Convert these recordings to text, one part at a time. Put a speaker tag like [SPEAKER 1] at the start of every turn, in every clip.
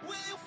[SPEAKER 1] Will you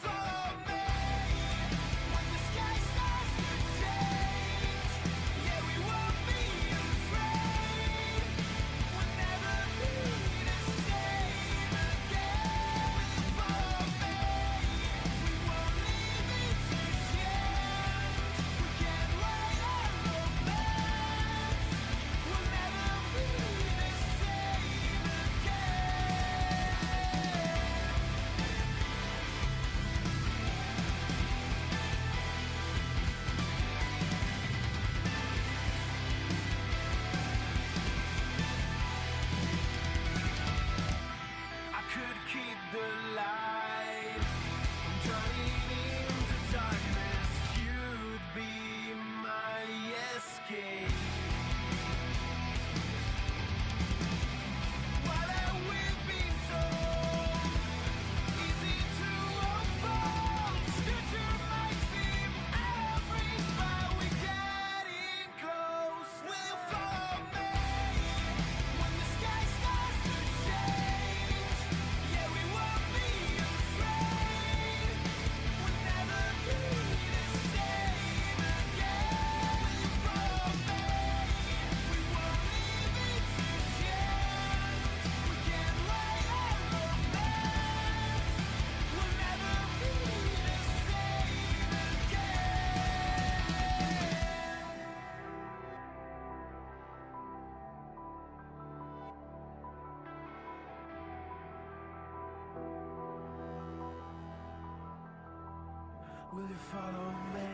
[SPEAKER 1] follow me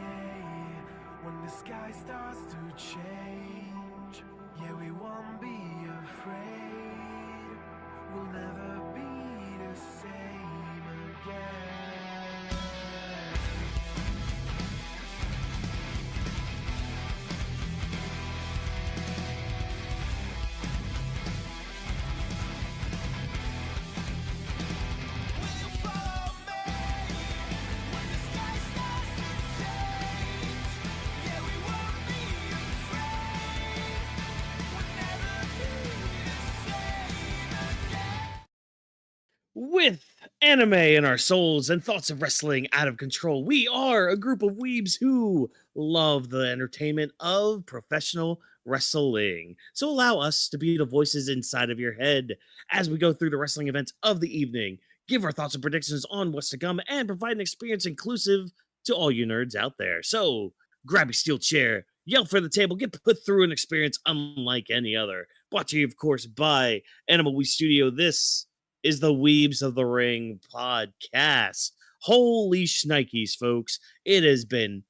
[SPEAKER 1] when the sky starts to change? Yeah, we won't be afraid. We'll never be the same again.
[SPEAKER 2] With anime in our souls and thoughts of wrestling out of control, we are a group of weebs who love the entertainment of professional wrestling. So allow us to be the voices inside of your head as we go through the wrestling events of the evening, give our thoughts and predictions on what's to come, and provide an experience inclusive to all you nerds out there. So grab your steel chair, yell for the table, get put through an experience unlike any other. Brought to you, of course, by Animal We Studio. This is the Weebs of the Ring podcast. Holy shnikes, folks. It has been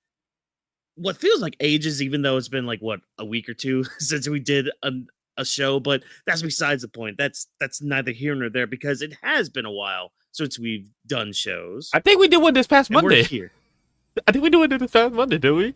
[SPEAKER 2] what feels like ages, even though it's been like, what, a week or two since we did a show, but that's besides the point. That's neither here nor there, because it has been a while since we've done shows.
[SPEAKER 3] I think we did one this past Monday.
[SPEAKER 2] We're here.
[SPEAKER 3] I think we did one this past Monday, didn't we?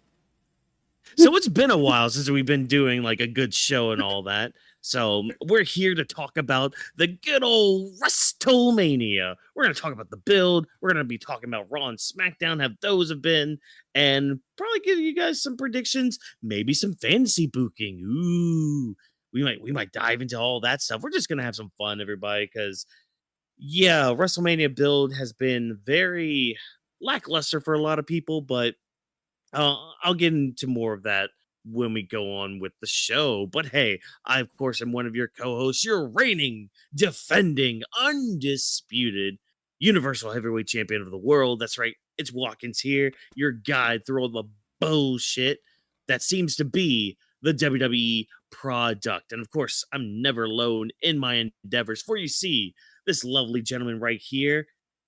[SPEAKER 2] So it's been a while since we've been doing like a good show and all that. So we're here to talk about the good old WrestleMania. We're going to talk about the build. We're going to be talking about Raw and SmackDown, how those have been, and probably give you guys some predictions, maybe some fantasy booking. Ooh, we might dive into all that stuff. We're just going to have some fun, everybody, because yeah, WrestleMania build has been very lackluster for a lot of people, but I'll get into more of that when we go on with the show. But hey, I, of course, am one of your co-hosts, your reigning, defending, undisputed Universal Heavyweight Champion of the world. That's right, it's Watkins here, your guide through all the bullshit that seems to be the WWE product. And of course, I'm never alone in my endeavors, for you see, this lovely gentleman right here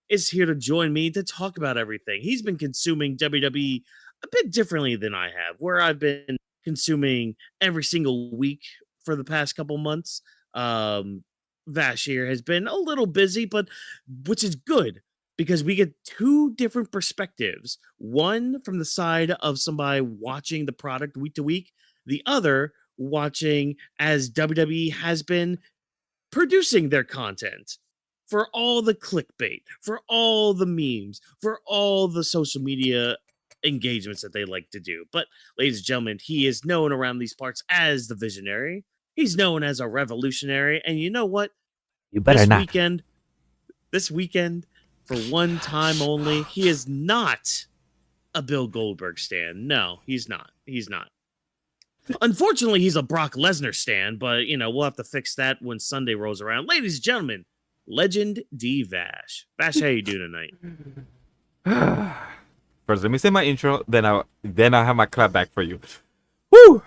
[SPEAKER 2] is here to join me to talk about everything. He's been consuming WWE a bit differently than I have, where I've been consuming every single week for the past couple months. Vash here has been a little busy, but which is good because we get two different perspectives. One from the side of somebody watching the product week to week, the other watching as WWE has been producing their content for all the clickbait, for all the memes, for all the social media engagements that they like to do. But ladies and gentlemen, he is known around these parts as the Visionary. He's known as a revolutionary. And you know what?
[SPEAKER 3] You better
[SPEAKER 2] this
[SPEAKER 3] not.
[SPEAKER 2] Weekend, for one time only. He is not a Bill Goldberg stan. No, he's not. He's not. Unfortunately, he's a Brock Lesnar stan, but we'll have to fix that when Sunday rolls around. Ladies and gentlemen, Legend D Vash. Vash, how you doing tonight?
[SPEAKER 3] First, let me say my intro, then I have my clap back for you. Woo!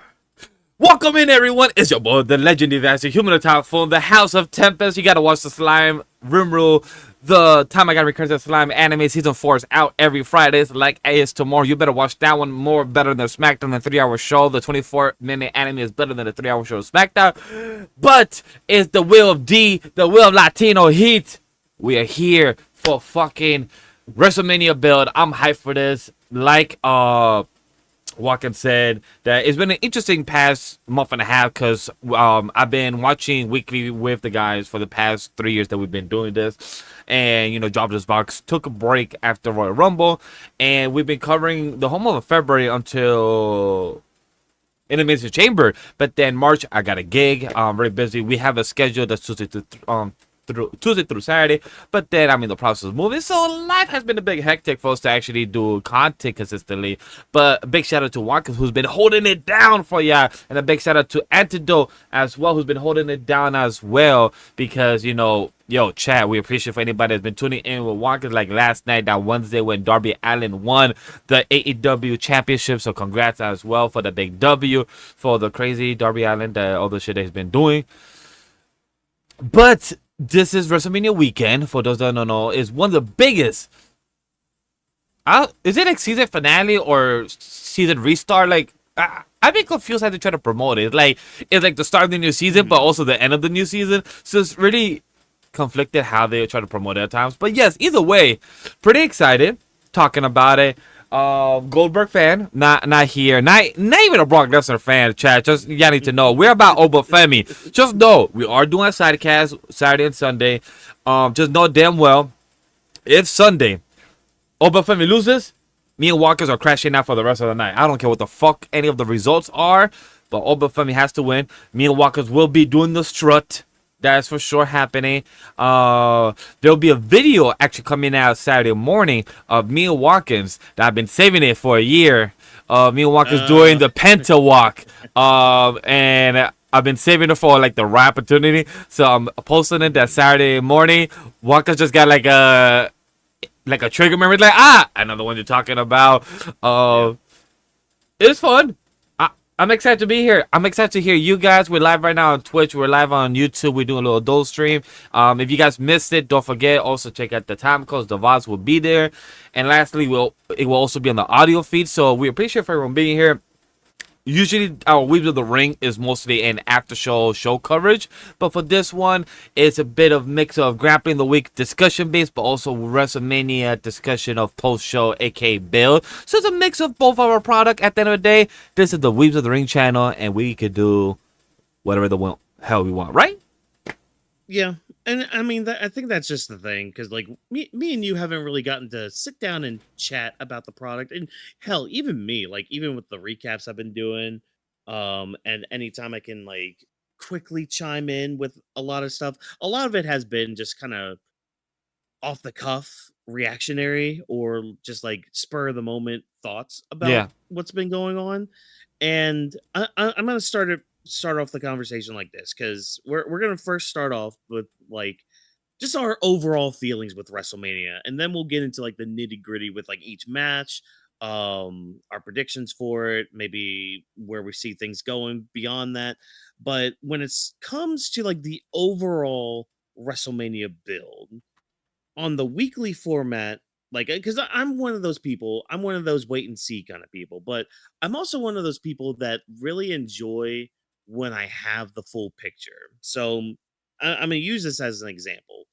[SPEAKER 3] Welcome in, everyone. It's your boy, the legendary Vash, the human attack phone, the House of Tempest. You gotta watch the Slime Room Rule. The time I got recurrent the Slime anime season 4 is out every Friday. Like AS tomorrow. You better watch that one more better than SmackDown, the 3-hour show. The 24-minute anime is better than the 3-hour show of SmackDown. But it's the will of D, the will of Latino Heat. We are here for fucking WrestleMania build. I'm hyped for this. Like Watkins said, that it's been an interesting past month and a half because I've been watching weekly with the guys for the past 3 years that we've been doing this, and dropped this box, took a break after Royal Rumble, and we've been covering the whole month of February until Elimination Chamber. But then March, I got a gig. I'm very busy. We have a schedule that's Tuesday through Saturday, but then I'm in the process of moving, so life has been a big hectic for us to actually do content consistently. But a big shout out to Watkins, who's been holding it down for ya, and a big shout out to Antidote as well, who's been holding it down as well, because chat, we appreciate for anybody that's been tuning in with Watkins, like last night, that Wednesday, when Darby Allin won the AEW championship. So congrats as well for the big W for the crazy Darby Allin, that all the shit that he's been doing. But this is WrestleMania weekend. For those that don't know, is one of the biggest. Is it a season finale or season restart? Like, I've been confused how they try to promote it. It's like the start of the new season, but also the end of the new season. So it's really conflicted how they try to promote it at times. But yes, either way, pretty excited talking about it. Goldberg fan, not here, not even a Brock Lesnar fan, chat. Just y'all need to know we're about Oba Femi. Just know we are doing a sidecast Saturday and Sunday. Just know damn well if Sunday Oba Femi loses, me and Walkers are crashing out for the rest of the night. I don't care what the fuck any of the results are, but Oba Femi has to win. Me and Walkers will be doing the strut. That's for sure happening. There'll be a video actually coming out Saturday morning of me and Watkins that I've been saving it for a year. Me and Watkins doing the Penta walk. And I've been saving it for like the right opportunity. So I'm posting it that Saturday morning. Watkins just got like a trigger memory. Like, I know the one you're talking about. It's fun. I'm excited to be here. I'm excited to hear you guys. We're live right now on Twitch. We're live on YouTube. We're doing a little dual stream. If you guys missed it, don't forget, also check out the time codes. The VODs will be there. And lastly, it will also be on the audio feed. So we appreciate for everyone being here. Usually our Weaves of the Ring is mostly an after show coverage, but for this one it's a bit of mix of Grappling the Week discussion based, but also WrestleMania discussion of post show, aka build. So it's a mix of both of our product. At the end of the day, this is the Weaves of the Ring channel, and we could do whatever the hell we want, right?
[SPEAKER 2] Yeah, and I mean, I think that's just the thing, because like me and you haven't really gotten to sit down and chat about the product, and hell, even me, like even with the recaps I've been doing, and anytime I can like quickly chime in with a lot of stuff, a lot of it has been just kind of off the cuff, reactionary, or just like spur of the moment thoughts about what's been going on, and I'm gonna start off the conversation like this, because we're gonna first start off with like just our overall feelings with WrestleMania, and then we'll get into like the nitty gritty with like each match, our predictions for it, maybe where we see things going beyond that. But when it comes to like the overall WrestleMania build on the weekly format, like, because I'm one of those people, I'm one of those wait and see kind of people, but I'm also one of those people that really enjoy when I have the full picture. So I'm going to use this as an example.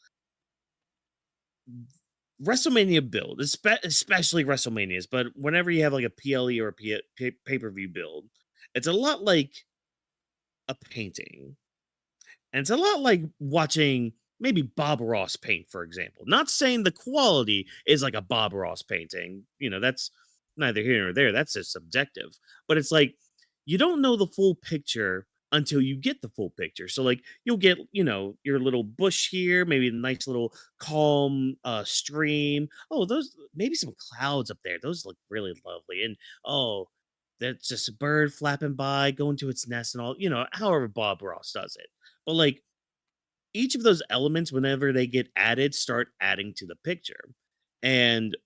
[SPEAKER 2] WrestleMania build, especially WrestleManias, but whenever you have like a PLE or a pay-per-view build, it's a lot like a painting. And it's a lot like watching maybe Bob Ross paint, for example. Not saying the quality is like a Bob Ross painting. That's neither here nor there. That's just subjective. But it's like, you don't know the full picture until you get the full picture. So like you'll get, your little bush here, maybe a nice little calm stream. Oh, those maybe some clouds up there. Those look really lovely. And oh, that's just a bird flapping by, going to its nest and all, however Bob Ross does it. But like each of those elements, whenever they get added, start adding to the picture. And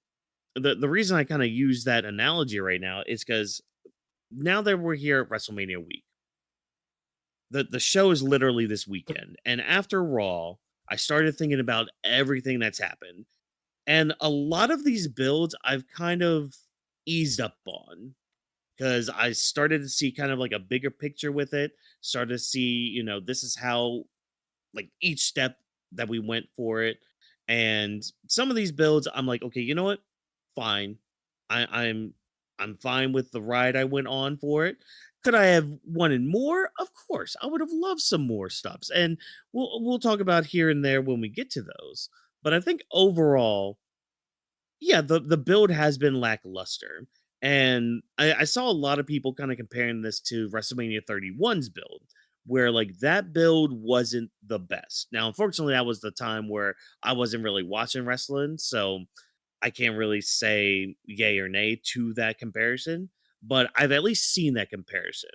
[SPEAKER 2] the reason I kind of use that analogy right now is because now that we're here at WrestleMania week, the show is literally this weekend. And after Raw, I started thinking about everything that's happened. And a lot of these builds I've kind of eased up on because I started to see kind of like a bigger picture with it. Started to see, this is how like each step that we went for it. And some of these builds, I'm like, okay, you know what? Fine. I'm fine with the ride I went on for it. Could I have wanted more? Of course. I would have loved some more stops. And we'll talk about here and there when we get to those. But I think overall, yeah, the build has been lackluster. And I saw a lot of people kind of comparing this to WrestleMania 31's build, where like that build wasn't the best. Now, unfortunately, that was the time where I wasn't really watching wrestling, so I can't really say yay or nay to that comparison, but I've at least seen that comparison.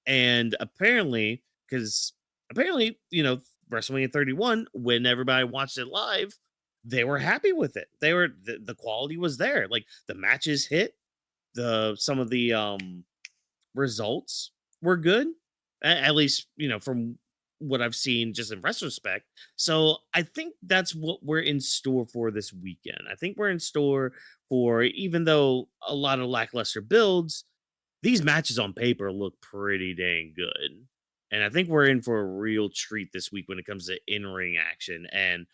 [SPEAKER 2] And apparently, WrestleMania 31, when everybody watched it live, they were happy with it. The quality was there. Like the matches hit, some of the results were good. At least, from what I've seen just in retrospect. So I think that's what we're in store for this weekend. I think we're in store for, even though a lot of lackluster builds, these matches on paper look pretty dang good. And I think we're in for a real treat this week when it comes to in-ring action. And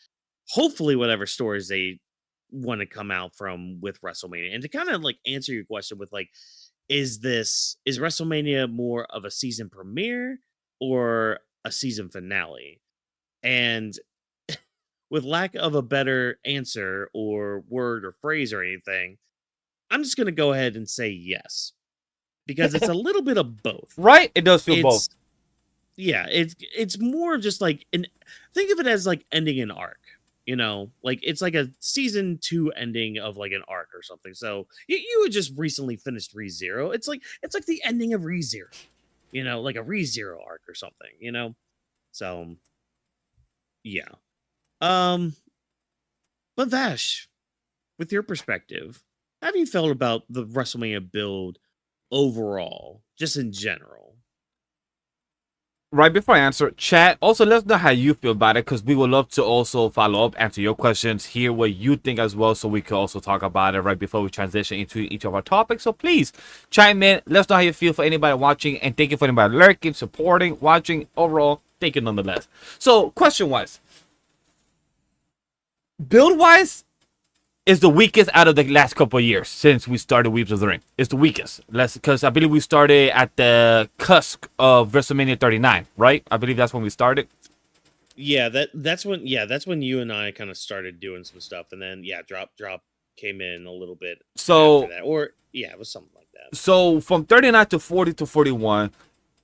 [SPEAKER 2] hopefully whatever stories they want to come out from with WrestleMania. And to kind of like answer your question with like, is WrestleMania more of a season premiere or a season finale? And with lack of a better answer or word or phrase or anything, I'm just going to go ahead and say yes, because it's a little bit of both.
[SPEAKER 3] Right? It does feel both.
[SPEAKER 2] Yeah, it's more just like think of it as like ending an arc. Like it's like a season 2 ending of like an arc or something. So you had just recently finished ReZero. It's like the ending of ReZero, like a ReZero arc or something, So yeah. But Vash, with your perspective, how have you felt about the WrestleMania build overall, just in general?
[SPEAKER 3] Right before I answer, chat, also let us know how you feel about it, because we would love to also follow up, answer your questions, hear what you think as well, so we can also talk about it right before we transition into each of our topics. So please chime in, let us know how you feel for anybody watching, and thank you for anybody lurking, supporting, watching. Overall, thank you nonetheless. So question-wise, build-wise, is the weakest out of the last couple of years since we started Weeps of the Ring. It's the weakest. Because I believe we started at the cusp of WrestleMania 39, right? I believe that's when we started.
[SPEAKER 2] Yeah, that's when you and I kind of started doing some stuff, and then drop came in a little bit
[SPEAKER 3] after
[SPEAKER 2] that. Or it was something like that.
[SPEAKER 3] So from 39 to 40 to 41,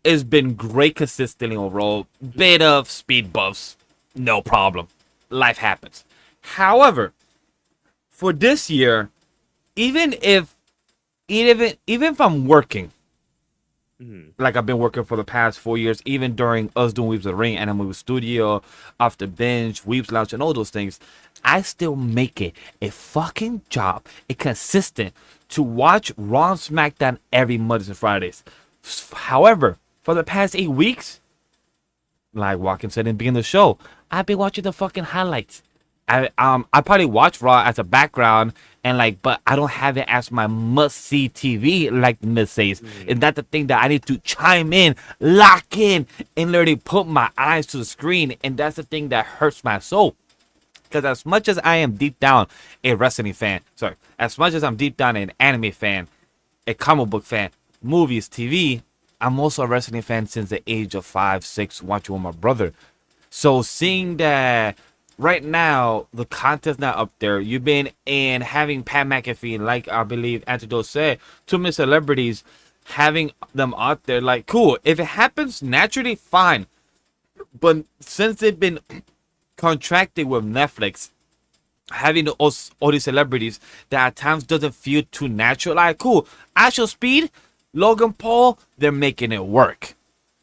[SPEAKER 3] it's been great consistently overall. Bit of speed buffs, no problem. Life happens. However, for this year, even if I'm working, like I've been working for the past 4 years, even during us doing Weeps of the Ring, and Movie Studio, Off the Bench, Weeps Lounge, and all those things, I still make it a fucking job, a consistent, to watch Raw and SmackDown every Mondays and Fridays. However, for the past 8 weeks, like Walken said in the beginning of the show, I've been watching the fucking highlights. I probably watch Raw as a background but I don't have it as my must-see TV, like the Miz says. And that's the thing that I need to chime in, lock in, and literally put my eyes to the screen. And that's the thing that hurts my soul. Because as much as I am deep down a wrestling fan, as much as I'm deep down an anime fan, a comic book fan, movies, TV, I'm also a wrestling fan since the age of 5, 6, watching with my brother. So seeing that right now, the content's not up there. You've been in having Pat McAfee, like I believe Antidote said, too many celebrities having them out there, like, cool. If it happens naturally, fine. But since they've been contracted with Netflix, having all these celebrities that at times doesn't feel too natural. Like, cool, Ishowspeed, Logan Paul, they're making it work.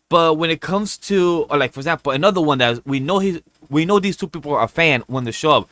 [SPEAKER 3] But when it comes to, or like for example, another one that we know these two people are a fan when they show up,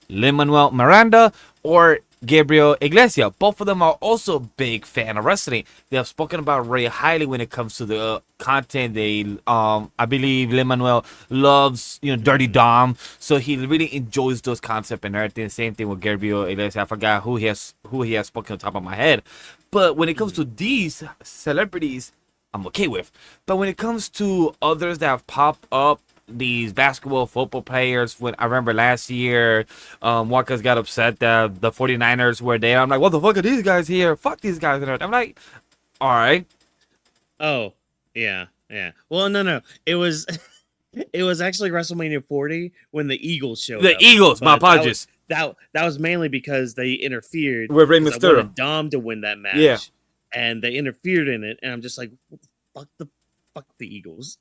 [SPEAKER 3] Lin-Manuel Miranda or Gabriel Iglesias. Both of them are also a big fan of wrestling. They have spoken about Rhea highly when it comes to the content. They, I believe Lin-Manuel loves, Dirty Dom, so he really enjoys those concepts and everything. Same thing with Gabriel Iglesias. I forgot who he has spoken on top of my head. But when it comes to these celebrities, I'm okay with. But when it comes to others that have popped up, these basketball, football players, when I remember last year, Walker's got upset that the 49ers were there. I'm like, what the fuck are these guys here? Fuck these guys. I'm like, all right.
[SPEAKER 2] Oh, yeah. Well, no. It was actually WrestleMania 40 when the Eagles showed up.
[SPEAKER 3] The Eagles, my apologies.
[SPEAKER 2] That was mainly because they interfered
[SPEAKER 3] with Rey Mysterio.
[SPEAKER 2] I wanted Dom to win that match.
[SPEAKER 3] Yeah.
[SPEAKER 2] And they interfered in it, and I'm just like, fuck the Eagles.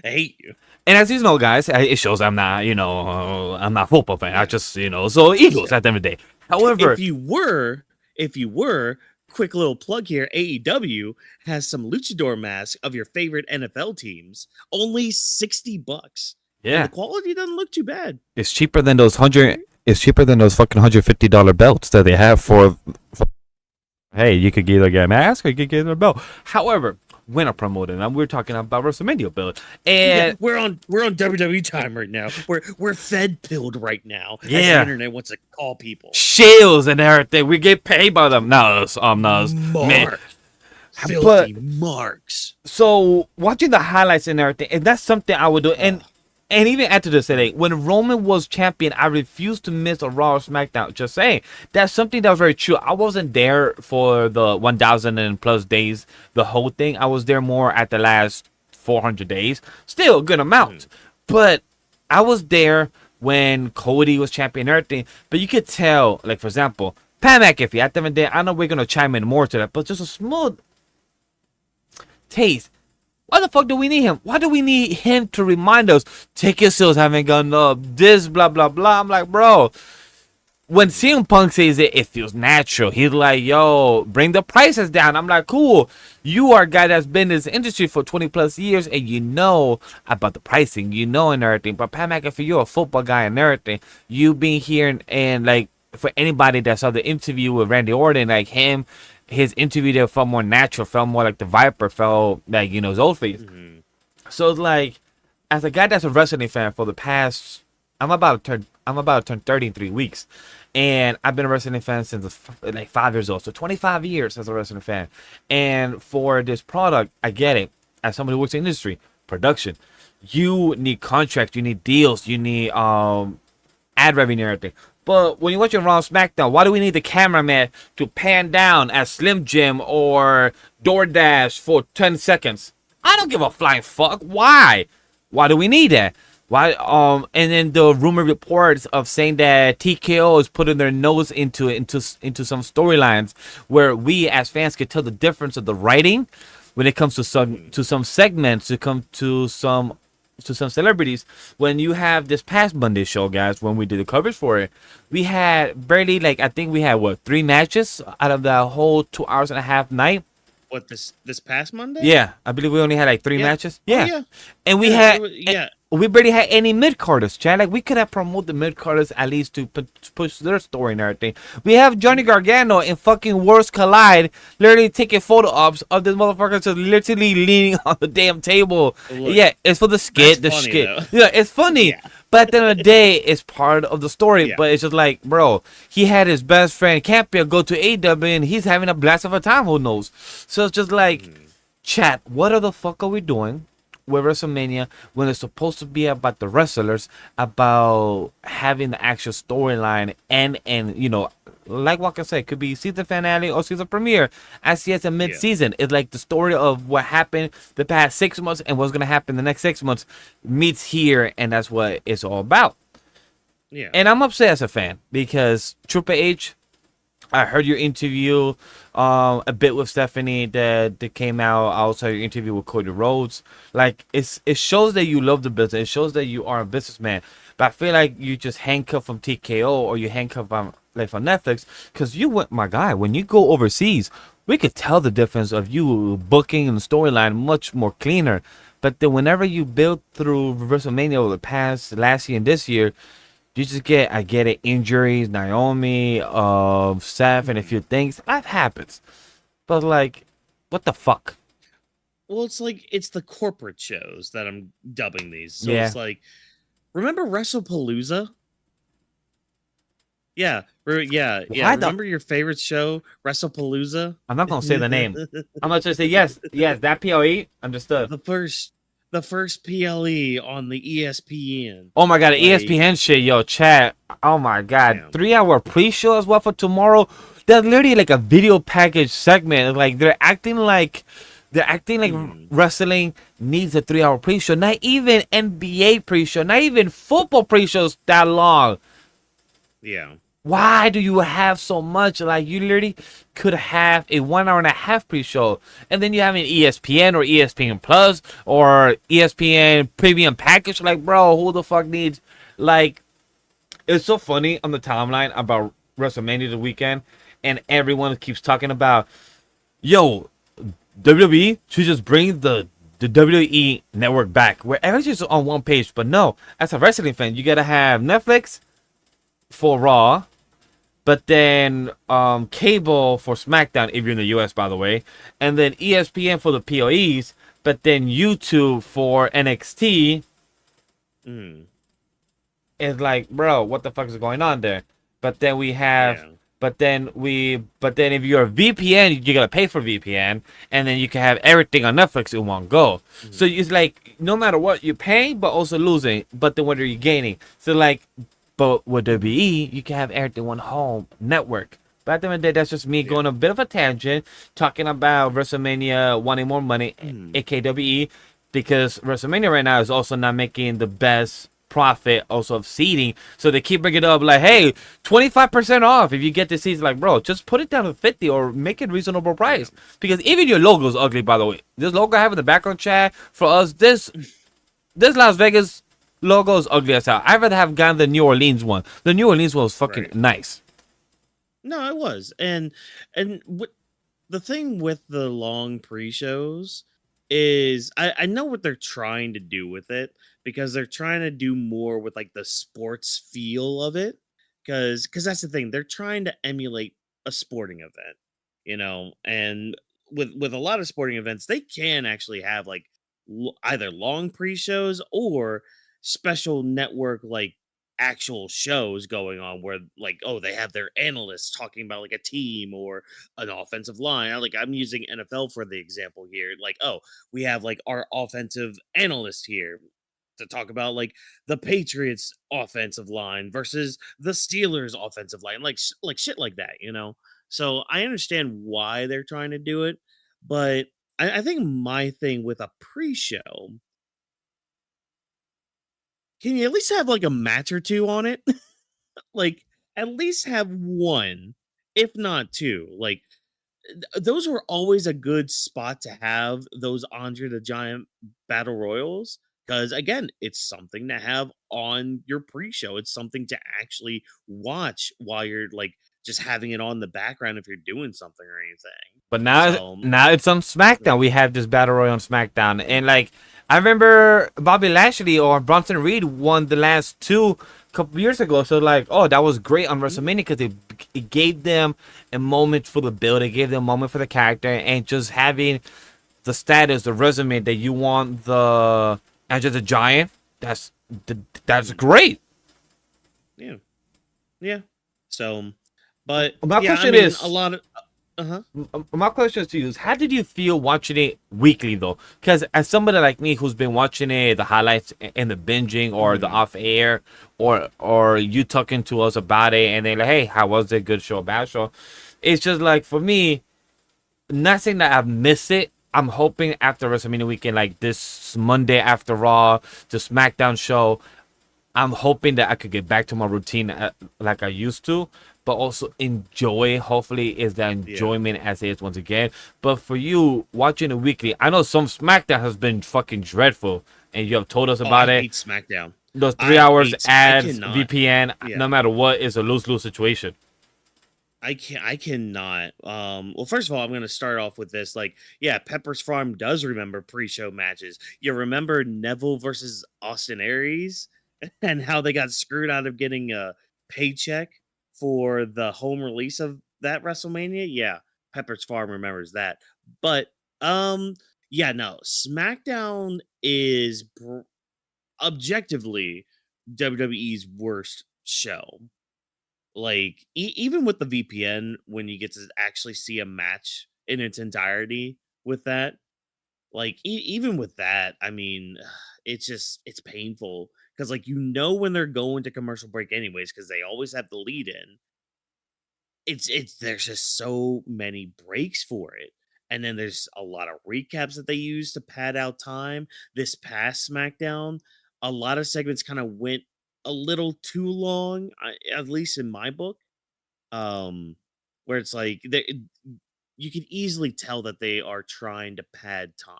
[SPEAKER 2] I hate you.
[SPEAKER 3] And as you know, guys, it shows I'm not, I'm not a football fan. I just, so Eagles at the end of the day. However,
[SPEAKER 2] if you were, quick little plug here, AEW has some luchador masks of your favorite NFL teams, only $60.
[SPEAKER 3] Yeah,
[SPEAKER 2] and the quality doesn't look too bad.
[SPEAKER 3] It's cheaper than those fucking $150 belts that they have for. Hey, you could either get a mask or you could get a belt. However, we're not promoting them. We're talking about WrestleMania build, and
[SPEAKER 2] we're on WWE time right now. We're Fed pilled right now.
[SPEAKER 3] Yeah,
[SPEAKER 2] as the internet wants to call people
[SPEAKER 3] shields and everything. We get paid by them. Filthy
[SPEAKER 2] marks.
[SPEAKER 3] So watching the highlights and everything, and that's something I would do. And even after this today, when Roman was champion, I refused to miss a Raw or SmackDown. Just saying. That's something that was very true. I wasn't there for the 1,000 and plus days, the whole thing. I was there more at the last 400 days. Still a good amount. But I was there when Cody was champion and everything. But you could tell, like, for example, Pat McAfee, at the end of the day, I know we're going to chime in more to that, but just a small taste. Why the fuck do we need him? Why do we need him to remind us ticket sales haven't gone up? This blah blah blah. I'm like, bro. When CM Punk says it, it feels natural. He's like, yo, bring the prices down. I'm like, cool. You are a guy that's been in this industry for 20 plus years, and you know about the pricing, and everything. But Pat McAfee, you're a football guy and everything. You being here and like for anybody that saw the interview with Randy Orton, like him. His interview there felt more natural, felt more like the Viper, felt like, his old face. Mm-hmm. So it's like, as a guy that's a wrestling fan for the past, I'm about to turn 30 in 3 weeks. And I've been a wrestling fan since like 5 years old. So 25 years as a wrestling fan. And for this product, I get it. As somebody who works in the industry, production, you need contracts, you need deals, you need ad revenue and everything. But when you're watching Raw SmackDown, why do we need the cameraman to pan down at Slim Jim or DoorDash for 10 seconds? I don't give a flying fuck. Why? Why do we need that? Why? And then the rumor reports of saying that TKO is putting their nose into some storylines where we as fans can tell the difference of the writing when it comes to some segments, to come to some celebrities. When you have this past Monday show, guys, when we did the coverage for it, we had barely, like, I think we had 3 matches out of the whole 2 hours and a half night.
[SPEAKER 2] What, this past Monday?
[SPEAKER 3] Yeah, I believe we only had like 3 matches. Yeah.
[SPEAKER 2] Oh, yeah.
[SPEAKER 3] And we we barely had any mid-carders, Chad. Like, we could have promoted the mid-carders at least to push their story and everything. We have Johnny Gargano in fucking Worlds Collide literally taking photo ops of this motherfucker just literally leaning on the damn table. Look, yeah, it's for the skit. The skit. Yeah, it's funny. Yeah. But at the end of the day, it's part of the story. Yeah. But it's just like, bro, he had his best friend Campia go to AW and he's having a blast of a time. Who knows? So it's just like, chat, what the fuck are we doing with WrestleMania when it's supposed to be about the wrestlers, about having the actual storyline and like Walker said, it could be season finale or season premiere. I see it as a mid-season. It's like the story of what happened the past 6 months and what's gonna happen the next 6 months meets here, and that's what it's all about. Yeah. And I'm upset as a fan because Triple H, I heard your interview a bit with Stephanie that came out. I also heard your interview with Cody Rhodes. Like it shows that you love the business. It shows that you are a businessman. But I feel like you just handcuff from TKO or you handcuff from Netflix because you went, my guy. When you go overseas, we could tell the difference of you booking and storyline much more cleaner. But then whenever you build through WrestleMania over the past last year and this year, you just get, I get it, injuries, Naomi, Seth, and a few things. That happens. But, like, what the fuck?
[SPEAKER 2] Well, it's like it's the corporate shows that I'm dubbing these. So
[SPEAKER 3] Yeah.
[SPEAKER 2] it's like, remember WrestlePalooza? Yeah, yeah.
[SPEAKER 3] Why the-
[SPEAKER 2] Remember your favorite show, WrestlePalooza?
[SPEAKER 3] I'm not going to say the name. I'm not going to say yes, that PLE. Understood.
[SPEAKER 2] The first PLE on the ESPN.
[SPEAKER 3] Oh, my God.
[SPEAKER 2] Like,
[SPEAKER 3] ESPN shit, yo, chat. Oh, my God.
[SPEAKER 2] Damn.
[SPEAKER 3] 3-hour pre-show as well for tomorrow. That's literally like a video package segment. Like, they're acting like wrestling needs a 3-hour pre-show. Not even NBA pre-show. Not even football pre-shows that long.
[SPEAKER 2] Yeah.
[SPEAKER 3] Why do you have so much? Like, you literally could have a 1.5-hour pre-show, and then you have an ESPN or ESPN Plus or ESPN Premium package. Like, bro, who the fuck needs? Like, it's so funny on the timeline about WrestleMania this weekend, and everyone keeps talking about, yo, WWE should just bring the WWE network back, where everything's on one page. But no, as a wrestling fan, you gotta have Netflix for Raw, but then cable for SmackDown if you're in the US, by the way, and then ESPN for the POEs, but then YouTube for NXT. It's like, bro, what the fuck is going on there? But then we have, but then if you're a VPN, you gotta pay for VPN, and then you can have everything on Netflix in one go. So it's like, no matter what, you're paying, but also losing. But then what are you gaining? So like, but with WWE, you can have everything one home network. But at the end of the day, that's just me going a bit of a tangent, talking about WrestleMania wanting more money, AKWE, because WrestleMania right now is also not making the best profit also of seating. So they keep bringing it up like, hey, 25% off if you get the seats. Like, bro, just put it down to 50 or make it reasonable price. Because even your logo is ugly, by the way. This logo I have in the background chat, for us, this Las Vegas logo is ugly as hell. I'd rather have gotten the New Orleans one. The New Orleans one was fucking nice.
[SPEAKER 2] No, it was. And the thing with the long pre-shows is I know what they're trying to do with it, because they're trying to do more with like the sports feel of it. Because that's the thing. They're trying to emulate a sporting event, and with a lot of sporting events, they can actually have like either long pre-shows or special network like actual shows going on where like, oh, they have their analysts talking about like a team or an offensive line. Like, I'm using NFL for the example here. Like, oh, we have like our offensive analyst here to talk about like the Patriots offensive line versus the Steelers offensive line, like shit like that, So I understand why they're trying to do it, but I think my thing with a pre-show, can you at least have like a match or two on it? Like, at least have one, if not two. Like, those were always a good spot to have, those Andre the Giant battle royals, because again, it's something to have on your pre-show. It's something to actually watch while you're like just having it on the background if you're doing something or anything.
[SPEAKER 3] But now it's on SmackDown. We have this battle royal on SmackDown, and like, I remember Bobby Lashley or Bronson Reed won the last two couple years ago. So like, oh, that was great on WrestleMania because it gave them a moment for the build. It gave them a moment for the character, and just having the status, the resume that you want the Andre the Giant. That's great.
[SPEAKER 2] Yeah. So, but
[SPEAKER 3] my question is
[SPEAKER 2] a lot of.
[SPEAKER 3] My question to you is, how did you feel watching it weekly though? Because as somebody like me who's been watching it, the highlights and the binging or the off air, or you talking to us about it, and they're like, hey, how was it? Good show, bad show? It's just like, for me, not saying that I've missed it. I'm hoping after WrestleMania weekend, like this Monday after Raw, the SmackDown show, I'm hoping that I could get back to my routine like I used to, but also enjoy. Hopefully, is that enjoyment as it is once again. But for you watching the weekly, I know some SmackDown has been fucking dreadful, and you have told us about
[SPEAKER 2] I
[SPEAKER 3] it.
[SPEAKER 2] hate SmackDown.
[SPEAKER 3] Those 3 hours
[SPEAKER 2] I
[SPEAKER 3] ads,
[SPEAKER 2] cannot.
[SPEAKER 3] VPN,
[SPEAKER 2] Yeah.
[SPEAKER 3] no matter what, is a lose-lose situation.
[SPEAKER 2] I cannot. Well, first of all, I'm gonna start off with this. Like, yeah, Pepper's Farm does remember pre-show matches. You remember Neville versus Austin Aries and how they got screwed out of getting a paycheck for the home release of that WrestleMania? Yeah, Pepper's Farm remembers that. But yeah, no, SmackDown is objectively WWE's worst show. Like even with the VPN, when you get to actually see a match in its entirety with that, like even with that, I mean, it's painful because like when they're going to commercial break anyways because they always have the lead in. It's there's just so many breaks for it. And then there's a lot of recaps that they use to pad out time. This past SmackDown, a lot of segments kind of went a little too long, at least in my book. Where it's like you could easily tell that they are trying to pad time.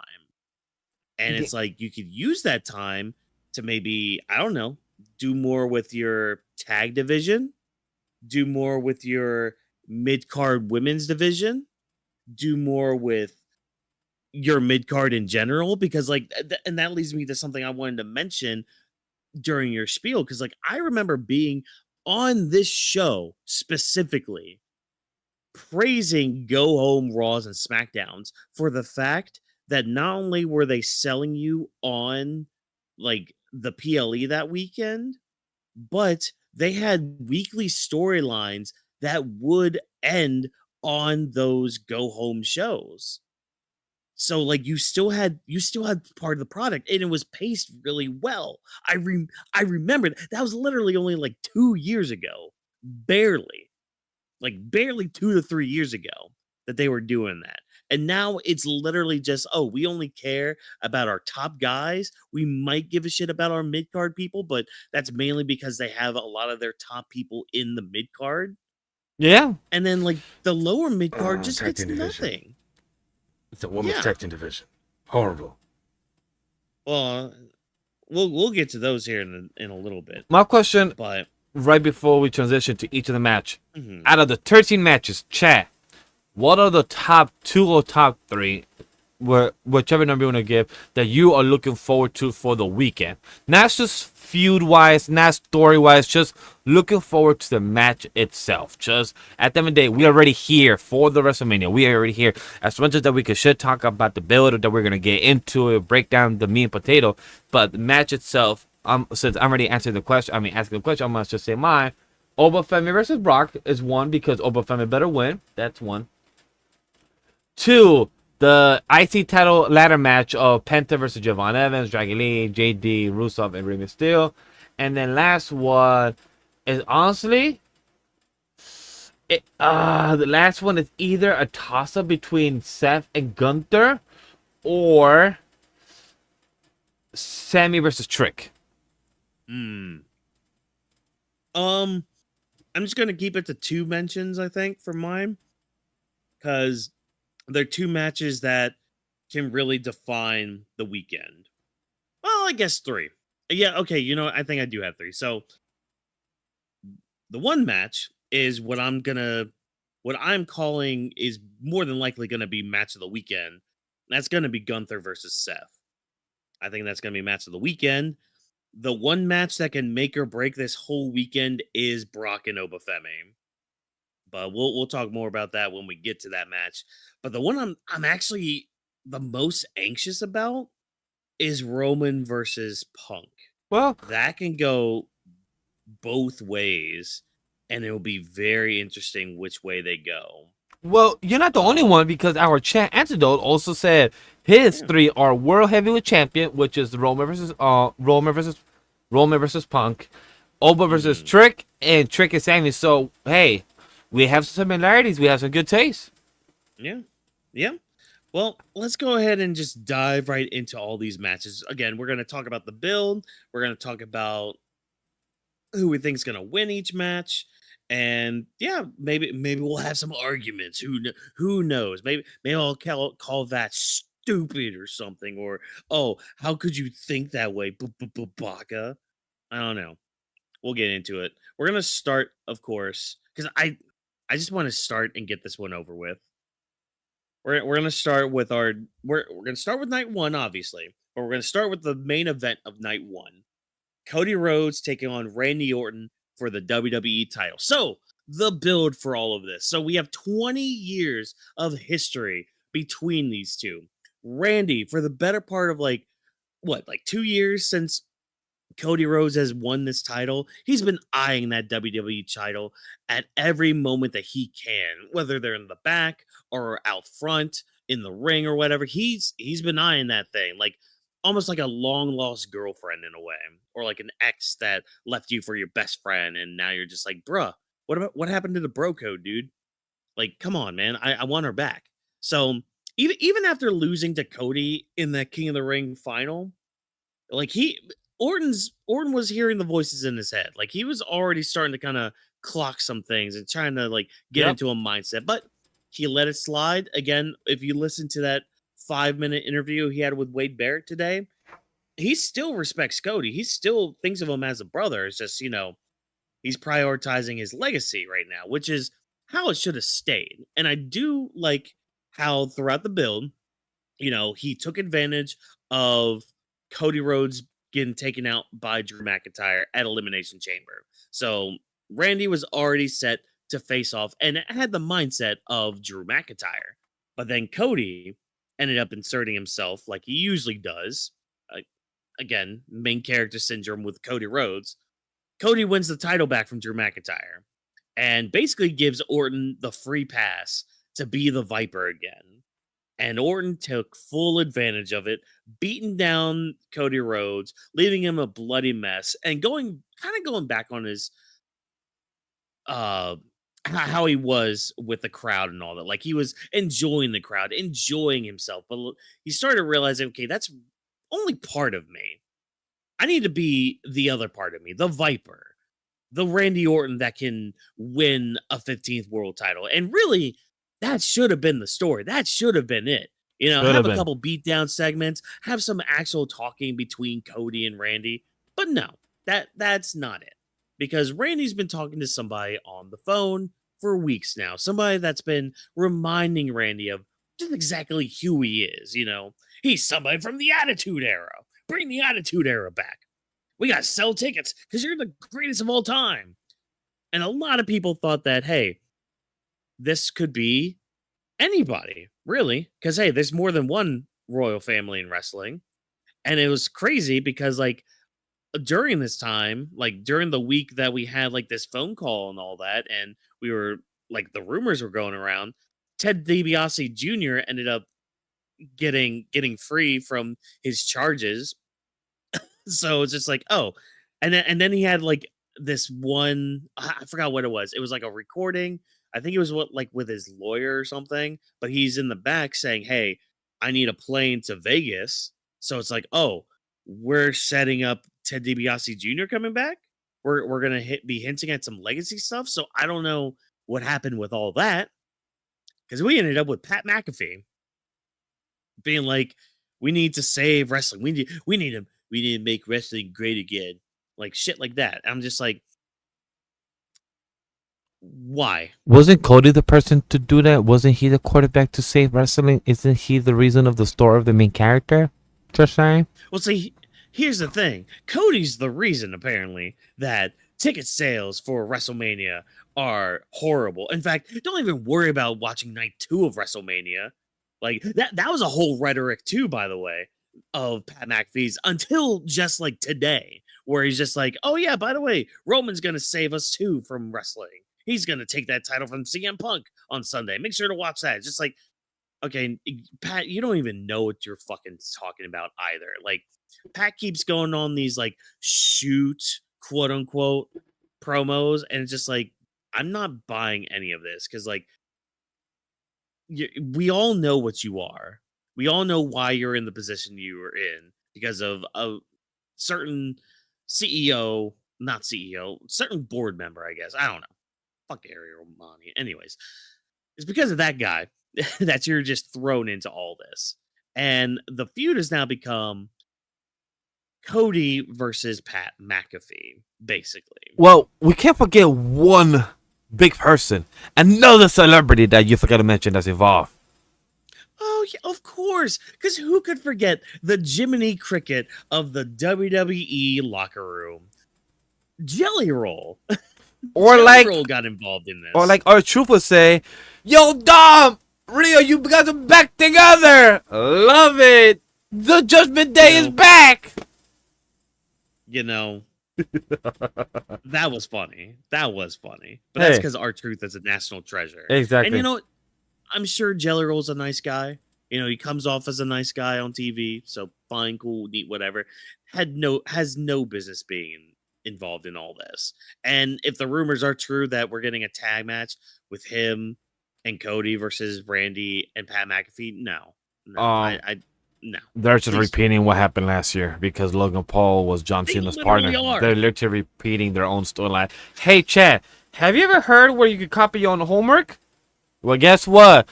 [SPEAKER 2] And it's like you could use that time to maybe, I don't know, do more with your tag division, do more with your mid-card women's division, do more with your mid-card in general, because like and that leads me to something I wanted to mention during your spiel, because like I remember being on this show specifically praising go home Raws and SmackDowns for the fact that not only were they selling you on like the PLE that weekend, but they had weekly storylines that would end on those go home shows. So like you still had part of the product and it was paced really well. I remember that was literally only like 2 years ago. Barely. Like barely 2 to 3 years ago that they were doing that. And now it's literally just, oh, we only care about our top guys. We might give a shit about our mid card people, but that's mainly because they have a lot of their top people in the mid card.
[SPEAKER 3] Yeah.
[SPEAKER 2] And then like the lower mid card just
[SPEAKER 4] tag
[SPEAKER 2] gets
[SPEAKER 4] team division.
[SPEAKER 2] nothing.
[SPEAKER 4] It's a women's tag team division. Horrible.
[SPEAKER 2] Well, we'll get to those here in a little bit.
[SPEAKER 3] My question,
[SPEAKER 2] But
[SPEAKER 3] right before we transition to each of the match, out of the 13 matches, chat, what are the top 2 or top 3, whichever number you want to give, that you are looking forward to for the weekend? Not just feud-wise, not story-wise, just looking forward to the match itself. Just at the end of the day, we are already here for the WrestleMania. We are already here. As much as that we should talk about the build that we're going to get into it, break down the meat and potato, but the match itself, since I'm already answering the question, asking the question, I'm going to just say mine. Femi versus Brock is 1 because Femi better win. That's 1. 2, the IC title ladder match of Penta versus Javon Evans, Dragon Lee, Jade, Rusev, and Rey Mysterio. And then last one is honestly, the last one is either a toss-up between Seth and Gunther or Sami versus Trick.
[SPEAKER 2] I'm just gonna keep it to 2 mentions, I think, for mine. Because they're 2 matches that can really define the weekend. Well, I guess 3. Yeah, okay, I think I do have 3. So the one match is what I'm calling is more than likely gonna be match of the weekend. That's gonna be Gunther versus Seth. I think that's gonna be match of the weekend. The one match that can make or break this whole weekend is Brock and Femi. But we'll talk more about that when we get to that match. But the one I'm actually the most anxious about is Roman versus Punk.
[SPEAKER 3] Well,
[SPEAKER 2] That can go both ways, and it'll be very interesting which way they go.
[SPEAKER 3] Well, you're not the only one, because our chat antidote also said his 3 are World Heavyweight Champion, which is Roman versus Punk, Oba versus Trick, and Trick and Sami. So hey, we have some similarities. We have some good taste.
[SPEAKER 2] Yeah. Well, let's go ahead and just dive right into all these matches. Again, we're going to talk about the build. We're going to talk about who we think's gonna win each match. And yeah, maybe we'll have some arguments. Who knows? Maybe I'll call that stupid or something. Or oh, how could you think that way, Baka? I don't know. We'll get into it. We're gonna start, of course, because I just want to start and get this one over with. We're gonna start with we're gonna start with night one, obviously, but we're gonna start with the main event of night one. Cody Rhodes taking on Randy Orton for the WWE title. So, the build for all of this. So, we have 20 years of history between these two. Randy, for the better part of like 2 years since Cody Rhodes has won this title, he's been eyeing that WWE title at every moment that he can, whether they're in the back or out front in the ring or whatever. He's been eyeing that thing, like almost like a long lost girlfriend in a way, or like an ex that left you for your best friend, and now you're just like, bruh, what happened to the bro code, dude? Like, come on, man, I want her back. So even after losing to Cody in the King of the Ring final, like Orton was hearing the voices in his head. Like he was already starting to kind of clock some things and trying to like get into a mindset, but he let it slide. Again, if you listen to that 5-minute interview he had with Wade Barrett today, he still respects Cody. He still thinks of him as a brother. It's just, he's prioritizing his legacy right now, which is how it should have stayed. And I do like how throughout the build, he took advantage of Cody Rhodes getting taken out by Drew McIntyre at Elimination Chamber. So Randy was already set to face off and had the mindset of Drew McIntyre. But then Cody ended up inserting himself like he usually does. Again, main character syndrome with Cody Rhodes. Cody wins the title back from Drew McIntyre and basically gives Orton the free pass to be the Viper again. And Orton took full advantage of it, beating down Cody Rhodes, leaving him a bloody mess, and going back on his how he was with the crowd and all that. Like he was enjoying the crowd, enjoying himself, but he started realizing, okay, that's only part of me. I need to be the other part of me, the Viper, the Randy Orton that can win a 15th world title. And really, that should have been the story. That should have been it. Have a couple beatdown segments, have some actual talking between Cody and Randy. But no, that's not it. Because Randy's been talking to somebody on the phone for weeks now. Somebody that's been reminding Randy of just exactly who he is. He's somebody from the Attitude Era. Bring the Attitude Era back. We got to sell tickets because you're the greatest of all time. And a lot of people thought that, hey, this could be anybody, really. Because, hey, there's more than one royal family in wrestling. And it was crazy because, like, during this time, like, during the week that we had, like, this phone call and all that, and we were, like, the rumors were going around, Ted DiBiase Jr. ended up getting free from his charges. So it's just like, oh, and then he had like this one, I forgot what it was. It was like a recording. I think it was with his lawyer or something, but he's in the back saying, hey, I need a plane to Vegas. So it's like, oh, we're setting up Ted DiBiase Jr. coming back. We're going to be hinting at some legacy stuff. So I don't know what happened with all that, because we ended up with Pat McAfee being like, we need to save wrestling. We need to make wrestling great again. Like shit like that. I'm just like, why?
[SPEAKER 3] Wasn't Cody the person to do that? Wasn't he the quarterback to save wrestling? Isn't he the reason of the story of the main character? Just saying.
[SPEAKER 2] Well, see, here's the thing. Cody's the reason, apparently, that ticket sales for WrestleMania are horrible. In fact, don't even worry about watching night 2 of WrestleMania. Like, that was a whole rhetoric, too, by the way, of Pat McAfee's, until just, like, today, where he's just like, oh, yeah, by the way, Roman's going to save us, too, from wrestling. He's going to take that title from CM Punk on Sunday. Make sure to watch that. It's just like, okay, Pat, you don't even know what you're fucking talking about either. Like, Pat keeps going on these, like, shoot, quote-unquote, promos, and it's just like, I'm not buying any of this, because, like, we all know what you are. We all know why you're in the position you were in, because of a certain CEO not CEO, certain board member, I guess. I don't know. Fuck Ariel Romani. Anyways, it's because of that guy that you're just thrown into all this. And the feud has now become Cody versus Pat McAfee, basically.
[SPEAKER 3] Well, we can't forget one big person, another celebrity that you forgot to mention that's involved.
[SPEAKER 2] Oh, yeah, of course. Because who could forget the Jiminy Cricket of the WWE locker room? Jelly Roll.
[SPEAKER 3] Or
[SPEAKER 2] Jelly Roll got involved in this.
[SPEAKER 3] Or like our truth would say, yo, Dom, Rhea, you guys are back together. Love it. The Judgment Day is back.
[SPEAKER 2] You know, that was funny. That was funny. But that's because our truth is a national treasure.
[SPEAKER 3] Exactly.
[SPEAKER 2] And you know, I'm sure Jelly Roll's a nice guy. You know, he comes off as a nice guy on TV. So fine, cool, neat, whatever. Has no business being involved in all this. And if the rumors are true that we're getting a tag match with him and Cody versus Randy and Pat McAfee, no. No.
[SPEAKER 3] They're just repeating what happened last year because Logan Paul was John Cena's partner. They're literally repeating their own storyline. Hey, Chad, have you ever heard where you could copy your own homework? Well, guess what?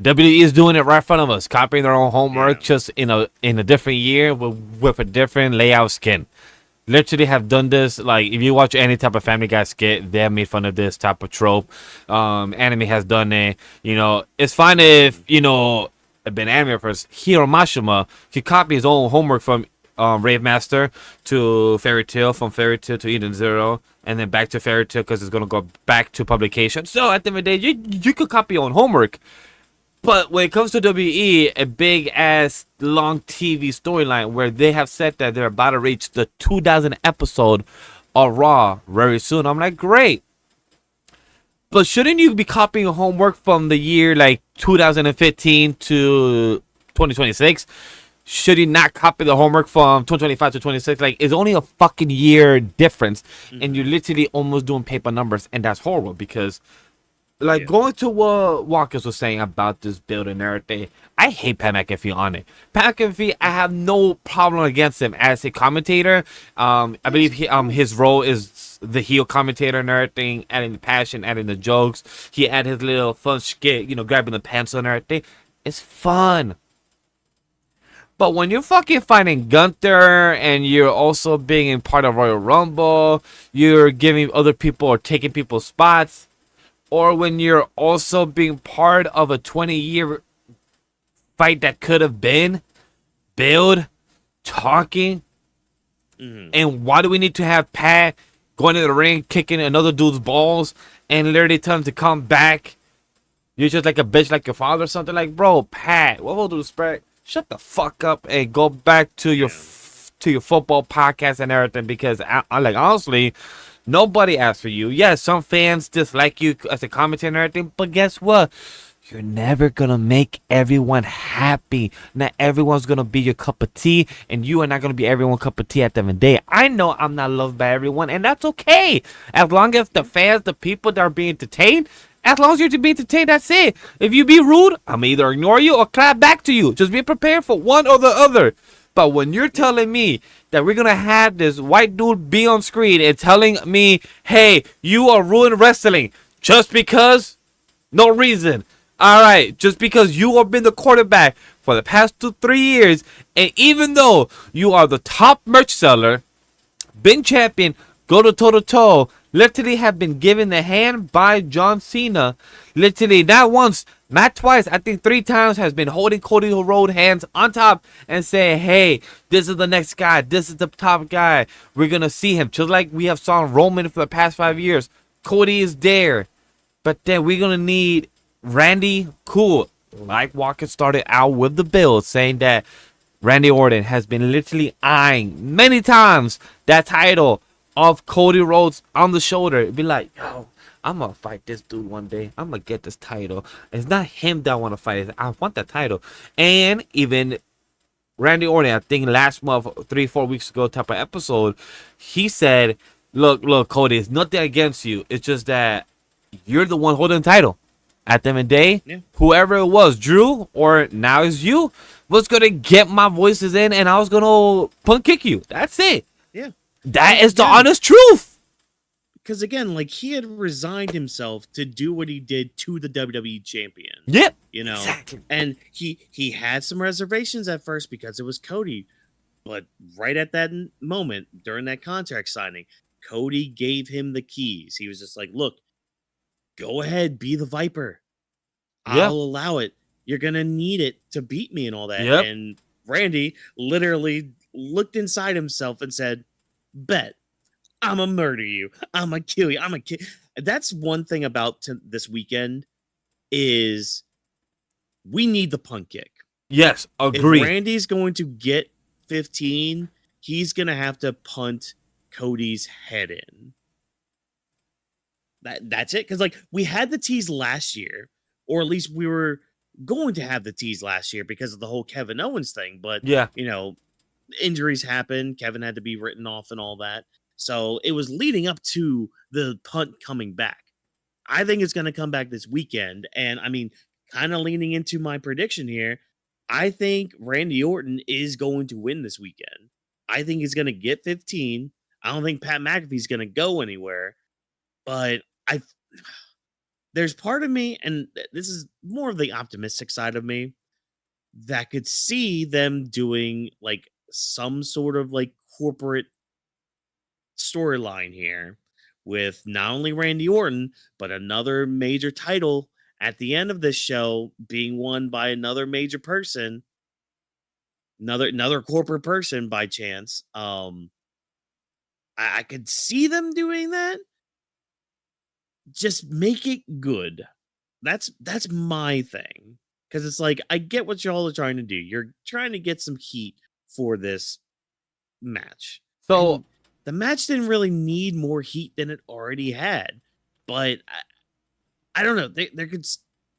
[SPEAKER 3] WWE is doing it right in front of us, copying their own homework, just in a different year with a different layout skin. Literally have done this. Like, if you watch any type of Family Guy skit, they have made fun of this type of trope. Anime has done it. You know, it's fine if, you know, been anime first. Hiro Mashima, he copied his own homework from Rave Master to Fairy Tail, from Fairy Tail to Eden Zero, and then back to Fairy Tail because it's going to go back to publication. So at the end of the day, you could copy your own homework. But when it comes to WWE, a big ass long TV storyline where they have said that they're about to reach the 2000 episode of Raw very soon. I'm like, great. But shouldn't you be copying homework from the year like 2015 to 2026? Should you not copy the homework from 2025 to 26? Like, it's only a fucking year difference. And you're literally almost doing paper numbers. And that's horrible because, like, going to what Walkers was saying about this build and everything, I hate Pat McAfee on it. Pat McAfee, I have no problem against him as a commentator. I believe his role is the heel commentator and everything, adding the passion, adding the jokes. He had his little fun skit, you know, grabbing the pencil and everything. It's fun. But when you're fucking fighting Gunther and you're also being part of Royal Rumble, you're giving other people or taking people's spots, or when you're also being part of a 20-year fight that could have been, build, talking, and why do we need to have Pat going to the ring, kicking another dude's balls, and literally telling him to come back? You're just like a bitch like your father or something. Like, bro, Pat, what will do respect? Shut the fuck up and go back to your football podcast and everything, because I like, honestly, nobody asked for you. Yes, some fans dislike you as a commentator and everything, but guess what? You're never gonna make everyone happy. Not everyone's gonna be your cup of tea, and you are not gonna be everyone's cup of tea at the end of the day. I know I'm not loved by everyone, and that's okay. As long as the fans, the people that are being entertained, as long as you're to be entertained, that's it. If you be rude, I'm either ignore you or clap back to you. Just be prepared for one or the other. But when you're telling me that we're going to have this white dude be on screen and telling me, hey, you are ruining wrestling just because, no reason. All right, just because you have been the quarterback for the past 2-3 years, and even though you are the top merch seller, been champion, go to toe-to-toe, literally have been given the hand by John Cena, literally not once, not twice, I think 3 times, has been holding Cody Rhodes' hands on top and saying, hey, this is the next guy, this is the top guy, we're going to see him, just like we have saw Roman for the past 5 years. Cody is there, but then we're going to need Randy. Cool. Like Walker started out with the build, saying that Randy Orton has been literally eyeing many times that title of Cody Rhodes on the shoulder. It'd be like, yo, I'm gonna fight this dude one day. I'm gonna get this title. It's not him that I want to fight. I want that title. And even Randy Orton, I think last month, 3-4 weeks ago type of episode, he said, look, Cody, it's nothing against you. It's just that you're the one holding the title. At the end of the day, whoever it was, Drew, or now is you, was going to get my voices in, and I was going to punk kick you. That's it.
[SPEAKER 2] Yeah.
[SPEAKER 3] That is the honest truth.
[SPEAKER 2] Because again, like he had resigned himself to do what he did to the WWE champion.
[SPEAKER 3] Yep.
[SPEAKER 2] You know,
[SPEAKER 3] Exactly.
[SPEAKER 2] and he had some reservations at first because it was Cody. But right at that moment, during that contract signing, Cody gave him the keys. He was just like, look, go ahead, be the Viper.
[SPEAKER 3] Yeah.
[SPEAKER 2] I'll allow it. You're going to need it to beat me and all that.
[SPEAKER 3] Yep.
[SPEAKER 2] And Randy literally looked inside himself and said, bet, I'm going to murder you. I'm going to kill you. I'm going to kill. That's one thing about this weekend is we need the punt kick.
[SPEAKER 3] Yes, agree.
[SPEAKER 2] If Randy's going to get 15, he's going to have to punt Cody's head in. That's it. Because, like, we had the tease last year, or at least we were going to have the tease last year because of the whole Kevin Owens thing. But,
[SPEAKER 3] Yeah.
[SPEAKER 2] you know, injuries happened. Kevin had to be written off and all that. So it was leading up to the punt coming back. I think it's going to come back this weekend. And, I mean, kind of leaning into my prediction here, I think Randy Orton is going to win this weekend. I think he's going to get 15. I don't think Pat McAfee's going to go anywhere. But there's part of me, and this is more of the optimistic side of me, that could see them doing like some sort of like corporate storyline here with not only Randy Orton, but another major title at the end of this show being won by another major person, another corporate person by chance. I could see them doing that. Just make it good. That's my thing. Because it's like, I get what y'all are trying to do. You're trying to get some heat for this match.
[SPEAKER 3] So
[SPEAKER 2] And the match didn't really need more heat than it already had. But I don't know. There could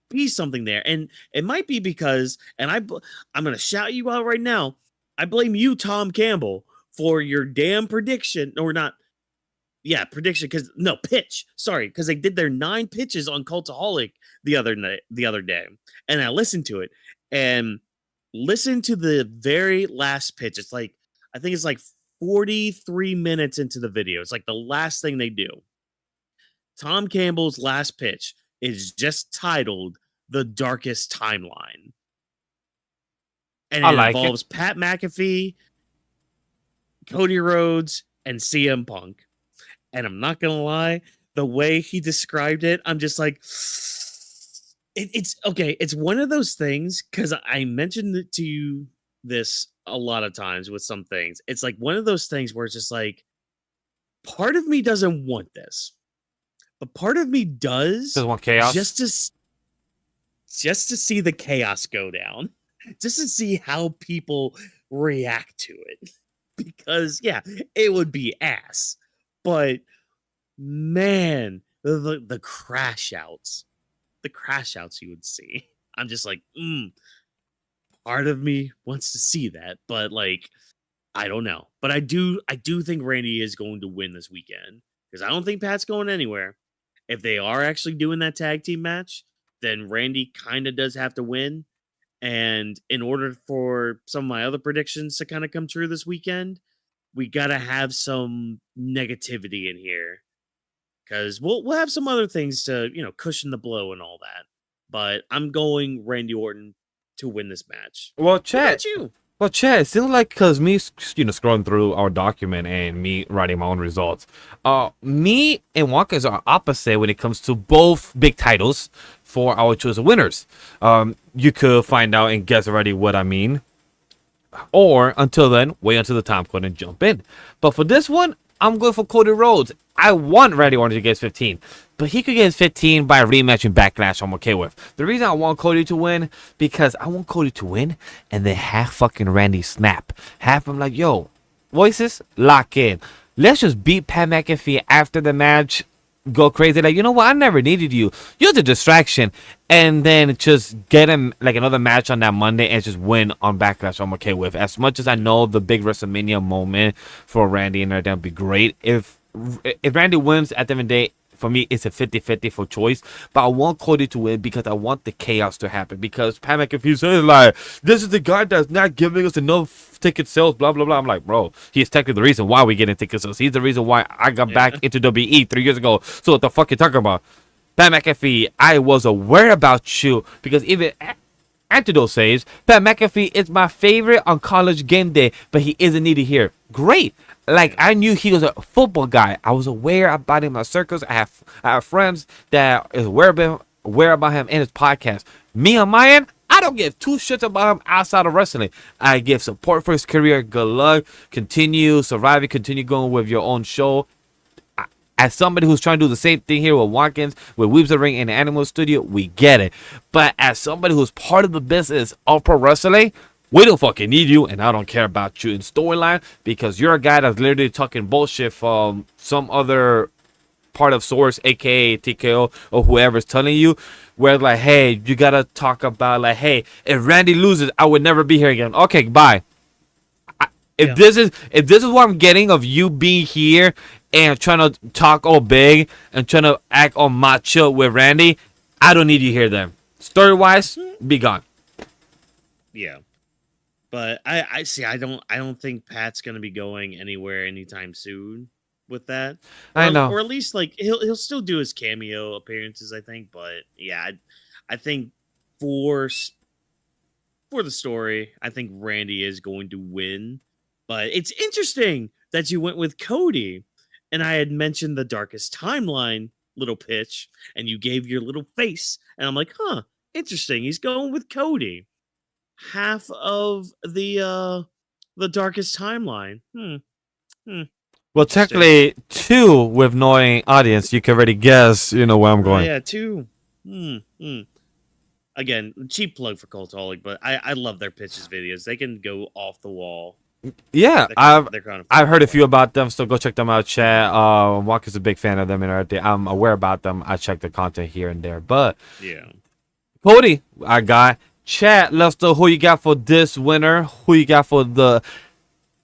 [SPEAKER 2] be something there. And it might be because, and I'm going to shout you out right now. I blame you, Tom Campbell, for your damn prediction. Or not. Yeah, prediction. Pitch. Sorry. Because they did their 9 pitches on Cultaholic the other day. And I listened to it. And listen to the very last pitch. It's like, I think it's like 43 minutes into the video. It's like the last thing they do. Tom Campbell's last pitch is just titled The Darkest Timeline. And it involves Pat McAfee, Cody Rhodes, and CM Punk. And I'm not going to lie, the way he described it, I'm just like, it's okay. It's one of those things, because I mentioned it to you this a lot of times with some things. It's like one of those things where it's just like, part of me doesn't want this. But part of me does
[SPEAKER 3] want chaos.
[SPEAKER 2] Just to see the chaos go down, just to see how people react to it. Because yeah, it would be ass, but man, the crash outs you would see. I'm just like, part of me wants to see that, but like, I don't know. But I do think Randy is going to win this weekend because I don't think Pat's going anywhere. If they are actually doing that tag team match, then Randy kind of does have to win. And in order for some of my other predictions to kind of come true this weekend, we got to have some negativity in here. Because we'll have some other things to, cushion the blow and all that. But I'm going Randy Orton to win this match.
[SPEAKER 3] Well,
[SPEAKER 2] What about you?
[SPEAKER 3] Well, Chad, it seems like because me, scrolling through our document and me writing my own results, me and Walkers are opposite when it comes to both big titles for our chosen winners. You could find out and guess already what I mean. Or until then, wait until the time code and jump in. But for this one, I'm going for Cody Rhodes. I want Randy Orton to get 15, but he could get 15 by a rematch in Backlash. I'm okay with. The reason I want Cody to win, because I want Cody to win and then have fucking Randy snap. Have him like, yo, voices, lock in. Let's just beat Pat McAfee after the match. Go crazy. Like, you know what? I never needed you. You're the distraction. And then just get him like another match on that Monday and just win on Backlash. I'm okay with. As much as I know the big WrestleMania moment for Randy and that would be great. If Randy wins at the end of the day, for me, it's a 50-50 for choice. But I want Cody to win because I want the chaos to happen. Because Pat McAfee says, like, this is the guy that's not giving us enough ticket sales, blah, blah, blah. I'm like, bro, he's technically the reason why we're getting ticket sales. He's the reason why I got back into WWE 3 years ago. So what the fuck you talking about? Pat McAfee, I was aware about you because even Antidote says, Pat McAfee is my favorite on College Game Day, but he isn't needed here. Great. Like, I knew he was a football guy. I was aware about him in my circles. I have friends that is aware about him in his podcast. Me on my end, I don't give two shits about him outside of wrestling. I give support for his career. Good luck. Continue surviving. Continue going with your own show. As somebody who's trying to do the same thing here with Watkins, with Weaves the Ring in the Animal Studio, we get it. But as somebody who's part of the business of pro wrestling, we don't fucking need you, and I don't care about you in storyline because you're a guy that's literally talking bullshit from some other part of Source, aka TKO, or whoever's telling you, where like, hey, you gotta talk about like, hey, if Randy loses, I would never be here again. Okay, bye. If this is what I'm getting of you being here and trying to talk all big and trying to act all macho with Randy, I don't need you here then. Story wise, be gone.
[SPEAKER 2] Yeah. But I see. I don't think Pat's gonna be going anywhere anytime soon with that.
[SPEAKER 3] I know,
[SPEAKER 2] or at least like he'll still do his cameo appearances. I think, but yeah, I think for the story, I think Randy is going to win. But it's interesting that you went with Cody, and I had mentioned the Darkest Timeline little pitch, and you gave your little face, and I'm like, huh, interesting. He's going with Cody. Half of the Darkest Timeline.
[SPEAKER 3] Well, technically, 2 with knowing audience, you can already guess, where I'm going.
[SPEAKER 2] Yeah, 2. Again, cheap plug for Cultaholic, but I love their pitches videos. They can go off the wall.
[SPEAKER 3] Yeah,
[SPEAKER 2] they're kind of
[SPEAKER 3] I've heard a few about them, so go check them out, chat. Walker's a big fan of them and everything. I'm aware about them. I check the content here and there. But
[SPEAKER 2] yeah,
[SPEAKER 3] Cody, our guy, chat, let us know who you got for this winner, who you got for the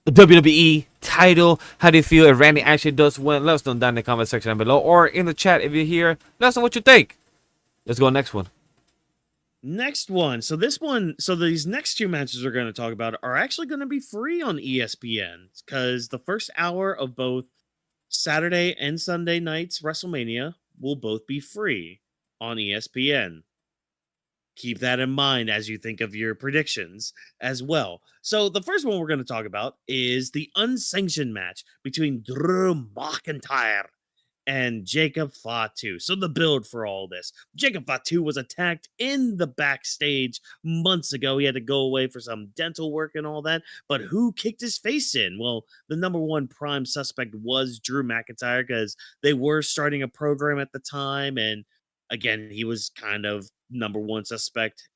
[SPEAKER 3] WWE title. How do you feel if Randy actually does win? Let us know down in the comment section down below, or in the chat if you're here. Let us know what you think. Let's go next one.
[SPEAKER 2] Next one. So these next 2 matches we're going to talk about are actually going to be free on ESPN because the first hour of both Saturday and Sunday nights WrestleMania will both be free on ESPN. Keep that in mind as you think of your predictions as well. So the first one we're going to talk about is the unsanctioned match between Drew McIntyre and Jacob Fatu. So the build for all this. Jacob Fatu was attacked in the backstage months ago. He had to go away for some dental work and all that. But who kicked his face in? Well, the number one prime suspect was Drew McIntyre because they were starting a program at the time. And again, he was kind of number one suspect.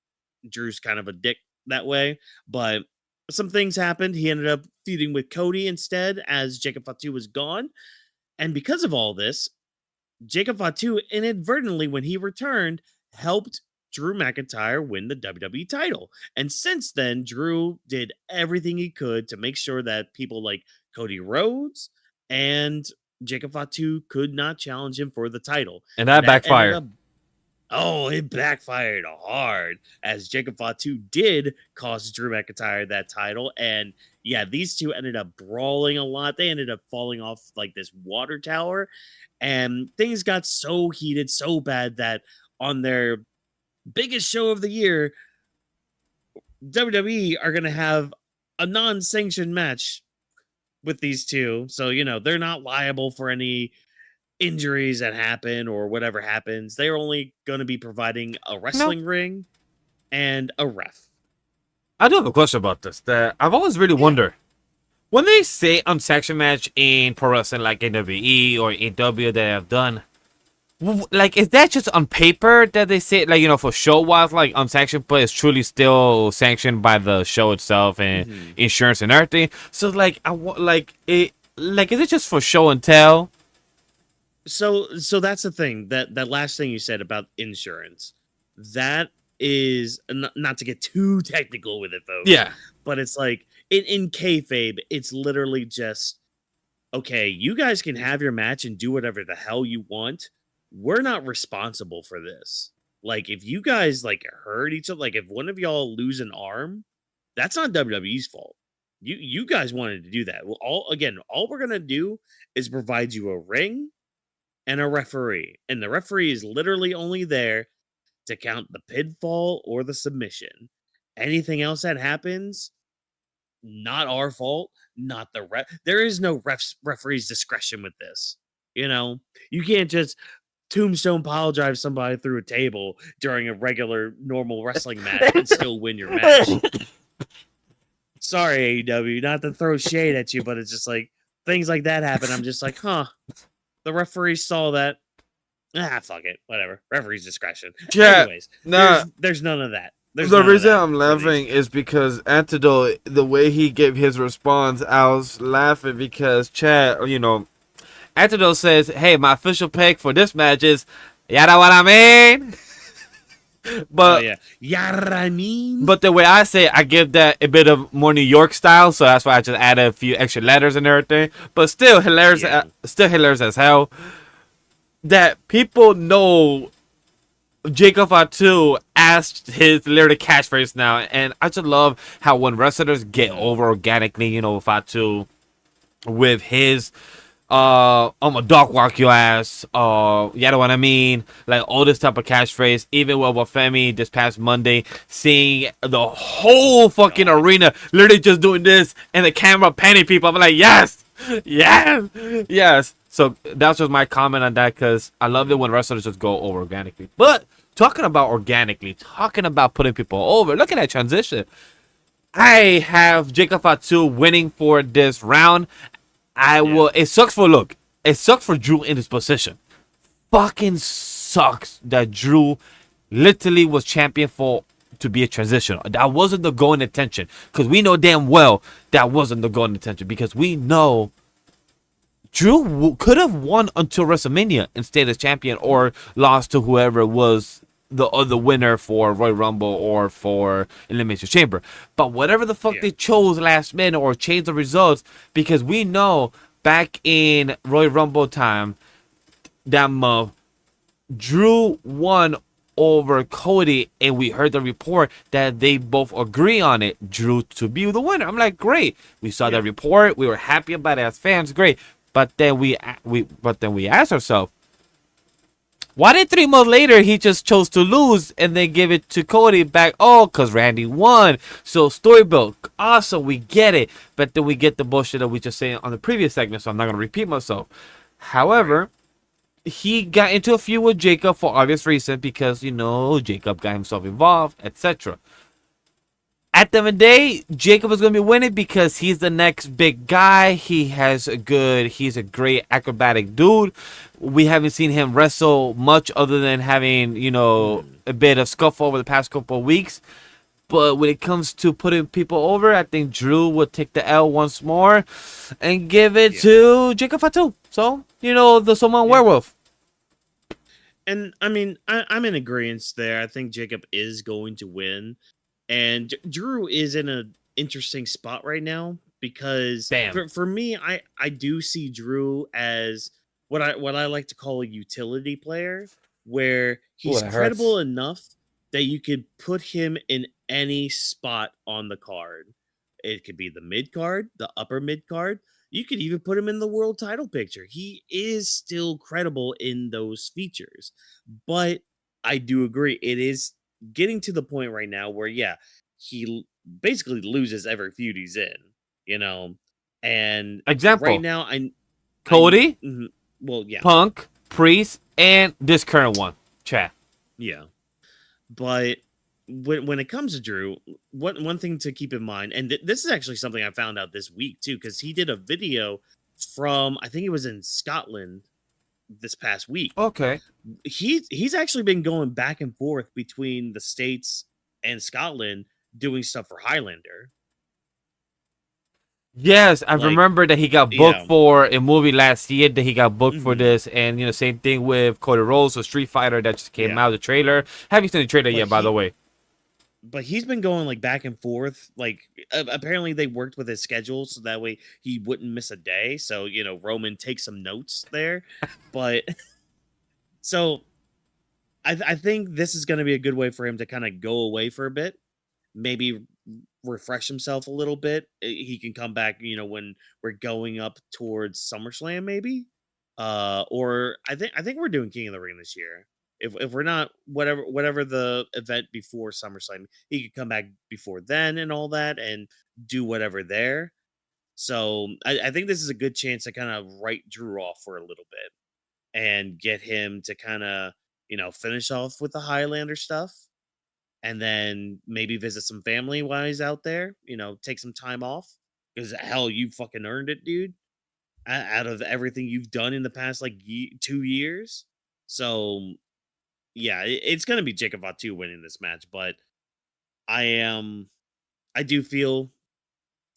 [SPEAKER 2] Drew's kind of a dick that way. But some things happened. He ended up feuding with Cody instead as Jacob Fatu was gone. And because of all this, Jacob Fatu inadvertently, when he returned, helped Drew McIntyre win the WWE title. And since then, Drew did everything he could to make sure that people like Cody Rhodes and Jacob Fatu could not challenge him for the title.
[SPEAKER 3] And that backfired.
[SPEAKER 2] It backfired hard as Jacob Fatu did cost Drew McIntyre that title. And yeah, these two ended up brawling a lot. They ended up falling off like this water tower. And things got so heated, so bad that on their biggest show of the year, WWE are going to have a non-sanctioned match with these two. So, they're not liable for any injuries that happen or whatever happens. They're only going to be providing a wrestling ring and a ref.
[SPEAKER 3] I do have a question about this that I've always really wondered. When they say unsanctioned match in pro wrestling like WWE or AEW that have done, like, is that just on paper that they say, like, for show wise, like unsanctioned, but it's truly still sanctioned by the show itself and insurance and everything? So, like, is it just for show and tell?
[SPEAKER 2] So that's the thing, that last thing you said about insurance. That is, not to get too technical with it, folks.
[SPEAKER 3] Yeah.
[SPEAKER 2] But it's like, in kayfabe, it's literally just, okay, you guys can have your match and do whatever the hell you want, we're not responsible for this. Like, if you guys like hurt each other, like if one of y'all lose an arm, that's not WWE's fault. You guys wanted to do that. Well, all we're gonna do is provide you a ring and a referee, and the referee is literally only there to count the pinfall or the submission. Anything else that happens, not our fault, not the ref. There is no referee's discretion with this. You know, you can't just tombstone pile drive somebody through a table during a regular normal wrestling match and still win your match. Sorry, AEW, not to throw shade at you, but it's just like things like that happen. I'm just like, huh. The referee saw that. Fuck it. Whatever. Referee's discretion.
[SPEAKER 5] Yeah,
[SPEAKER 2] Anyways,
[SPEAKER 5] nah.
[SPEAKER 2] there's none of that.
[SPEAKER 5] The reason I'm laughing is because Antidote, the way he gave his response, I was laughing because Chad, you know,
[SPEAKER 3] Antidote says, "Hey, my official pick for this match is, you know what I mean?" But
[SPEAKER 2] I mean.
[SPEAKER 3] But the way I say it, I give that a bit of more New York style, so that's why I just added a few extra letters and everything. But still hilarious, hilarious as hell. That people know Jacob Fatu asked his lyric catchphrase now, and I just love how when wrestlers get over organically, you know, Fatu with his I'm a dog walk your ass, you know what I mean, like all this type of catchphrase. Even with Femi this past Monday, seeing the whole fucking arena literally just doing this and the camera panning people, I'm like, yes. So that's just my comment on that, because I love it when wrestlers just go over organically. But talking about organically, talking about putting people over, look at that transition. I have Jacob Fatu winning for this round. It sucks for Drew in this position. Fucking sucks that Drew literally was champion to be a transitional. That wasn't the going intention, because we know damn well that wasn't the going intention, because we know Drew could have won until WrestleMania and stayed as champion, or lost to whoever was the other winner for Royal Rumble or for Elimination Chamber. But whatever the fuck they chose last minute or changed the results, because we know back in Royal Rumble time that month, Drew won over Cody, and we heard the report that they both agree on it, Drew to be the winner. I'm like, great. We saw that report. We were happy about it as fans. Great. But then we asked ourselves, why did 3 months later he just chose to lose and then give it to Cody back? Oh, because Randy won. So story build. Awesome, we get it. But then we get the bullshit that we just said on the previous segment, so I'm not going to repeat myself. However, he got into a feud with Jacob for obvious reason, because, you know, Jacob got himself involved, etc. At the end of the day, Jacob is going to be winning because he's the next big guy. He's a great acrobatic dude. We haven't seen him wrestle much other than having, you know, a bit of scuffle over the past couple of weeks. But when it comes to putting people over, I think Drew would take the L once more and give it to Jacob Fatu. So, you know, the Samoan werewolf.
[SPEAKER 2] And, I mean, I'm in agreement there. I think Jacob is going to win. And Drew is in an interesting spot right now, because for me, I do see Drew as what I like to call a utility player, where he's credible enough that you could put him in any spot on the card. It could be the mid card, the upper mid card. You could even put him in the world title picture. He is still credible in those features. But I do agree, it is getting to the point right now where he basically loses every feud he's in, you know. And
[SPEAKER 3] example
[SPEAKER 2] right now,
[SPEAKER 3] Cody,
[SPEAKER 2] Punk,
[SPEAKER 3] Priest, and this current one, Chad.
[SPEAKER 2] But when it comes to Drew, one thing to keep in mind, and this is actually something I found out this week too, because he did a video from, I think it was in Scotland this past week.
[SPEAKER 3] Okay.
[SPEAKER 2] He's actually been going back and forth between the States and Scotland doing stuff for Highlander.
[SPEAKER 3] Yes, I remember that he got booked for a movie last year, that he got booked for this, and, you know, same thing with Cody Rhodes, a Street Fighter that just came out, the trailer. Haven't seen the trailer yet, by the way.
[SPEAKER 2] But he's been going like back and forth. Like apparently they worked with his schedule so that way he wouldn't miss a day. So, you know, Roman takes some notes there. But So I think this is going to be a good way for him to kind of go away for a bit, maybe refresh himself a little bit. He can come back, when we're going up towards SummerSlam, maybe. Or I think we're doing King of the Ring this year. If we're not, whatever the event before SummerSlam, he could come back before then and all that and do whatever there. So I think this is a good chance to kind of write Drew off for a little bit and get him to kind of, finish off with the Highlander stuff and then maybe visit some family while he's out there, take some time off because hell, you fucking earned it, dude. Out of everything you've done in the past, 2 years. So yeah, it's going to be Jacob Fatu winning this match, but I do feel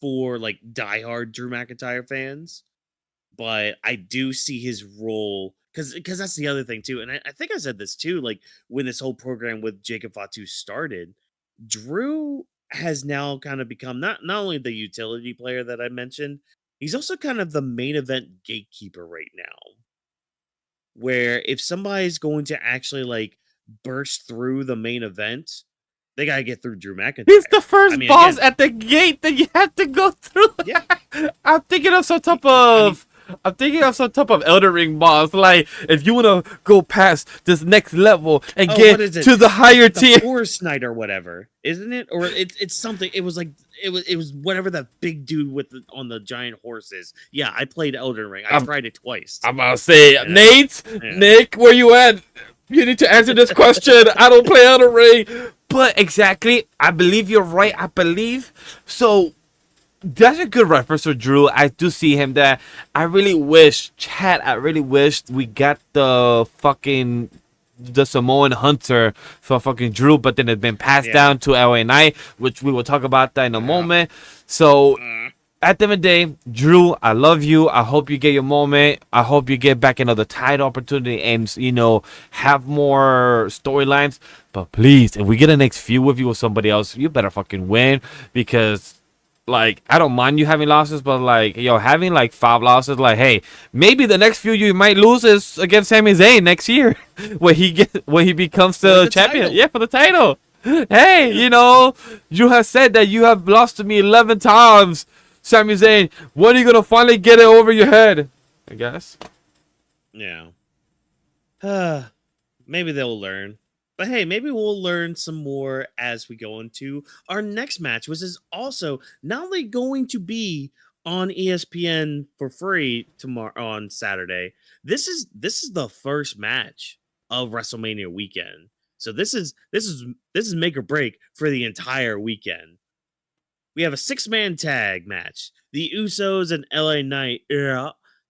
[SPEAKER 2] for diehard Drew McIntyre fans, but I do see his role because that's the other thing too. And I think I said this too, when this whole program with Jacob Fatu started, Drew has now kind of become not only the utility player that I mentioned, he's also kind of the main event gatekeeper right now. Where if somebody's going to actually burst through the main event, they gotta get through Drew McIntyre.
[SPEAKER 3] He's the first boss at the gate that you have to go through.
[SPEAKER 2] Yeah.
[SPEAKER 3] I'm thinking of some type of Elden Ring boss. Like, if you want to go past this next level and get to the higher tier,
[SPEAKER 2] Forest Knight or whatever, isn't it? Or it's something. It was it was whatever that big dude on the giant horse is. Yeah, I played Elden Ring. I tried it twice.
[SPEAKER 3] I'm about to say, Nate, Nick, where you at? You need to answer this question. I don't play Elden Ring. But exactly, I believe you're right. I believe so. That's a good reference for Drew. I do see him there. I really wish we got the Samoan Hunter for fucking Drew, but then it's been passed down to LA Knight, which we will talk about that in a moment. So at the end of the day, Drew, I love you. I hope you get your moment. I hope you get back another title opportunity and, have more storylines. But please, if we get a next feud with you with somebody else, you better fucking win because, I don't mind you having losses, but, having, 5 losses, hey, maybe the next feud you might lose is against Sami Zayn next year when he becomes the champion. Title. Yeah, for the title. Hey, you have said that you have lost to me 11 times. Sami Zayn, when are you gonna finally get it over your head? I guess.
[SPEAKER 2] Yeah. Maybe they'll learn. But hey, maybe we'll learn some more as we go into our next match, which is also not only going to be on ESPN for free tomorrow on Saturday. This is the first match of WrestleMania weekend. So this is make or break for the entire weekend. We have a 6-man tag match. The Usos and LA Knight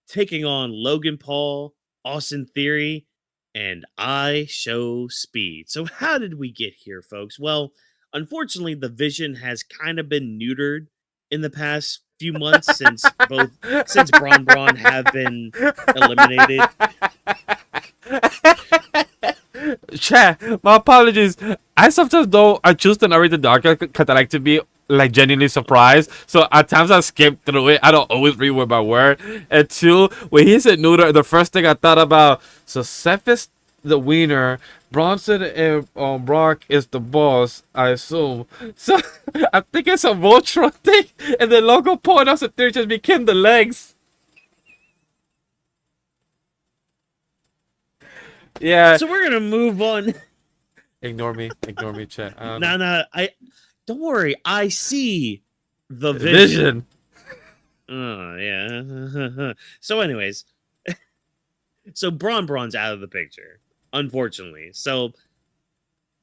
[SPEAKER 2] taking on Logan Paul, Austin Theory, and Ishowspeed. So how did we get here, folks? Well, unfortunately, the Vision has kind of been neutered in the past few months since Braun have been eliminated.
[SPEAKER 3] Chat, my apologies. I sometimes I choose to narrate the dark because I like to be genuinely surprised. So at times I skip through it. I don't always read word by word. And 2, when he said neuter, the first thing I thought about, so Seth is the winner, Bronson and Brock is the boss, I assume. So I think it's a Voltron thing, and then Logan Paul and Austin Theory just became the legs. Yeah.
[SPEAKER 2] So we're gonna move on.
[SPEAKER 3] Ignore me, chat.
[SPEAKER 2] No, don't worry. I see the Vision. Oh yeah. So, anyways, so Braun's out of the picture, unfortunately. So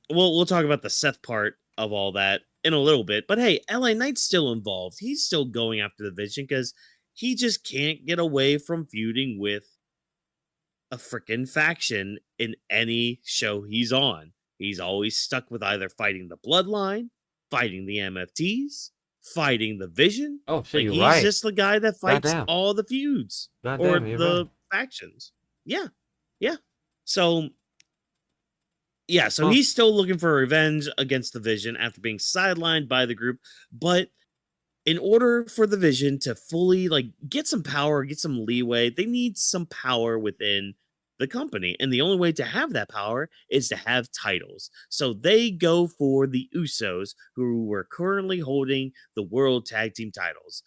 [SPEAKER 2] we'll talk about the Seth part of all that in a little bit. But hey, LA Knight's still involved. He's still going after the Vision because he just can't get away from feuding with a freaking faction in any show he's on. He's always stuck with either fighting the Bloodline, fighting the MFTs, fighting the Vision.
[SPEAKER 3] Oh, shit,
[SPEAKER 2] he's
[SPEAKER 3] right.
[SPEAKER 2] just the guy that fights all the feuds or the factions. Yeah. So he's still looking for revenge against the Vision after being sidelined by the group. But in order for the Vision to fully get some power, get some leeway, they need some power within the company. And the only way to have that power is to have titles. So they go for the Usos, who were currently holding the World Tag Team titles.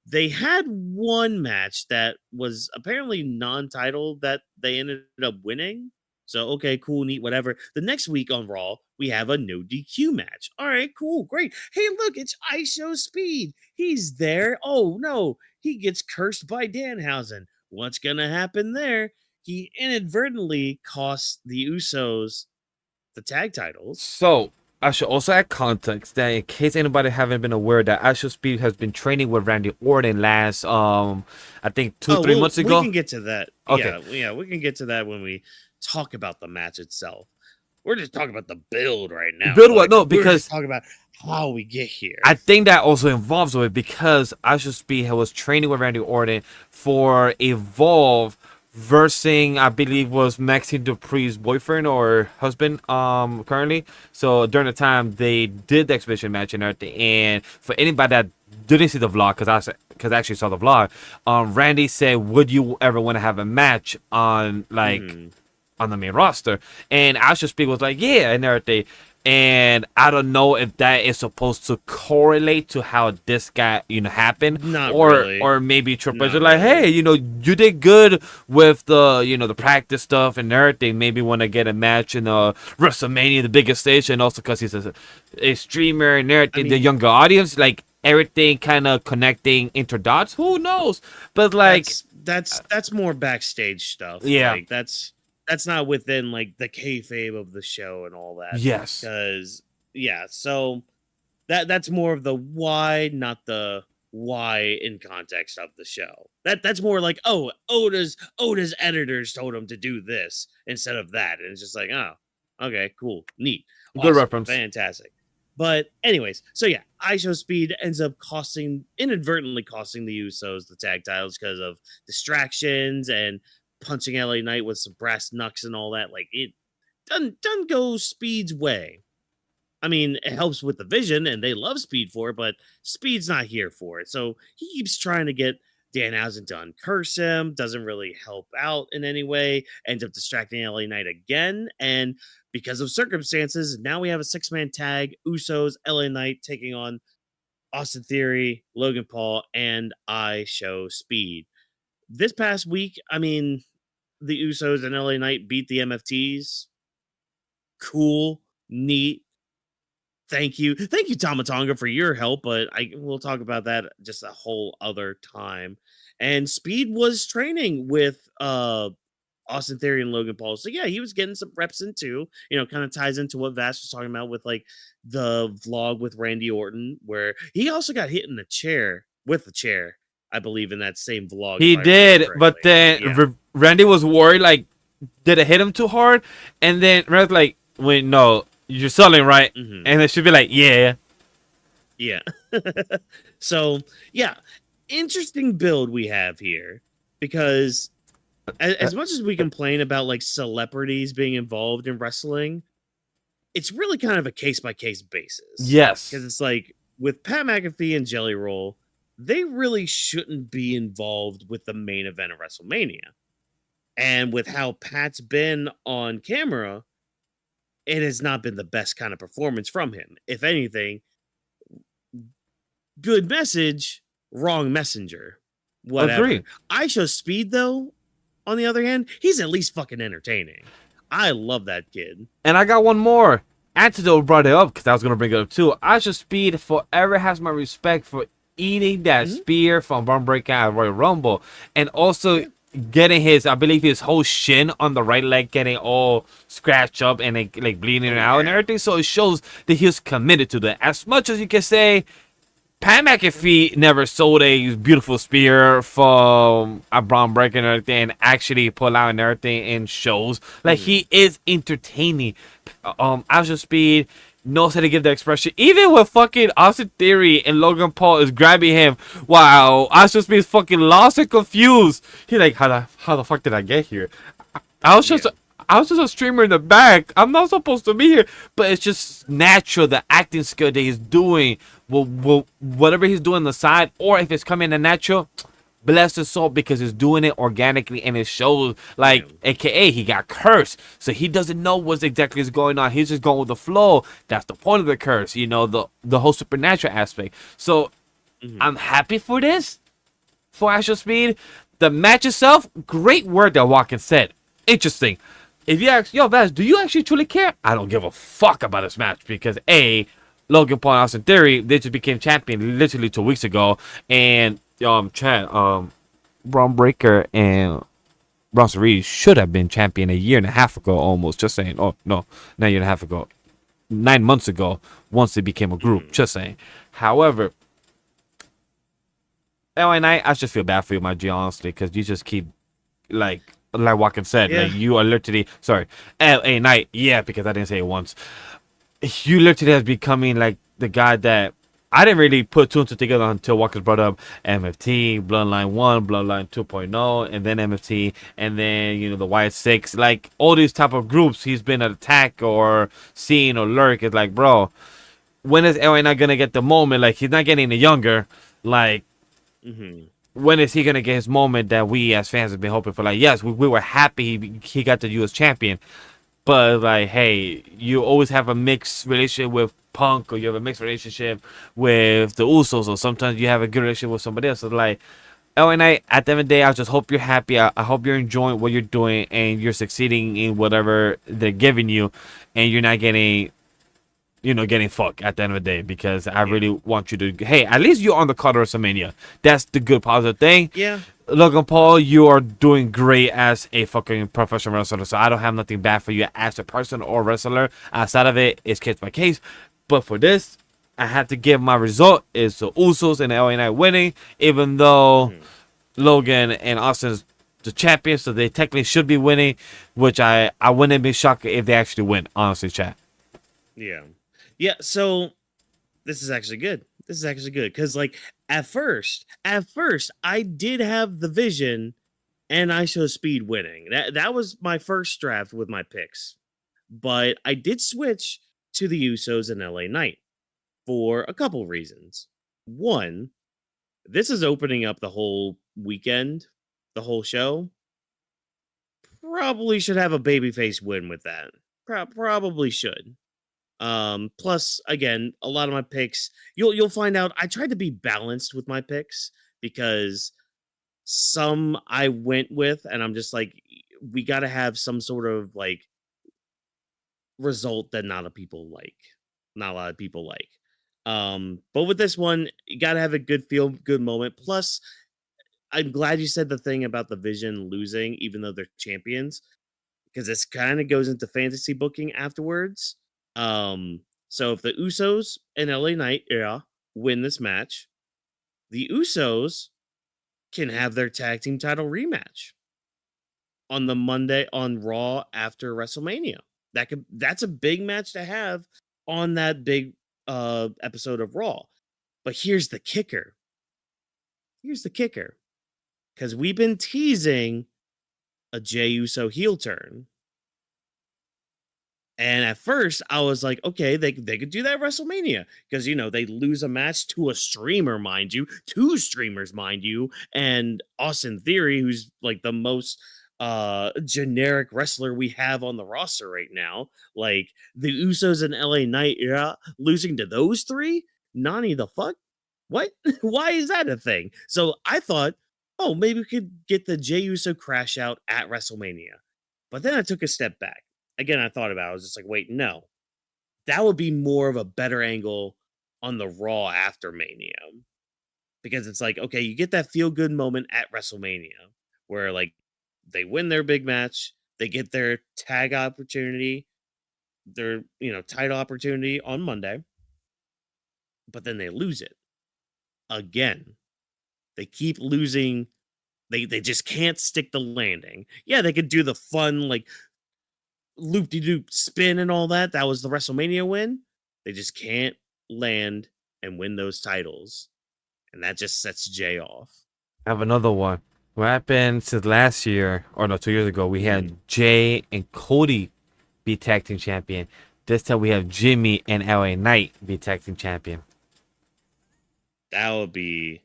[SPEAKER 2] They had one match that was apparently non-title that they ended up winning. So, okay, cool, neat, whatever. The next week on Raw, we have a no DQ match. All right, cool, great. Hey, look, it's Ishowspeed. He's there. Oh, no, he gets cursed by Danhausen. What's going to happen there? He inadvertently cost the Usos the tag titles.
[SPEAKER 3] So I should also add context that in case anybody haven't been aware that Ishowspeed has been training with Randy Orton last I think 2-3 months ago.
[SPEAKER 2] We can get to that.
[SPEAKER 3] Okay.
[SPEAKER 2] Yeah, we can get to that when we talk about the match itself. We're just talking about the build right now.
[SPEAKER 3] Build what? No, because
[SPEAKER 2] talking about how we get here.
[SPEAKER 3] I think that also involves with because Ishowspeed was training with Randy Orton for Evolve versus I believe was Maxine Dupree's boyfriend or husband currently. So during the time they did the exhibition match and everything, and for anybody that didn't see the vlog, because I actually saw the vlog, Randy said, would you ever want to have a match on on the main roster? And Ishowspeed was like, yeah, and everything. And I don't know if that is supposed to correlate to how this guy, happened.
[SPEAKER 2] Not
[SPEAKER 3] or
[SPEAKER 2] really.
[SPEAKER 3] Or maybe Triple H are
[SPEAKER 2] Not
[SPEAKER 3] like,
[SPEAKER 2] really.
[SPEAKER 3] hey, you did good with the, the practice stuff and everything. Maybe want to get a match in WrestleMania, the biggest stage, and also because he's a streamer and everything, the younger audience, like everything kind of connecting interdots. Who knows? But like
[SPEAKER 2] that's more backstage stuff.
[SPEAKER 3] Yeah.
[SPEAKER 2] Like, that's not within like the kayfabe of the show and all that.
[SPEAKER 3] Yes.
[SPEAKER 2] Because so that's more of the why, not the why in context of the show. That's more like, oh, Oda's editors told him to do this instead of that. And it's just like, oh, okay, cool, neat.
[SPEAKER 3] Good reference.
[SPEAKER 2] Fantastic. But anyways, so yeah, Ishowspeed ends up inadvertently costing the Usos the tag titles because of distractions and punching LA Knight with some brass knucks and all that. Like, it doesn't go Speed's way. I mean, it helps with the vision, and they love Speed for it, but Speed's not here for it. So he keeps trying to get Danhausen to uncurse him, doesn't really help out in any way, ends up distracting LA Knight again, and because of circumstances, now we have a 6-man tag, Usos, LA Knight taking on Austin Theory, Logan Paul, and Ishowspeed. This past week, I mean, the Usos and LA Knight beat the MFTs. Cool, neat. Thank you, Tama Tonga, for your help, but we'll talk about that just a whole other time. And Speed was training with Austin Theory and Logan Paul, so yeah, he was getting some reps in too. Kind of ties into what Vash was talking about with like the vlog with Randy Orton, where he also got hit in the chair with the chair. I believe in that same vlog.
[SPEAKER 3] He did, but then Randy was worried, like, did it hit him too hard? And then Randy's like, wait, no, you're selling, right?
[SPEAKER 2] Mm-hmm.
[SPEAKER 3] And it should be like, yeah.
[SPEAKER 2] Yeah. So, yeah, interesting build we have here, because as much as we complain about like celebrities being involved in wrestling, it's really kind of a case-by-case basis.
[SPEAKER 3] Yes.
[SPEAKER 2] Because it's like with Pat McAfee and Jelly Roll, they really shouldn't be involved with the main event of WrestleMania. And with how Pat's been on camera, it has not been the best kind of performance from him. If anything, good message, wrong messenger. Whatever.
[SPEAKER 3] Agreed.
[SPEAKER 2] Ishowspeed, though, on the other hand, he's at least fucking entertaining. I love that kid.
[SPEAKER 3] And I got one more. Antidote brought it up because I was going to bring it up too. Ishowspeed forever has my respect for eating that spear from Braun Breaker at Royal Rumble, and also getting I believe his whole shin on the right leg getting all scratched up and like bleeding out and everything. So it shows that he's committed to that. As much as you can say, Pat McAfee never sold a beautiful spear from a Braun Breaker and everything, and actually pull out and everything in shows. Like, he is entertaining. Ishowspeed knows how to give the expression. Even when fucking Austin Theory and Logan Paul is grabbing him, wow, Ishowspeed is fucking lost and confused. He's like, how the fuck did I get here? I was just a streamer in the back. I'm not supposed to be here. But it's just natural, the acting skill that he's doing. Whatever he's doing on the side, or if it's coming in natural, bless his soul, because he's doing it organically and it shows. Like, AKA, he got cursed, so he doesn't know what exactly is going on. He's just going with the flow. That's the point of the curse, the whole supernatural aspect. So I'm happy for this, for Ishowspeed. The match itself, great word that Watkins said. Interesting. If you ask, yo, Vash, do you actually truly care? I don't give a fuck about this match because Logan Paul and Austin Theory, they just became champion literally 2 weeks ago, and Braun Breaker and Bronson Reed should have been champion a year and a half ago, almost. Just saying. Oh no, not a year and a half ago, 9 months ago. Once they became a group. Just saying. However, LA Knight, I just feel bad for you, my G, honestly, because you just keep like Watkins said, like you are literally LA Knight, because I didn't say it once. You literally has becoming like the guy that I didn't really put two and two together until Watkins brought up MFT, Bloodline 1, Bloodline 2.0, and then MFT, and then the Wyatt Six, like all these type of groups he's been attacked or seen or lurk. It's like, bro, when is LA Knight gonna get the moment? Like, he's not getting any younger. Like, when is he gonna get his moment that we as fans have been hoping for? Like, yes, we were happy he got the US champion, but like, hey, you always have a mixed relationship with Punk, or you have a mixed relationship with the Usos, or sometimes you have a good relationship with somebody else. So like, LA Knight, at the end of the day, I just hope you're happy. I hope you're enjoying what you're doing and you're succeeding in whatever they're giving you, and you're not getting fucked at the end of the day, because I really want you to, hey, at least you're on the card of WrestleMania. That's the good positive thing.
[SPEAKER 2] Yeah.
[SPEAKER 3] Logan Paul, you are doing great as a fucking professional wrestler, so I don't have nothing bad for you as a person or wrestler. Outside of it, it's case by case. But for this, I have to give my result is the Usos and LA Knight winning, even though Logan and Austin's the champions, so they technically should be winning, which I wouldn't be shocked if they actually win, honestly, chat.
[SPEAKER 2] Yeah, so this is actually good. Because, like, at first, I did have the Vision and Ishowspeed winning. That was my first draft with my picks. But I did switch to the Usos and LA Knight for a couple reasons. One, this is opening up the whole weekend, the whole show. Probably should have a babyface win with that. Probably should. Plus, again, a lot of my picks, you'll find out I tried to be balanced with my picks, because some I went with, and I'm just like, we got to have some sort of like result that not a lot of people like. But with this one, you got to have a good moment. Plus, I'm glad you said the thing about the Vision losing, even though they're champions, because this kind of goes into fantasy booking afterwards. So if the Usos and LA Knight win this match, the Usos can have their tag team title rematch on the Monday on Raw after WrestleMania. That's a big match to have on that big episode of Raw. But here's the kicker. Because we've been teasing a Jey Uso heel turn. And at first, I was like, okay, they could do that at WrestleMania. Because, they lose a match to a streamer, mind you. 2 streamers, mind you. And Austin Theory, who's like the most generic wrestler we have on the roster right now. Like, the Usos and LA Knight losing to those 3? Nani the fuck? What? Why is that a thing? So I thought, oh, maybe we could get the Jey Uso crash out at WrestleMania. But then I took a step back. Again, I thought about it. I was just like, wait, no. That would be more of a better angle on the Raw after Mania. Because it's like, okay, you get that feel-good moment at WrestleMania where, like, they win their big match, they get their tag opportunity, their, title opportunity on Monday, but then they lose it. Again. They keep losing. They just can't stick the landing. Yeah, they could do the fun, like, loop-de-loop spin and all that. That was the WrestleMania win. They just can't land and win those titles. And that just sets Jay off.
[SPEAKER 3] I have another one. What happened since last year, or no, 2 years ago, we had Jay and Cody be tag team champion. This time we have Jimmy and LA Knight be tag team champion.
[SPEAKER 2] That would be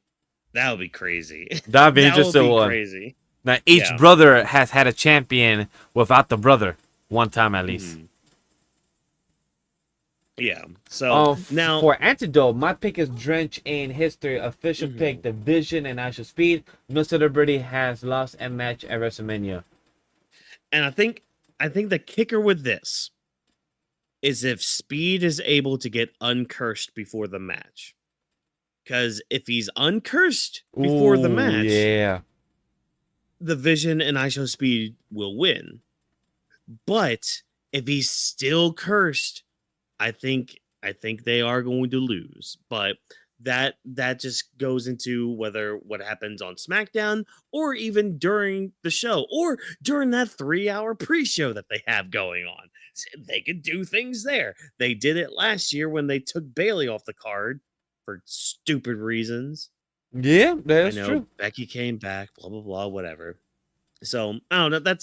[SPEAKER 2] That would be crazy.
[SPEAKER 3] That'd be
[SPEAKER 2] That would
[SPEAKER 3] interesting
[SPEAKER 2] be
[SPEAKER 3] one.
[SPEAKER 2] crazy.
[SPEAKER 3] Now each
[SPEAKER 2] Yeah.
[SPEAKER 3] brother has had a champion without the brother one time at least.
[SPEAKER 2] Mhm. Yeah. So now,
[SPEAKER 3] For Antidote, my pick is Drench in History. Official pick, Division and Ishowspeed. No celebrity has lost a match at WrestleMania.
[SPEAKER 2] and I think the kicker with this is if Speed is able to get uncursed before the match. Because if he's uncursed before the
[SPEAKER 3] Ooh,
[SPEAKER 2] match,
[SPEAKER 3] yeah.
[SPEAKER 2] the Vision and Ishowspeed will win. But if he's still cursed, I think they are going to lose. But that just goes into whether what happens on SmackDown or even during the show or during that 3-hour pre-show that they have going on. They could do things there. They did it last year when they took Bailey off the card for stupid reasons.
[SPEAKER 3] Yeah,
[SPEAKER 2] I
[SPEAKER 3] that's
[SPEAKER 2] know
[SPEAKER 3] true.
[SPEAKER 2] Becky came back, blah blah blah, whatever. So I don't know.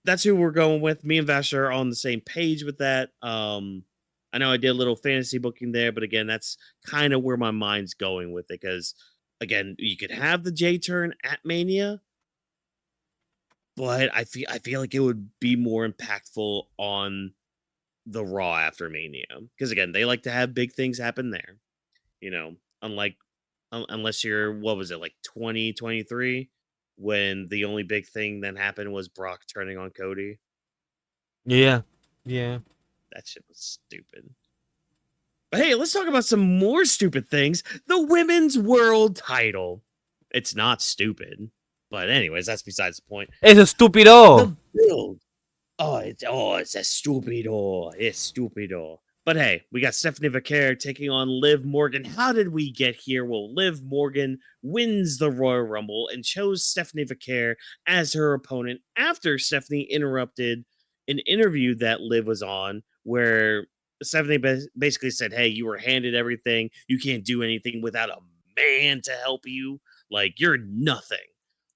[SPEAKER 2] That's who we're going with. Me and Vash are on the same page with that. I know I did a little fantasy booking there, but again, that's kind of where my mind's going with it. Because again, you could have the J turn at Mania, but I feel like it would be more impactful on the Raw after Mania. Because again, they like to have big things happen there. You know, unlike unless you're what was it like 2023 when the only big thing that happened was Brock turning on Cody.
[SPEAKER 3] Yeah. Yeah.
[SPEAKER 2] That shit was stupid. But hey, let's talk about some more stupid things. The women's world title. It's not stupid. But anyways, that's besides the point.
[SPEAKER 3] It's a stupido.
[SPEAKER 2] The build. It's a stupido. It's stupido. But hey, we got Stephanie Vaquer taking on Liv Morgan. How did we get here? Well, Liv Morgan wins the Royal Rumble and chose Stephanie Vaquer as her opponent after Stephanie interrupted an interview that Liv was on where Stephanie basically said, hey, you were handed everything. You can't do anything without a man to help you. Like, you're nothing.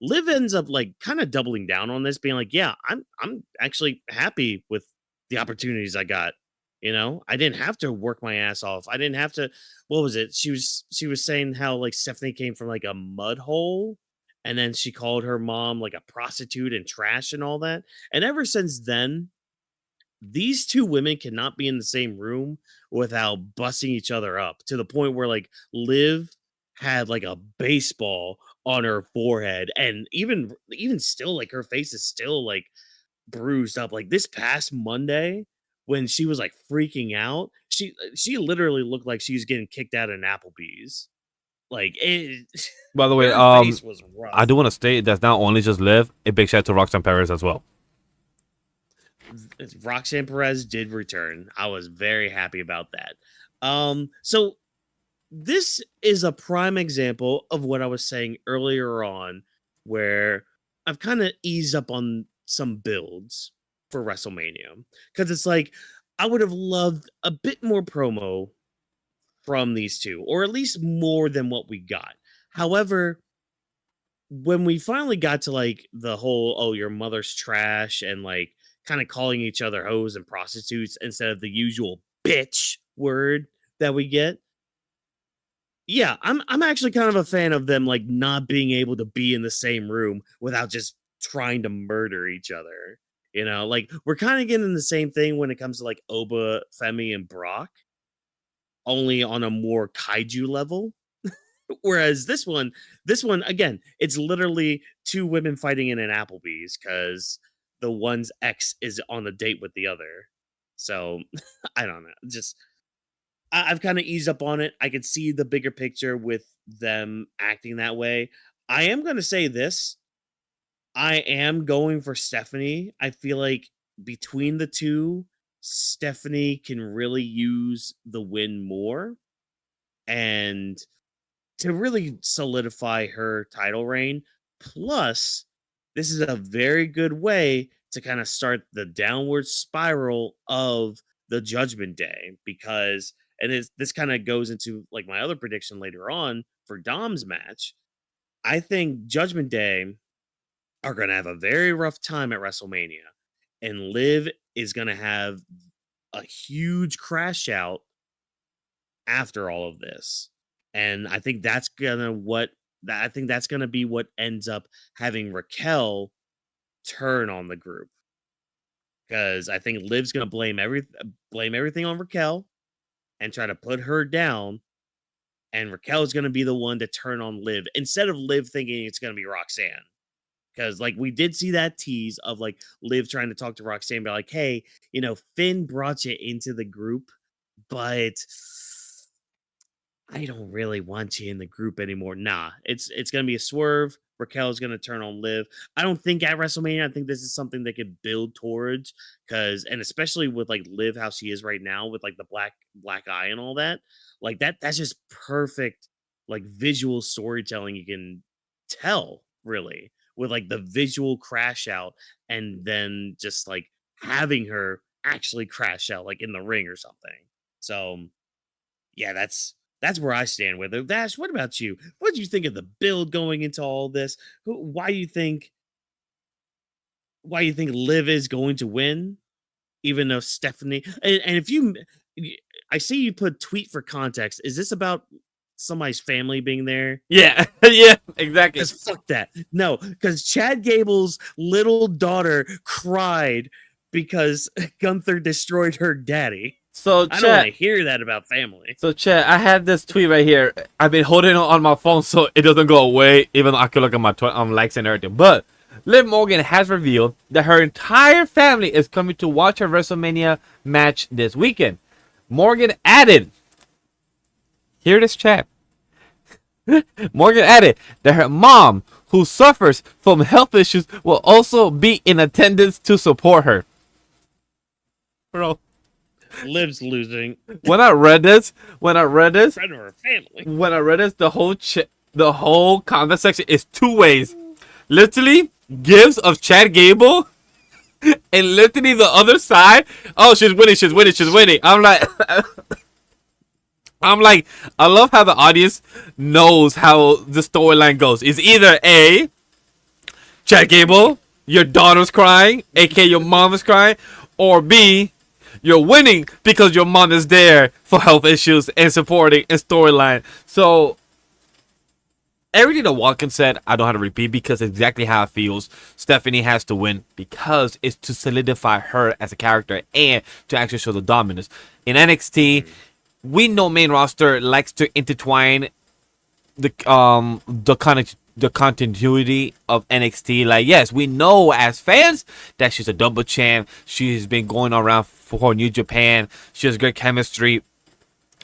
[SPEAKER 2] Liv ends up like kind of doubling down on this, being like, yeah, I'm actually happy with the opportunities I got. You know, I didn't have to work my ass off. I didn't have to. What was it? She was saying how like Stephanie came from like a mud hole, and then she called her mom like a prostitute and trash and all that. And ever since then, these two women cannot be in the same room without busting each other up to the point where like Liv had like a baseball on her forehead, and even still, like her face is still like bruised up. Like this past Monday when she was like freaking out, she literally looked like she was getting kicked out of an Applebee's. Like it,
[SPEAKER 3] By the way,
[SPEAKER 2] her face was rough.
[SPEAKER 3] I do want to state that not only just Liv, a big shout out to Roxanne Perez as well.
[SPEAKER 2] Roxanne Perez did return. I was very happy about that. So this is a prime example of what I was saying earlier on, where I've kind of eased up on some builds for WrestleMania. Because it's like, I would have loved a bit more promo from these two, or at least more than what we got. However, when we finally got to like the whole, oh, your mother's trash, and like kind of calling each other hoes and prostitutes instead of the usual bitch word that we get, yeah, I'm actually kind of a fan of them like not being able to be in the same room without just trying to murder each other. You know, like we're kind of getting the same thing when it comes to like Oba, Femi, and Brock, only on a more kaiju level. Whereas this one again, it's literally two women fighting in an Applebee's because the one's ex is on a date with the other. So I don't know, just I've kind of eased up on it. I could see the bigger picture with them acting that way. I am going to say this. I am going for Stephanie. I feel like between the two, Stephanie can really use the win more and to really solidify her title reign. Plus, this is a very good way to kind of start the downward spiral of the Judgment Day because this kind of goes into like my other prediction later on for Dom's match. I think Judgment Day are going to have a very rough time at WrestleMania, and Liv is going to have a huge crash out after all of this. And I think that's gonna what I think that's going to be what ends up having Raquel turn on the group, because I think Liv's going to blame everything on Raquel and try to put her down, and Raquel is going to be the one to turn on Liv instead of Liv thinking it's going to be Roxanne. Because, like, we did see that tease of, like, Liv trying to talk to Roxanne, be like, hey, Finn brought you into the group, but I don't really want you in the group anymore. Nah, it's going to be a swerve. Raquel's going to turn on Liv. I don't think at WrestleMania, I think this is something they could build towards, and especially with, like, Liv, how she is right now with, like, the black eye and all that. Like, that's just perfect, like, visual storytelling you can tell, really, with, like, the visual crash out and then just, like, having her actually crash out, like, in the ring or something. So, yeah, that's where I stand with it. Vash, what about you? What do you think of the build going into all this? Why do you think Liv is going to win, even though Stephanie? And if I see you put tweet for context. Is this about somebody's family being there?
[SPEAKER 3] Yeah, yeah, exactly.
[SPEAKER 2] Because fuck that. No, because Chad Gable's little daughter cried because Gunther destroyed her daddy.
[SPEAKER 3] So
[SPEAKER 2] I don't want to hear that about family.
[SPEAKER 3] So Chad, I have this tweet right here. I've been holding it on my phone so it doesn't go away, even though I can look at my likes and everything. But Liv Morgan has revealed that her entire family is coming to watch her WrestleMania match this weekend. Morgan added, hear this, Chad. Morgan added that her mom, who suffers from health issues, will also be in attendance to support her. Bro.
[SPEAKER 2] Liv's losing.
[SPEAKER 3] When I read this,
[SPEAKER 2] Friend of her family.
[SPEAKER 3] when I read this, the whole comment section is two ways. Literally, gifs of Chad Gable, and literally the other side. Oh, she's winning. I'm like, I love how the audience knows how the storyline goes. It's either A, Chad Gable, your daughter's crying, aka your mom is crying, or B, you're winning because your mom is there for health issues and supporting and storyline. So everything that Watkins said, I don't have to repeat because exactly how it feels. Stephanie has to win because it's to solidify her as a character and to actually show the dominance. In NXT, we know main roster likes to intertwine the continuity of NXT. Like, yes, we know as fans that she's a double champ. She's been going around for New Japan. She has great chemistry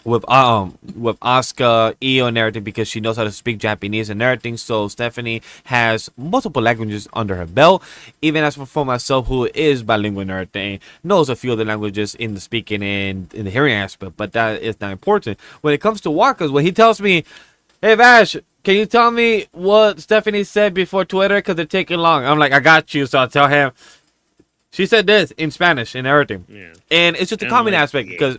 [SPEAKER 3] with Asuka, Io, and everything because she knows how to speak Japanese and everything. So Stephanie has multiple languages under her belt. Even as for myself, who is bilingual and everything, knows a few of the languages in the speaking and in the hearing aspect. But that is not important. When it comes to Walker's, when he tells me, "Hey Vash, can you tell me what Stephanie said before Twitter? Because they're taking long." I'm like, I got you. So I'll tell him. She said this in Spanish and everything. Yeah. And it's just a common aspect because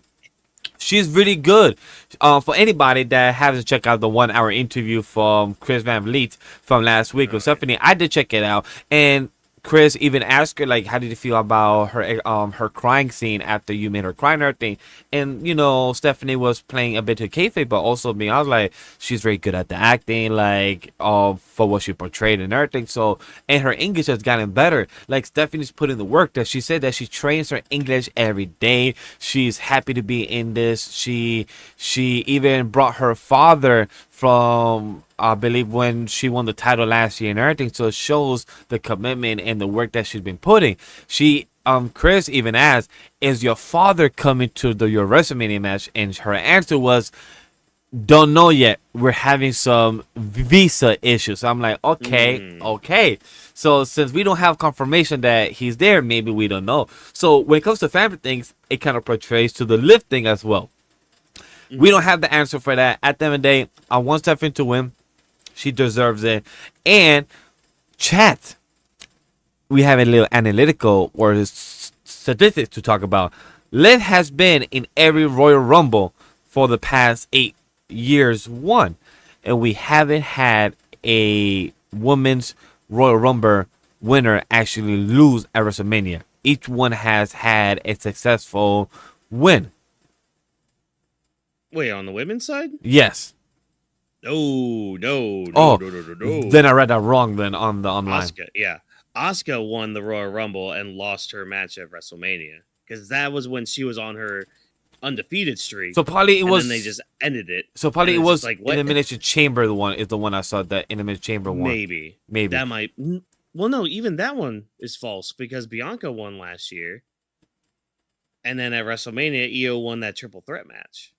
[SPEAKER 3] she's really good. For anybody that hasn't checked out the 1 hour interview from Chris Van Vliet from last week with Stephanie, I did check it out. And Chris even asked her, like, how did you feel about her crying scene after you made her cry and everything? And, Stephanie was playing a bit to kayfabe, but also being, I was like, she's very good at the acting, like, for what she portrayed and everything. So, and her English has gotten better. Like, Stephanie's put in the work that she said that she trains her English every day. She's happy to be in this. She even brought her father from, I believe, when she won the title last year and everything. So it shows the commitment and the work that she's been putting. Chris even asked, "Is your father coming to your WrestleMania match?" And her answer was, "Don't know yet. We're having some visa issues." So I'm like, okay. So since we don't have confirmation that he's there, maybe we don't know. So when it comes to family things, it kind of portrays to the Liv thing as well. We don't have the answer for that. At the end of the day, I want Stephanie to win. She deserves it. And chat, we have a little analytical or statistics to talk about. Liv has been in every Royal Rumble for the past 8 years, and we haven't had a women's Royal Rumble winner actually lose at WrestleMania. Each one has had a successful win.
[SPEAKER 2] Wait, on the women's side?
[SPEAKER 3] Yes.
[SPEAKER 2] No.
[SPEAKER 3] Then I read that wrong. Then on the online.
[SPEAKER 2] Asuka won the Royal Rumble and lost her match at WrestleMania because that was when she was on her undefeated streak.
[SPEAKER 3] So probably it
[SPEAKER 2] and
[SPEAKER 3] was.
[SPEAKER 2] then they just ended it.
[SPEAKER 3] So probably it
[SPEAKER 2] it's
[SPEAKER 3] was
[SPEAKER 2] just like,
[SPEAKER 3] in
[SPEAKER 2] what?
[SPEAKER 3] the Elimination Chamber. The one is the one I saw. That Elimination Chamber one.
[SPEAKER 2] Maybe
[SPEAKER 3] Maybe.
[SPEAKER 2] that might. Well, no, even that one is false because Bianca won last year, and then at WrestleMania, Io won that triple threat match.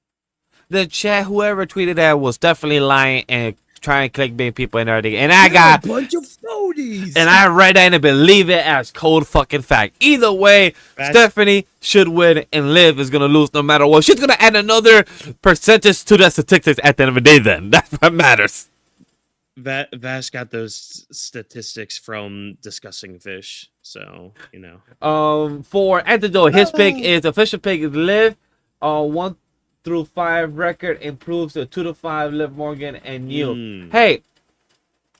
[SPEAKER 3] The chat, whoever tweeted that was definitely lying and trying to clickbait people and everything. And I got
[SPEAKER 2] a bunch of phonies.
[SPEAKER 3] And I read that and believe it as cold fucking fact. Either way, Stephanie should win and Liv is gonna lose no matter what. She's gonna add another percentage to the statistics at the end of the day. Then that's what matters.
[SPEAKER 2] Vash got those statistics from Discussing Fish, so you know.
[SPEAKER 3] For Antidote, his pick is official pick is Liv. 1 through 5 record improves to 2 to 5. Liv Morgan and you. Hey,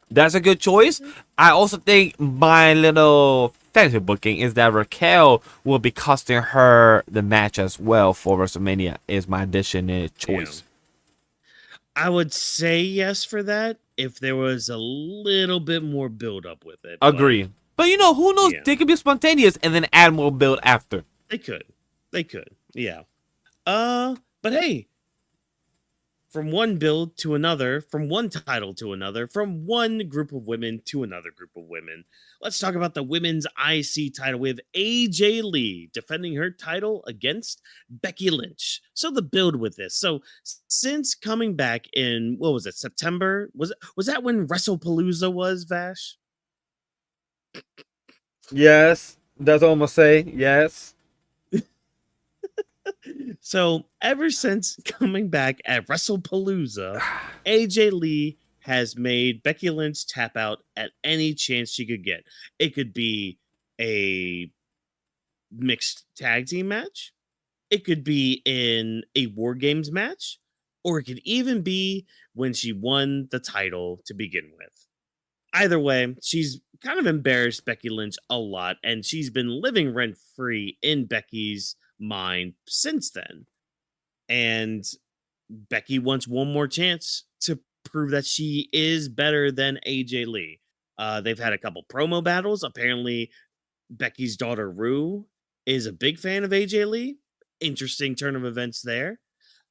[SPEAKER 3] that's a good choice. I also think my little fantasy booking is that Raquel will be costing her the match as well for WrestleMania. Is my additional choice.
[SPEAKER 2] Yeah. I would say yes for that if there was a little bit more build up with it.
[SPEAKER 3] Agree. But you know, who knows? They could be spontaneous and then add more build after.
[SPEAKER 2] They could. Yeah. But hey, from one build to another, from one title to another, from one group of women to another group of women. Let's talk about the women's IC title with AJ Lee defending her title against Becky Lynch. So the build with this. So since coming back in, what was it, September? Was that when WrestlePalooza was, Vash?
[SPEAKER 5] Yes, that's all I'm gonna say. Yes.
[SPEAKER 2] So ever since coming back at WrestlePalooza, AJ Lee has made Becky Lynch tap out at any chance she could get. It could be a mixed tag team match. It could be in a War Games match. Or it could even be when she won the title to begin with. Either way, she's kind of embarrassed Becky Lynch a lot, and she's been living rent-free in Becky's mind since then. And Becky wants one more chance to prove that she is better than AJ Lee. They've had a couple promo battles. Apparently, Becky's daughter Rue is a big fan of AJ Lee. Interesting turn of events there.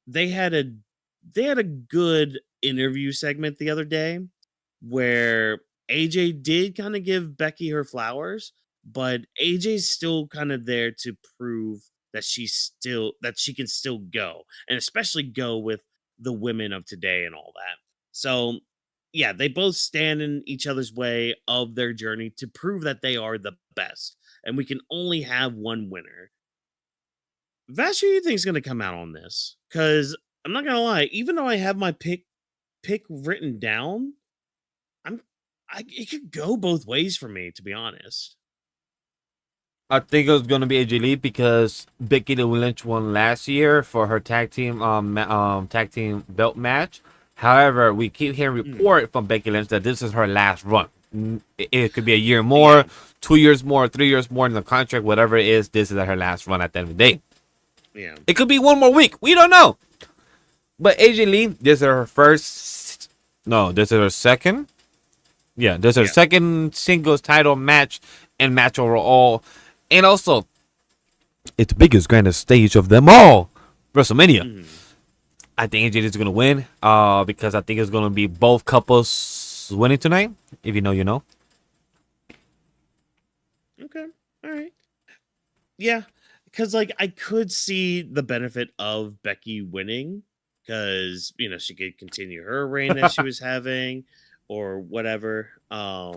[SPEAKER 2] They had a good interview segment the other day where AJ did kind of give Becky her flowers, but AJ's still kind of there to prove that she can still go, and especially go with the women of today and all that. So yeah, they both stand in each other's way of their journey to prove that they are the best, and we can only have one winner. Vash, who do you think is going to come out on this? Because I'm not gonna lie, even though I have my pick written down, it could go both ways for me, to be honest.
[SPEAKER 3] I think it was gonna be AJ Lee because Becky Lynch won last year for her tag team belt match. However, we keep hearing report from Becky Lynch that this is her last run. It could be a year more, 2 years more, 3 years more in the contract, whatever it is. This is her last run at the end of the day.
[SPEAKER 2] Yeah,
[SPEAKER 3] it could be one more week. We don't know. But AJ Lee, this is her first. No, this is her second. Yeah, this is her second singles title match and match overall. And also, it's the biggest, grandest stage of them all, WrestleMania. I think AJ is going to win because I think it's going to be both couples winning tonight. If you know, you know.
[SPEAKER 2] Okay. All right. Yeah, because like I could see the benefit of Becky winning because, you know, she could continue her reign that she was having or whatever. I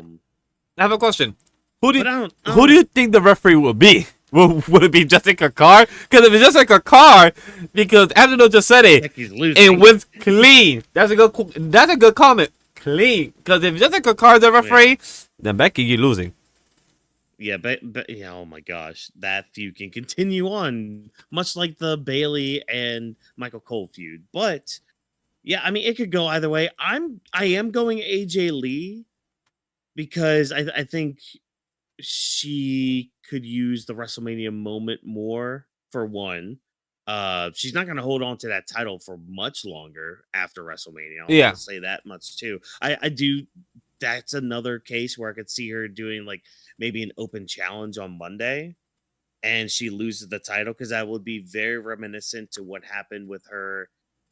[SPEAKER 3] have a question. Who do you think the referee will be? Would it be Jessica Carr? Because if it's Jessica Carr, because Antidote just said it wins clean. That's a good comment. Clean. Because if Jessica Carr is the referee, then Becky, you're losing.
[SPEAKER 2] Yeah, but yeah, oh my gosh, that feud can continue on, much like the Bayley and Michael Cole feud. But yeah, I mean, it could go either way. I am going AJ Lee because I think she could use the WrestleMania moment more, for one. She's not going to hold on to that title for much longer after WrestleMania.
[SPEAKER 3] Yeah.
[SPEAKER 2] I'll say that much too. I do. That's another case where I could see her doing like maybe an open challenge on Monday, and she loses the title, because that would be very reminiscent to what happened with her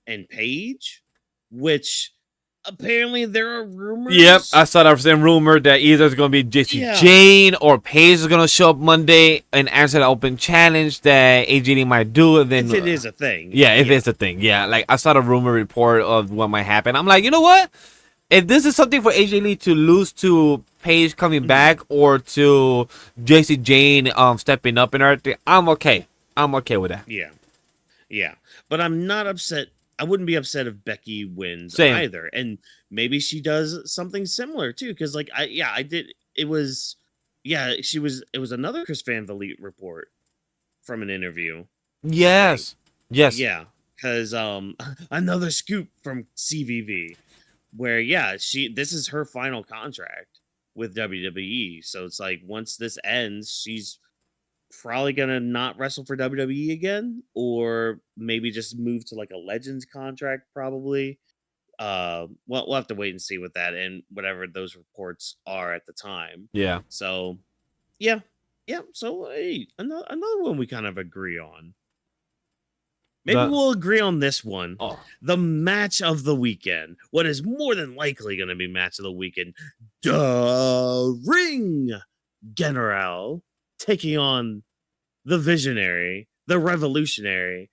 [SPEAKER 2] and Paige, which apparently there are rumors.
[SPEAKER 3] Yep, I saw that same rumor that either it's going to be JC Jane or Paige is going to show up Monday and answer the open challenge that AJ might do. And then,
[SPEAKER 2] if it is a thing.
[SPEAKER 3] Yeah, if it's a thing. Yeah, like I saw the rumor report of what might happen. I'm like, you know what? If this is something for AJ Lee to lose to Paige coming back or to JC Jane stepping up and everything, I'm okay. I'm okay with that.
[SPEAKER 2] Yeah. But I'm not upset. I wouldn't be upset if Becky wins
[SPEAKER 3] Same.
[SPEAKER 2] either. And maybe she does something similar too. Because like I did. It was another Chris Van Vliet report from an interview.
[SPEAKER 3] Yes.
[SPEAKER 2] Yeah. Because another scoop from CVV, where this is her final contract with WWE. So it's like once this ends, she's probably gonna not wrestle for WWE again, or maybe just move to like a Legends contract, probably. We'll have to wait and see with that and whatever those reports are at the time.
[SPEAKER 3] Yeah.
[SPEAKER 2] So yeah. So hey, another one we kind of agree on. Maybe we'll agree on this one.
[SPEAKER 3] Oh.
[SPEAKER 2] The match of the weekend. What is more than likely going to be match of the weekend. The Ring General taking on the Visionary, the Revolutionary,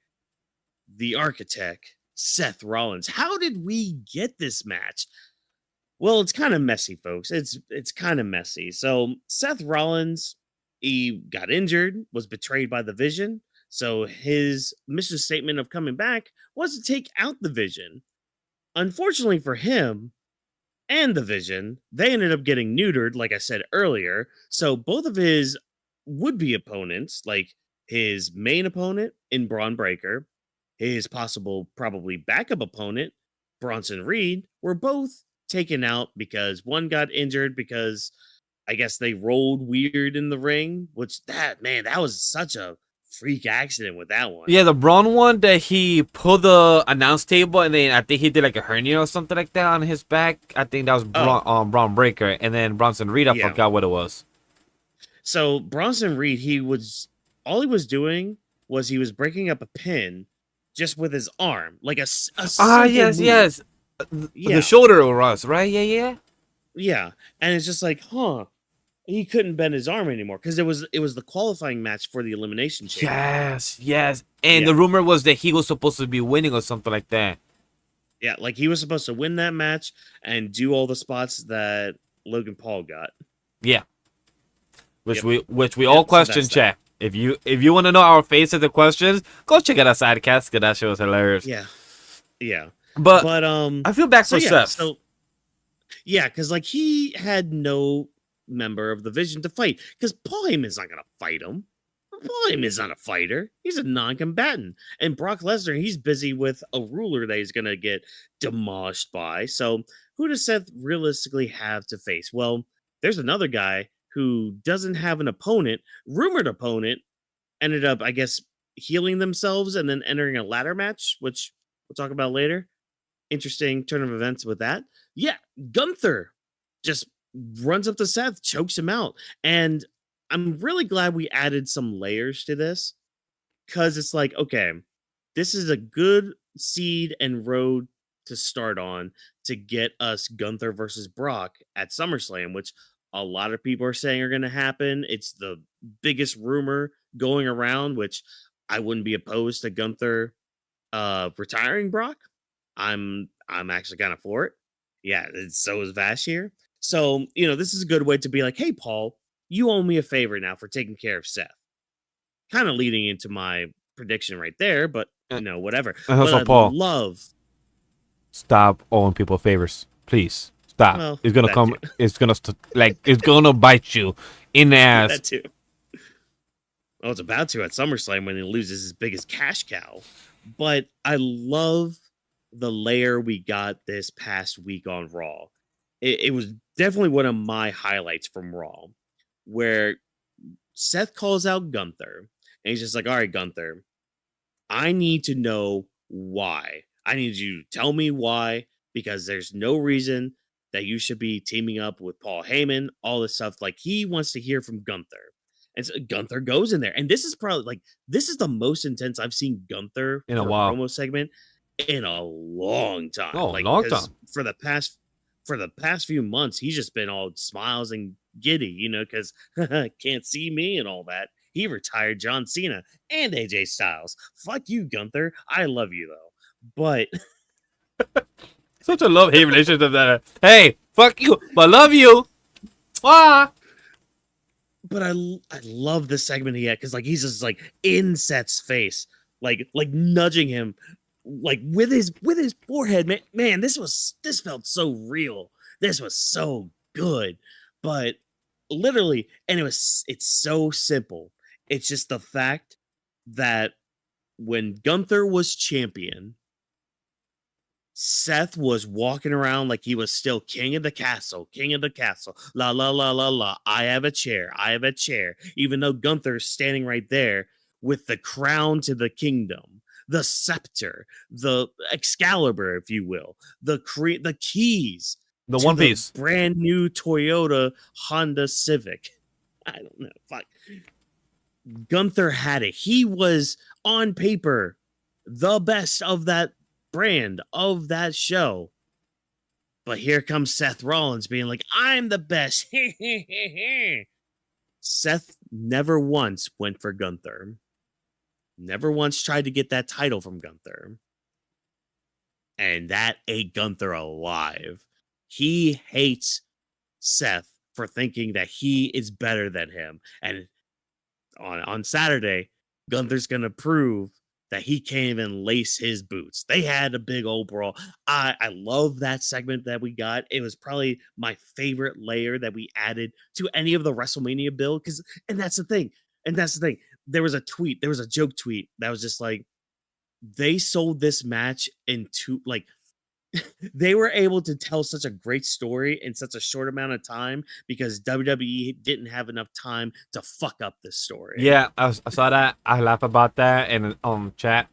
[SPEAKER 2] the Architect, Seth Rollins. How did we get this match? Well, it's kind of messy, folks. It's kind of messy. So Seth Rollins, he got injured, was betrayed by the Vision. So his mission statement of coming back was to take out the Vision. Unfortunately for him and the Vision, they ended up getting neutered, like I said earlier. So both of his would-be opponents, like his main opponent in Braun Breaker, his possible probably backup opponent, Bronson Reed, were both taken out because one got injured because I guess they rolled weird in the ring, which that was such a freak accident with that one.
[SPEAKER 3] Yeah, the Braun one that he pulled the announce table and then I think he did like a hernia or something like that on his back. I think that was Braun Breaker, and then Bronson Reed, I forgot what it was.
[SPEAKER 2] So Bronson Reed, he was doing was he was breaking up a pin just with his arm, like a
[SPEAKER 3] yes,
[SPEAKER 2] move.
[SPEAKER 3] The shoulder was right.
[SPEAKER 2] Yeah, and it's just like, he couldn't bend his arm anymore because it was the qualifying match for the Elimination Chamber.
[SPEAKER 3] Yes. And the rumor was that he was supposed to be winning or something like that.
[SPEAKER 2] Yeah, like he was supposed to win that match and do all the spots that Logan Paul got.
[SPEAKER 3] Yeah. Which we all question, chat. If you want to know our face of the questions, go check out our sidecast because that show was hilarious.
[SPEAKER 2] Yeah.
[SPEAKER 3] But I feel bad for Seth.
[SPEAKER 2] So because like he had no member of the Vision to fight because Paul Heyman's not gonna fight him. Paul Heyman's not a fighter. He's a non-combatant. And Brock Lesnar, he's busy with a ruler that he's gonna get demolished by. So who does Seth realistically have to face? Well, there's another guy who doesn't have an opponent. Rumored opponent ended up, I guess, healing themselves and then entering a ladder match, which we'll talk about later. Interesting turn of events with that. Yeah, Gunther just runs up to Seth, chokes him out. And I'm really glad we added some layers to this because it's like, okay, this is a good seed and road to start on to get us Gunther versus Brock at SummerSlam, which a lot of people are saying are going to happen. It's the biggest rumor going around, which I wouldn't be opposed to Gunther retiring Brock. I'm actually kind of for it. Yeah, so is Vash here. So, this is a good way to be like, hey, Paul, you owe me a favor now for taking care of Seth. Kind of leading into my prediction right there, but, whatever.
[SPEAKER 3] Also, Paul, stop owing people favors. Please, stop. Well, it's going to come. It's going to, it's going to bite you in the ass.
[SPEAKER 2] That too. Well, it's about to at SummerSlam when he loses his biggest cash cow. But I love the layer we got this past week on Raw. It was definitely one of my highlights from Raw, where Seth calls out Gunther, and he's just like, all right, Gunther, I need to know why. I need you to tell me why, because there's no reason that you should be teaming up with Paul Heyman, all this stuff. Like, he wants to hear from Gunther. And so Gunther goes in there. And this is probably like, this is the most intense I've seen Gunther
[SPEAKER 3] In a
[SPEAKER 2] for
[SPEAKER 3] while.
[SPEAKER 2] promo segment in a long time.
[SPEAKER 3] Oh,
[SPEAKER 2] like,
[SPEAKER 3] long
[SPEAKER 2] 'cause
[SPEAKER 3] time.
[SPEAKER 2] For the past few months, he's just been all smiles and giddy, you know, because can't see me and all that. He retired John Cena and AJ Styles. Fuck you, Gunther. I love you though. But
[SPEAKER 3] Such a love-hate relationship that, hey, fuck you, but love you. Ah.
[SPEAKER 2] but I love the segment he had because like he's just like in Seth's face, like nudging him, like with his forehead. Man, this felt so real. This was so good, but literally, and it's so simple. It's just the fact that when Gunther was champion, Seth was walking around like he was still king of the castle, La la la la la. I have a chair. Even though Gunther's standing right there with the crown to the kingdom, the scepter, the Excalibur, if you will, the keys,
[SPEAKER 3] The
[SPEAKER 2] to
[SPEAKER 3] One Piece.
[SPEAKER 2] brand new Toyota Honda Civic. I don't know. Fuck. Gunther had it. He was on paper the best of that brand, of that show. But here comes Seth Rollins being like, I'm the best. Seth never once went for Gunther. Never once tried to get that title from Gunther. And that ate Gunther alive. He hates Seth for thinking that he is better than him. And on Saturday, Gunther's going to prove that he can't even lace his boots. They had a big old brawl. I love that segment that we got. It was probably my favorite layer that we added to any of the WrestleMania build. And that's the thing. There was a joke tweet that was just like, they sold this match into like, they were able to tell such a great story in such a short amount of time because WWE didn't have enough time to fuck up this story.
[SPEAKER 3] Yeah, I saw that. I laugh about that in chat.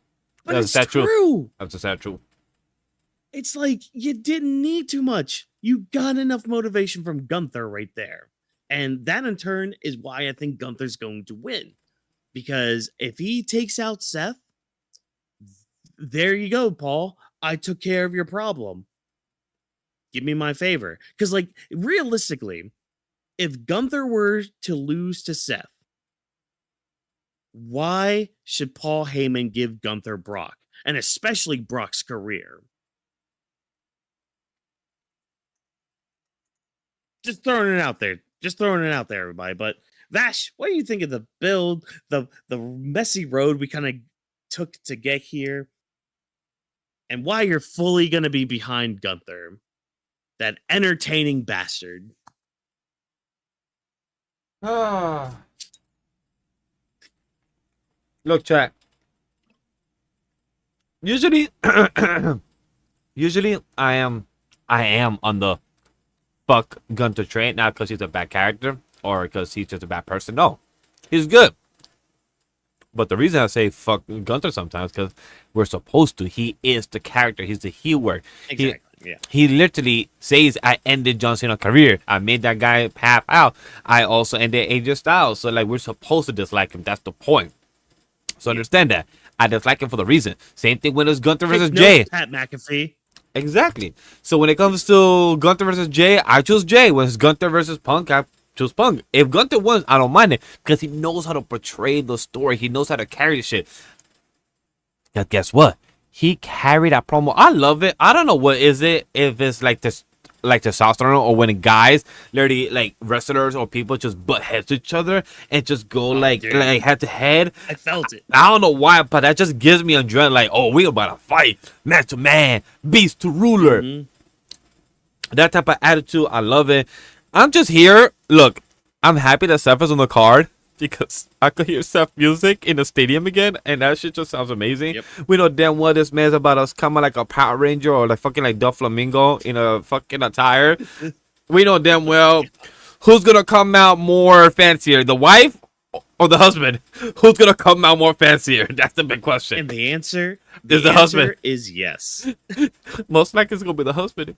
[SPEAKER 2] But it's true.
[SPEAKER 3] That's sad true.
[SPEAKER 2] It's like you didn't need too much. You got enough motivation from Gunther right there. And that in turn is why I think Gunther's going to win. Because if he takes out Seth, there you go, Paul. I took care of your problem. Give me my favor. Because, like, realistically, if Gunther were to lose to Seth, why should Paul Heyman give Gunther Brock? And especially Brock's career? Just throwing it out there, everybody. But Vash, what do you think of the build, the messy road we kind of took to get here? And why you're fully going to be behind Gunther, that entertaining bastard.
[SPEAKER 3] Look, chat. Usually, I am on the fuck Gunther train, not because he's a bad character or because he's just a bad person. No, he's good. But the reason I say fuck Gunther sometimes because we're supposed to. He is the character. He's the heel.
[SPEAKER 2] Exactly.
[SPEAKER 3] He literally says, I ended John Cena's career. I made that guy pap out. I also ended AJ Styles. So, like, we're supposed to dislike him. That's the point. So, understand that. I dislike him for the reason. Same thing when it's Gunther versus Jay.
[SPEAKER 2] Pat McAfee.
[SPEAKER 3] Exactly. So, when it comes to Gunther versus Jay, I choose Jay. When it's Gunther versus Punk, I choose Punk. If Gunther wins, I don't mind it because he knows how to portray the story. He knows how to carry the shit. Now, guess what? He carried that promo. I love it. I don't know what is it. If it's like this, like testosterone, or when guys, literally, like wrestlers or people just butt heads to each other and just go like head to head.
[SPEAKER 2] I felt it.
[SPEAKER 3] I don't know why, but that just gives me adrenaline. Like, oh, we about to fight, man to man, beast to ruler. Mm-hmm. That type of attitude, I love it. I'm just here. Look, I'm happy that Seth is on the card because I could hear Seth music in the stadium again, and that shit just sounds amazing. Yep. We know damn well this man's about us coming like a Power Ranger or like fucking like Doflamingo in a fucking attire. We know damn well who's gonna come out more fancier, the wife or the husband? Who's gonna come out more fancier? That's the big question.
[SPEAKER 2] And the answer
[SPEAKER 3] Is the husband.
[SPEAKER 2] is yes.
[SPEAKER 3] Most likely it's gonna be the husband.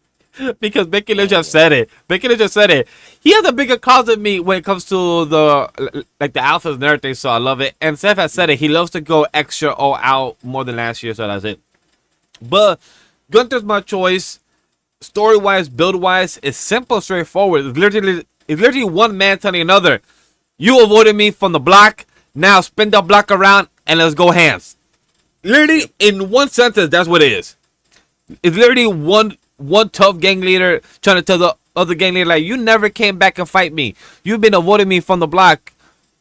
[SPEAKER 3] Because Becky Lynch just said it. Becky Lynch just said it. He has a bigger closet than me when it comes to the outfits and everything, so I love it. And Seth has said it. He loves to go extra all out more than last year, so that's it. But Gunther's my choice. Story-wise, build-wise, it's simple, straightforward. It's literally one man telling another, you avoided me from the block. Now spin the block around and let's go hands. Literally, in one sentence, that's what it is. It's literally one tough gang leader trying to tell the other gang leader, like, you never came back and fight me. You've been avoiding me from the block.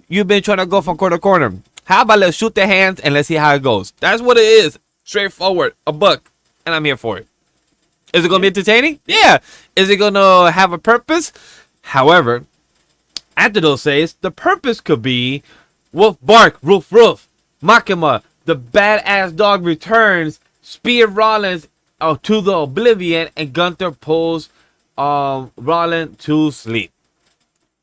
[SPEAKER 3] You've been trying to go from corner to corner. How about let's shoot the hands and let's see how it goes. That's what it is. Straightforward. A buck. And I'm here for it. Is it going to be entertaining? Yeah. Is it going to have a purpose? However, Antidote says the purpose could be Wolf Bark, Roof Roof, Makima, the badass dog returns, spear Rollins to the oblivion, and Gunther pulls Rollins to sleep.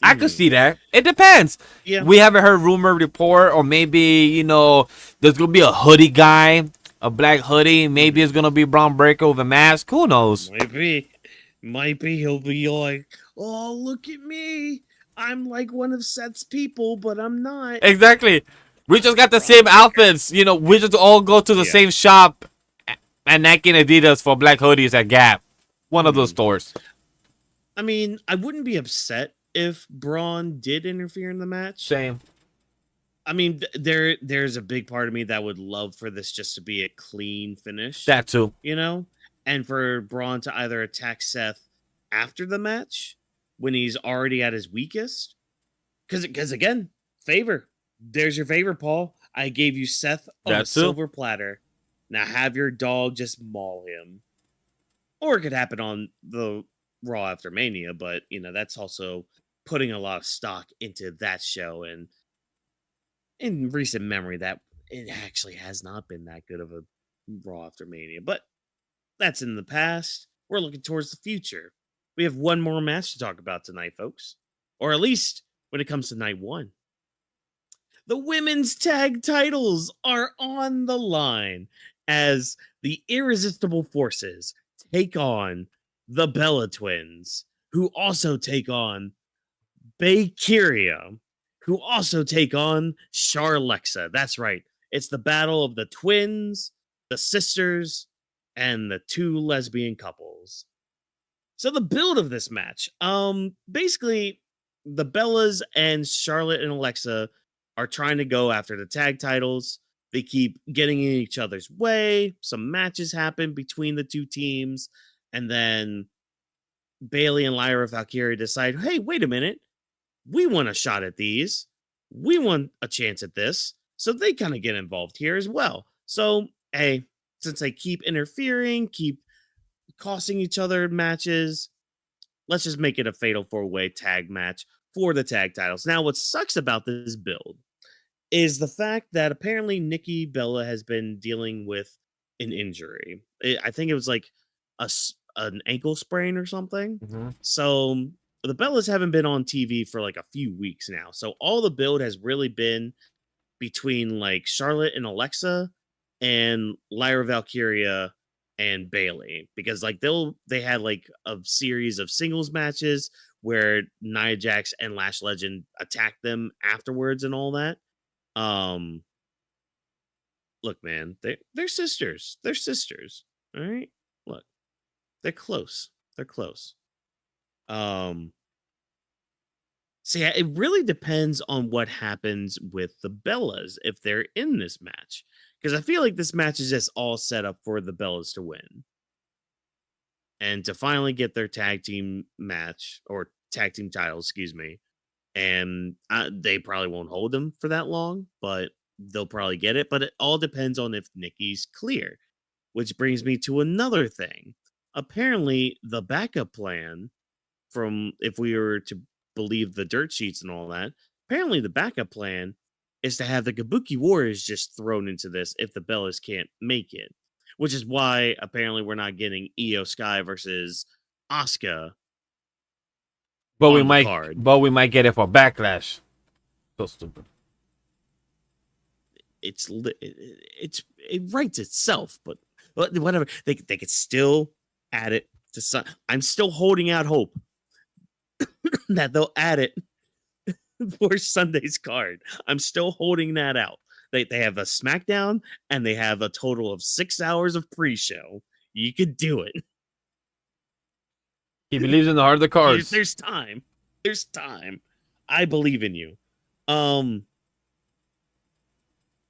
[SPEAKER 3] I could see that. It depends.
[SPEAKER 2] Yeah.
[SPEAKER 3] We haven't heard rumor report, or maybe, there's going to be a hoodie guy, a black hoodie. Maybe it's going to be Braun Breaker with a mask. Who knows?
[SPEAKER 2] Might be. He'll be like, oh, look at me. I'm like one of Seth's people, but I'm not.
[SPEAKER 3] Exactly. We just got the same outfits. We just all go to the same shop and Nike and Adidas for black hoodies at Gap. One of those stores.
[SPEAKER 2] I mean, I wouldn't be upset if Braun did interfere in the match.
[SPEAKER 3] Same.
[SPEAKER 2] I mean, there's a big part of me that would love for this just to be a clean finish.
[SPEAKER 3] That too.
[SPEAKER 2] And for Braun to either attack Seth after the match when he's already at his weakest. Because again, favor. There's your favor, Paul. I gave you Seth on a silver platter. Now have your dog just maul him. Or it could happen on the Raw after Mania, but, that's also putting a lot of stock into that show. And in recent memory, that it actually has not been that good of a Raw after Mania. But that's in the past. We're looking towards the future. We have one more match to talk about tonight, folks. Or at least when it comes to night one. The women's tag titles are on the line as the Irresistible Forces take on the Bella Twins, who also take on Baykyria, who also take on Charlexa. That's right. It's the battle of the twins, the sisters, and the two lesbian couples. So the build of this match, basically the Bellas and Charlotte and Alexa are trying to go after the tag titles. They keep getting in each other's way. Some matches happen between the two teams. And then Bayley and Lyra Valkyria decide, hey, wait a minute. We want a shot at these. We want a chance at this. So they kind of get involved here as well. So, hey, since they keep interfering, keep costing each other matches, let's just make it a fatal four-way tag match for the tag titles. Now, what sucks about this build is the fact that apparently Nikki Bella has been dealing with an injury. I think it was like an ankle sprain or something.
[SPEAKER 3] Mm-hmm.
[SPEAKER 2] So the Bellas haven't been on TV for like a few weeks now. So all the build has really been between like Charlotte and Alexa and Lyra Valkyria and Bayley, because like they had like a series of singles matches where Nia Jax and Lash Legend attacked them afterwards and all that. Look, man, they're sisters. They're sisters. All right. Look, they're close. They're close. So yeah, it really depends on what happens with the Bellas if they're in this match. Because I feel like this match is just all set up for the Bellas to win. And to finally get their tag team match, or tag team title, excuse me. And they probably won't hold them for that long, but they'll probably get it. But it all depends on if Nikki's clear. Which brings me to another thing. Apparently, the backup plan, from if we were to believe the dirt sheets and all that, apparently the backup plan is to have the Kabuki Warriors just thrown into this if the Bellas can't make it. Which is why apparently we're not getting Io Sky versus Asuka.
[SPEAKER 3] But we might get it for Backlash. So stupid.
[SPEAKER 2] it writes itself, but whatever. They could still add it to some. I'm still holding out hope that they'll add it for Sunday's card. I'm still holding that out. They have a SmackDown and they have a total of 6 hours of pre-show. You could do it.
[SPEAKER 3] He believes in the heart of the cards.
[SPEAKER 2] There's time. There's time. I believe in you.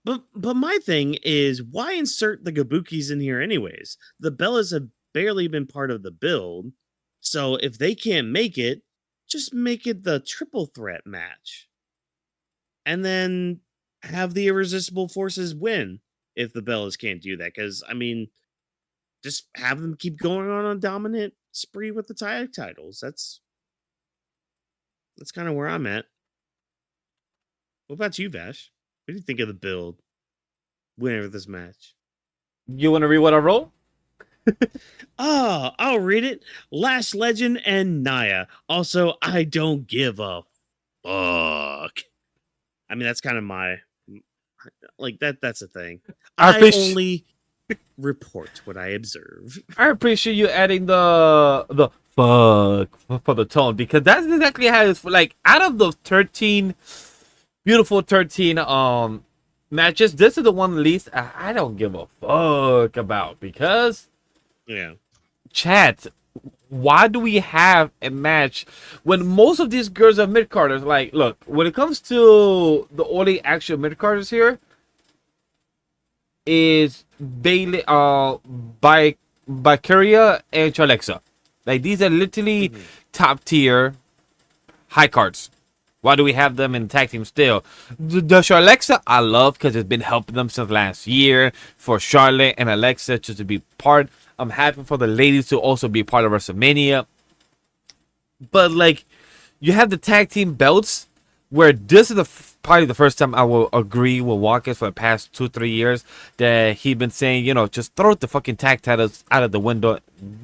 [SPEAKER 2] But my thing is, why insert the Gabukis in here anyways? The Bellas have barely been part of the build. So if they can't make it, just make it the triple threat match. And then have the Irresistible Forces win if the Bellas can't do that. Because, I mean, just have them keep going on a dominant spree with the tag titles. That's kind of where I'm at. What about you, Vash? What do you think of the build? Winner of this match.
[SPEAKER 3] You want to read what I wrote?
[SPEAKER 2] I'll read it. Lash Legend and Nia. Also, I don't give a fuck. I mean, that's kind of my like that's a thing. I only report what I observe.
[SPEAKER 3] I appreciate you adding the fuck for the tone, because that's exactly how it's like. Out of those 13 beautiful 13 matches, this is the one least I don't give a fuck about, because chat, why do we have a match when most of these girls are mid-carders? Like, look, when it comes to the only actual mid-carders here is Bailey, Vaquer and Charlexa. Like, these are literally top tier high cards. Why do we have them in tag team still? The Charlexa I love because it's been helping them since last year. For Charlotte and Alexa just to be part. I'm happy for the ladies to also be part of WrestleMania. But like, you have the tag team belts, where this is probably the first time I will agree with Walker for the past 2-3 years that he's been saying, you know, just throw the fucking tag titles out of the window.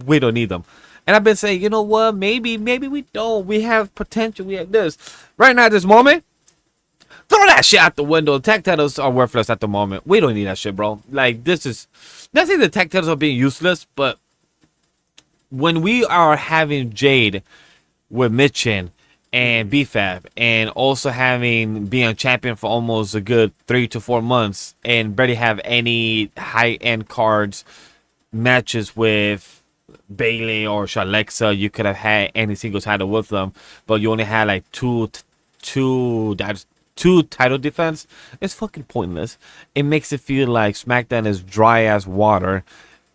[SPEAKER 3] We don't need them. And I've been saying, you know what, maybe we don't. We have potential. We have this. Right now, at this moment, throw that shit out the window. Tag titles are worthless at the moment. We don't need that shit, bro. Like, this is... Not saying the tag titles are being useless, but when we are having Jade with Mitchin and BFAB, and also having being a champion for almost a good 3 to 4 months, and barely have any high-end cards matches with Bailey or Charlexa, you could have had any single title with them, but you only had like two title defense. It's fucking pointless. It makes it feel like SmackDown is dry as water,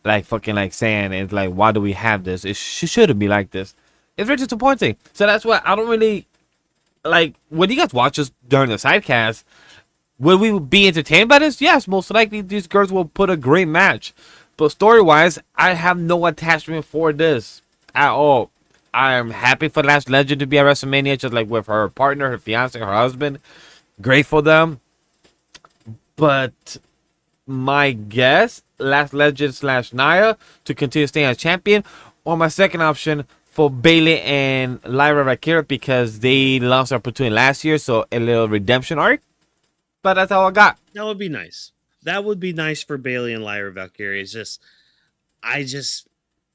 [SPEAKER 3] like fucking like sand. It's like, why do we have this? It shouldn't be like this. It's very disappointing. So that's why I don't really like when you guys watch us during the sidecast. Will we be entertained by this? Yes, most likely these girls will put a great match. But story-wise, I have no attachment for this at all. I am happy for Lash Legend to be at WrestleMania, just like with her partner, her fiance, her husband. Great for them. But my guess, Lash Legend / Nia to continue staying as champion, or my second option for Bailey and Lyra Vaquer, because they lost their opportunity last year, so a little redemption arc. But that's all I got.
[SPEAKER 2] That would be nice. That would be nice for Bailey and Lyra Vaquer. It's just,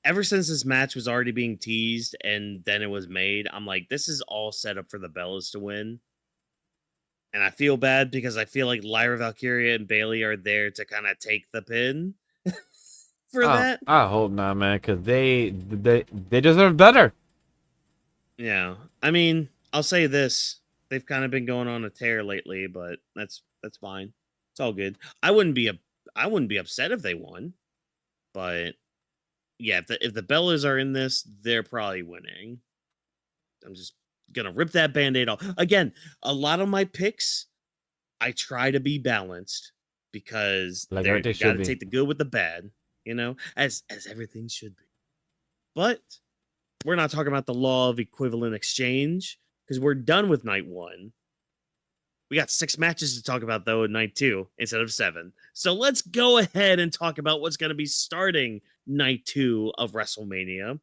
[SPEAKER 2] ever since this match was already being teased and then it was made, I'm like, this is all set up for the Bellas to win. And I feel bad because I feel like Lyra Valkyria and Bailey are there to kind of take the pin for that.
[SPEAKER 3] I hope not, man, because they deserve better.
[SPEAKER 2] Yeah. I mean, I'll say this. They've kind of been going on a tear lately, but that's fine. It's all good. I wouldn't be upset if they won. But yeah, if the Bellas are in this, they're probably winning. I'm just gonna rip that band-aid off. Again, a lot of my picks, I try to be balanced because
[SPEAKER 3] like
[SPEAKER 2] you gotta take the good with the bad, you know, as everything should be. But we're not talking about the law of equivalent exchange because we're done with night 1. We got 6 matches to talk about, though, in night 2 instead of 7. So let's go ahead and talk about what's going to be starting night 2 of WrestleMania.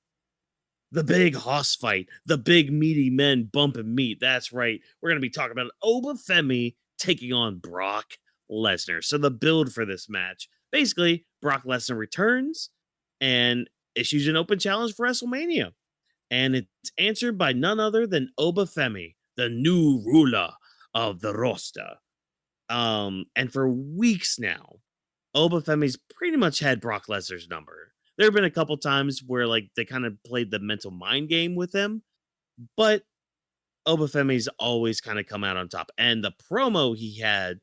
[SPEAKER 2] The big hoss fight. The big meaty men bump and meet. That's right. We're going to be talking about Femi taking on Brock Lesnar. So the build for this match, basically, Brock Lesnar returns and issues an open challenge for WrestleMania. And it's answered by none other than Oba Femi, the new ruler of the roster. And for weeks now, Oba Femi's pretty much had Brock Lesnar's number. There have been a couple times where like they kind of played the mental mind game with him, but Oba Femi's always kind of come out on top. And the promo he had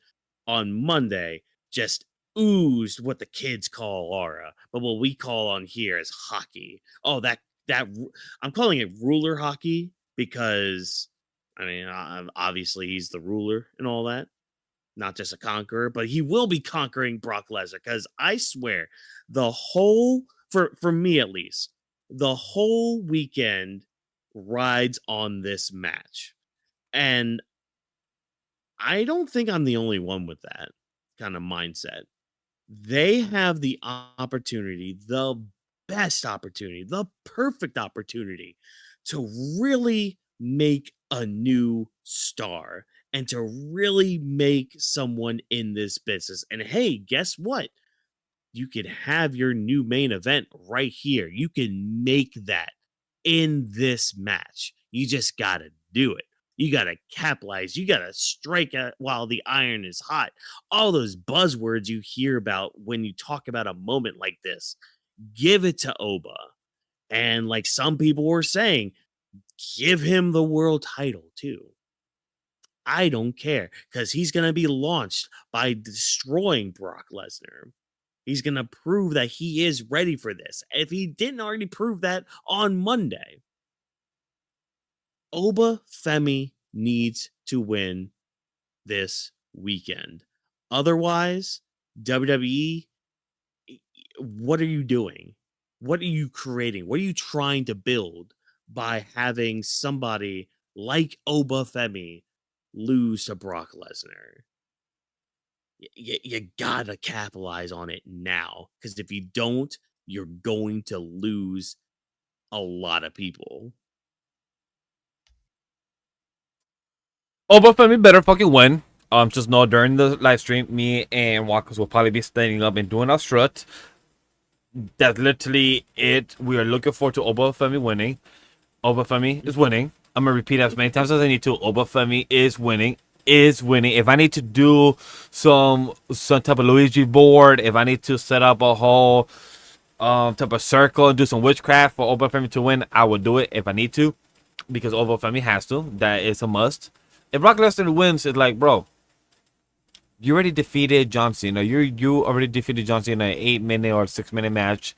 [SPEAKER 2] on Monday just oozed what the kids call aura, but what we call on here is hockey. Oh, that I'm calling it ruler hockey because I mean, obviously he's the ruler and all that, not just a conqueror, but he will be conquering Brock Lesnar because I swear the whole for me at least, the whole weekend rides on this match. And I don't think I'm the only one with that kind of mindset. They have the opportunity, the best opportunity, the perfect opportunity to really make a new star and to really make someone in this business. And hey, guess what? You can have your new main event right here. You can make that in this match. You just got to do it. You got to capitalize. You got to strike it while the iron is hot. All those buzzwords you hear about when you talk about a moment like this, give it to Oba. And like some people were saying, give him the world title too. I don't care because he's going to be launched by destroying Brock Lesnar. He's going to prove that he is ready for this. If he didn't already prove that on Monday, Oba Femi needs to win this weekend. Otherwise, WWE, what are you doing? What are you creating? What are you trying to build by having somebody like Oba Femi lose to Brock Lesnar? You gotta capitalize on it now, because if you don't, you're going to lose a lot of people.
[SPEAKER 3] Oba Femi better fucking win. Just know during the live stream, me and Walkers will probably be standing up and doing our strut. That's literally it. We are looking forward to Oba Femi winning. Oba Femi is winning. I'm gonna repeat as many times as I need to. Oba Femi is winning. Is winning. If I need to do some type of Luigi board, if I need to set up a whole type of circle and do some witchcraft for Oba Femi to win, I will do it if I need to, because Oba Femi has to. That is a must. If Brock Lesnar wins, it's like, bro, you already defeated John Cena. You already defeated John Cena in an 8-minute or 6-minute match.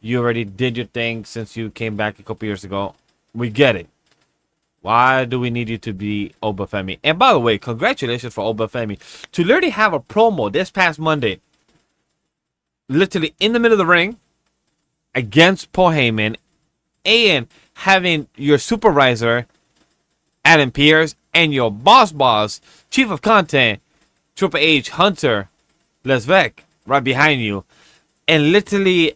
[SPEAKER 3] You already did your thing since you came back a couple years ago. We get it. Why do we need you to be Oba Femi? And by the way, congratulations for Oba Femi to literally have a promo this past Monday, literally in the middle of the ring against Paul Heyman, and having your supervisor Adam Pearce and your boss, chief of content Triple H, Hunter, Lesvec right behind you, and literally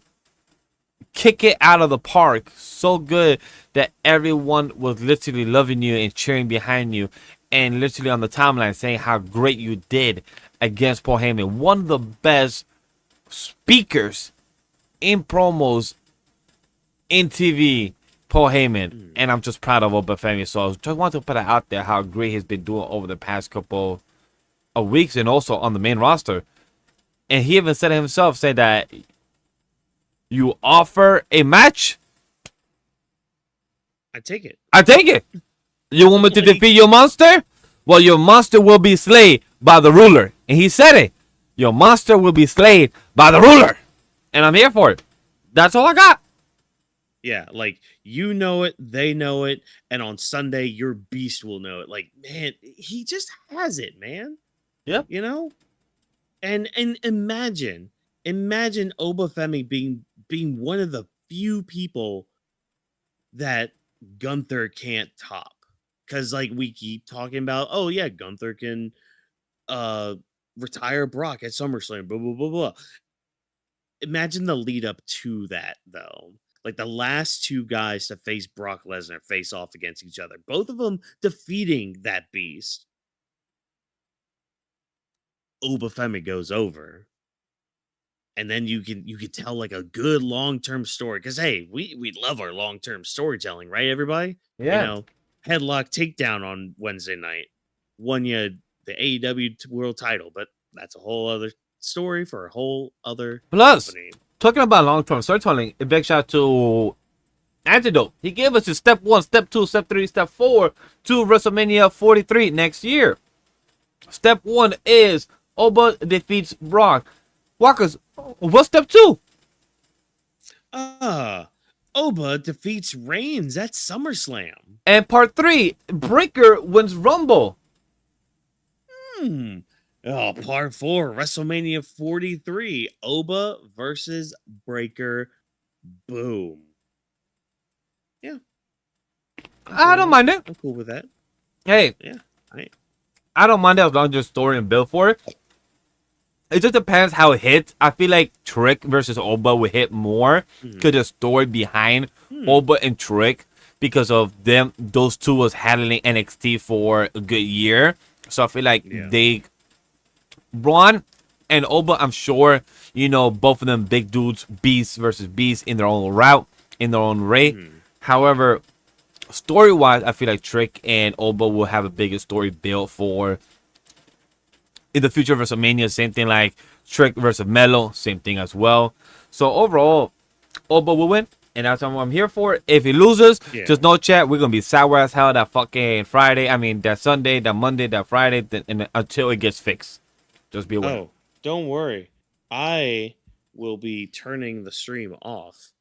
[SPEAKER 3] kick it out of the park so good that everyone was literally loving you and cheering behind you, and literally on the timeline saying how great you did against Paul Heyman. One of the best speakers in promos in TV, Paul Heyman. And I'm just proud of Oba Femi. So I just want to put it out there how great he's been doing over the past couple of weeks and also on the main roster. And he even said it himself, said that you offer a match,
[SPEAKER 2] I take it.
[SPEAKER 3] I take it. You want me to defeat your monster? Well, your monster will be slain by the ruler. And he said it. Your monster will be slain by the ruler. And I'm here for it. That's all I got.
[SPEAKER 2] Yeah, like, you know it, they know it, and on Sunday, your beast will know it. Like, man, he just has it, man.
[SPEAKER 3] Yeah.
[SPEAKER 2] You know? And imagine Oba Femi being one of the few people that Gunther can't top. Because, like, we keep talking about, oh, yeah, Gunther can retire Brock at SummerSlam, blah, blah, blah, blah. Imagine the lead up to that, though. Like, the last two guys to face Brock Lesnar face off against each other. Both of them defeating that beast. Femi goes over. And then you could tell like a good long-term story. Because hey, we love our long-term storytelling, right, everybody?
[SPEAKER 3] Yeah.
[SPEAKER 2] You know, headlock takedown on Wednesday night. Won you the AEW world title, but that's a whole other story for a whole other
[SPEAKER 3] Plus,
[SPEAKER 2] company.
[SPEAKER 3] talking about long-term storytelling, a big shout out to Antidote. He gave us his step 1, step 2, step 3, step 4 to WrestleMania 43 next year. Step 1 is Oba defeats Brock. Walkers, what's step 2?
[SPEAKER 2] Oba defeats Reigns at SummerSlam.
[SPEAKER 3] And part 3, Breaker wins Rumble.
[SPEAKER 2] Part 4, WrestleMania 43, Oba versus Breaker. Boom. Yeah.
[SPEAKER 3] I don't mind it.
[SPEAKER 2] I'm cool with that.
[SPEAKER 3] Hey,
[SPEAKER 2] Yeah.
[SPEAKER 3] I don't mind it as long as there's story and build for it. It just depends how it hits. I feel like Trick versus Oba would hit more because the story behind Oba and Trick, because of them, those two was handling NXT for a good year. So I feel like Braun and Oba, I'm sure, you know, both of them big dudes, beast versus beast in their own route, in their own way. However, story-wise, I feel like Trick and Oba will have a bigger story built for in the future of WrestleMania. Same thing like Trick versus Melo, same thing as well. So overall, Oba will win, and that's what I'm here for. If he loses, just no chat. We're gonna be sour as hell that fucking Friday. I mean that Sunday, that Monday, that Friday, and until it gets fixed. Just be aware.
[SPEAKER 2] Oh, don't worry. I will be turning the stream off